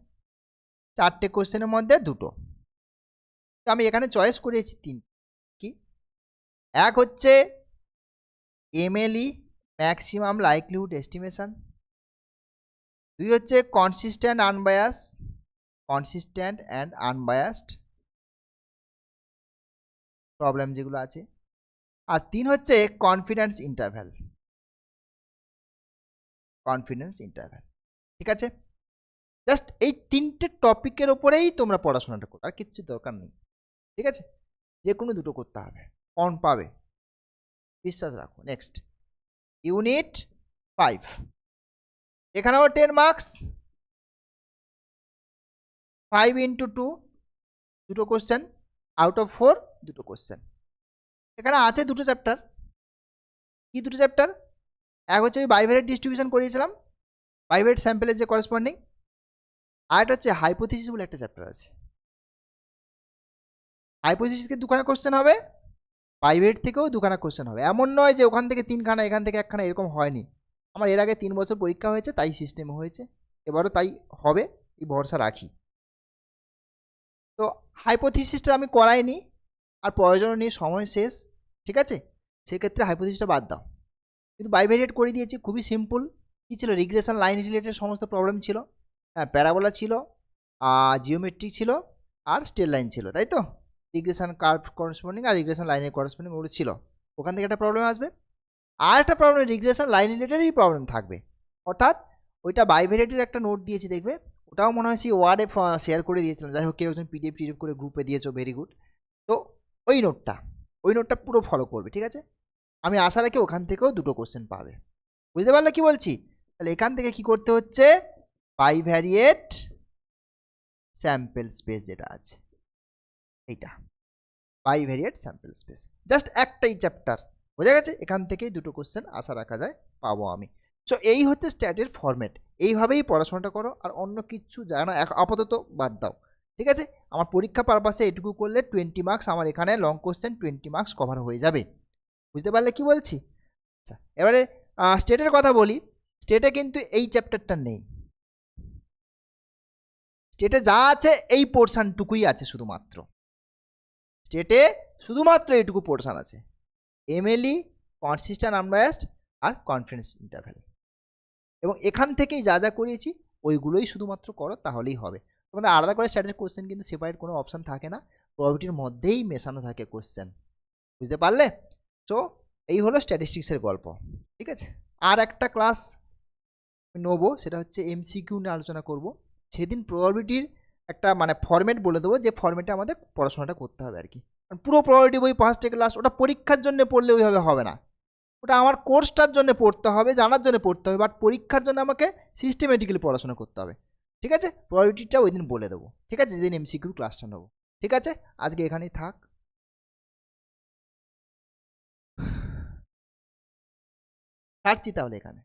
4টে কোশ্চেনের মধ্যে দুটো। তো আমি এখানে চয়েস করেছি 3। কি? এক হচ্ছে এমএলই ম্যাক্সিমাম লাইকলিহুড এস্টিমেশন, 2 হচ্ছে কনসিস্টেন্ট অ্যান্ড আনবায়াসড প্রবলেম যেগুলো আছে, আর 3 হচ্ছে কনফিডেন্স ইন্টারভ্যাল, ঠিক আছে? জাস্ট এই 3টে টপিকের ওপরেই তোমরা পড়াশোনাটা করো, আর কিচ্ছু দরকার নেই, ঠিক আছে? যে কোনো দুটো করতে হবে, কম পাবে, বিশ্বাস রাখো। নেক্সট ইউনিট 5, এখানেও 10 মার্কস, 5 ইন্টু 2 দুটো কোশ্চেন, আউট অফ 4 দুটো কোশ্চেন। এখানে আছে দুটো চ্যাপ্টার। কি দুটো চ্যাপ্টার? এক হচ্ছে ওই বাইভেরিয়েট ডিস্ট্রিবিউশন করিয়েছিলাম, বাইভেরিয়েট স্যাম্পেলের যে করেসপন্ডিং, আর একটা হচ্ছে হাইপোথিসিস বলে একটা চ্যাপ্টার আছে। হাইপোথিসিসকে দুখানা কোশ্চেন হবে, বাইভেরিয়েট থেকেও দুখানা কোশ্চেন হবে। এমন নয় যে ওখান থেকে 3খানা এখান থেকে 1খানা, এরকম হয়নি। আমার এর আগে 3 বছর পরীক্ষা হয়েছে, তাই সিস্টেম হয়েছে, এবারও তাই হবে, এই ভরসা রাখি। তো হাইপোথিসিসটা আমি করাইনি, আর প্রয়োজন নেই, সময় শেষ, ঠিক আছে? সেক্ষেত্রে হাইপোথিসিসটা বাদ দাও, কিন্তু বাইভেরিয়েট করে দিয়েছি, খুবই সিম্পল। কী ছিল? রিগ্রেশন লাইন রিলেটেড সমস্ত প্রবলেম ছিল, হ্যাঁ, প্যারাবোলা ছিল, জিওমেট্রি ছিল, আর স্ট্রেট লাইন ছিল, তাই তো? রিগ্রেশন কার্ভ করেসপন্ডিং আর রিগ্রেশন লাইনের করেসপন্ডিং ওগুলো ছিল। ওখান থেকে একটা প্রবলেম আসবে। আর একটা প্রবলেম রিগ্রেশন লাইন রিলেটেডই প্রবলেম থাকবে, অর্থাৎ ওইটা বাইভেরিয়েটের একটা নোট দিয়েছি দেখবে, ওটাও মনে হয় সেই ওয়ার্ডে শেয়ার করে দিয়েছিলাম। যাই হোক, কেউ একজন পিডিএফ করে গ্রুপে দিয়েছো, ভেরি গুড। তো ওই নোটটা পুরো ফলো করবে, ঠিক আছে? আমি আশা রাখি ওখান থেকেও দুটো কোশ্চেন পাবে। বুঝতে পারলে কি বলছি? তাহলে এখান থেকে কি করতে হচ্ছে, বাইভ্যারিয়েট স্যাম্পল স্পেস যেটা আছে এইটা, বাইভ্যারিয়েট স্যাম্পল স্পেস, জাস্ট একটাই চ্যাপ্টার, বোঝা গেছে? এখান থেকেই দুটো কোশ্চেন আশা রাখা যায় পাবো আমি। সো এই হচ্ছে স্ট্যাটের ফরম্যাট, এইভাবেই পড়াশোনাটা করো, আর অন্য কিছু জানো আপাতত বাদ দাও, ঠিক আছে? আমার পরীক্ষা পারপাসে এটুকু করলে 20 মার্কস আমার এখানে লং কোশ্চেন 20 মার্কস কভার হয়ে যাবে। বুঝতে পারলে কি বলছি? আচ্ছা, এবারে স্টেটের কথা বলি। স্টেটে কিন্তু এই চ্যাপ্টারটা নেই, স্টেটে যা আছে এই পোর্শনটুকুই আছে শুধুমাত্র, স্টেটে শুধুমাত্র এইটুকু পোর্শন আছে, এমএলই, কনসিস্টেন্ট আনবায়াসড আর কনফিডেন্স ইন্টারভ্যাল। এবং এখান থেকেই যা যা করিয়েছি ওইগুলোই শুধুমাত্র করো, তাহলেই হবে। তোমাদের আলাদা করে স্ট্যাটিস্টিক্স কোশ্চেন কিন্তু সেপারেট কোনো অপশান থাকে না, প্রবাবিলিটির মধ্যেই মেশানো থাকে কোশ্চেন। বুঝতে পারলে? সো এই হলো স্ট্যাটিস্টিক্সের গল্প, ঠিক আছে? আর একটা ক্লাস নেবো, সেটা হচ্ছে এমসিকিউ নিয়ে আলোচনা করব। সেদিন প্রবাবিলিটির একটা মানে ফরম্যাট বলে দেবো, যে ফরম্যাটে আমাদের পড়াশোনাটা করতে হবে আর কি। পুরো প্রবাবিলিটি বই ফার্স্ট থেকে লাস্ট ওটা পরীক্ষার জন্য পড়লে ওইভাবে হবে না, ওটা আমার কোর্সটার জন্য পড়তে হবে, জানার জন্য পড়তে হবে, বাট পরীক্ষার জন্য আমাকে সিস্টেমেটিক্যালি পড়াশোনা করতে হবে, ঠিক আছে? প্রবাবিলিটিটা ওই দিন বলে দেবো, ঠিক আছে? যেদিন এমসিকিউ ক্লাসটা নেবো, ঠিক আছে? আজকে এখানেই থাক। ছাড়ছি তাহলে এখানে।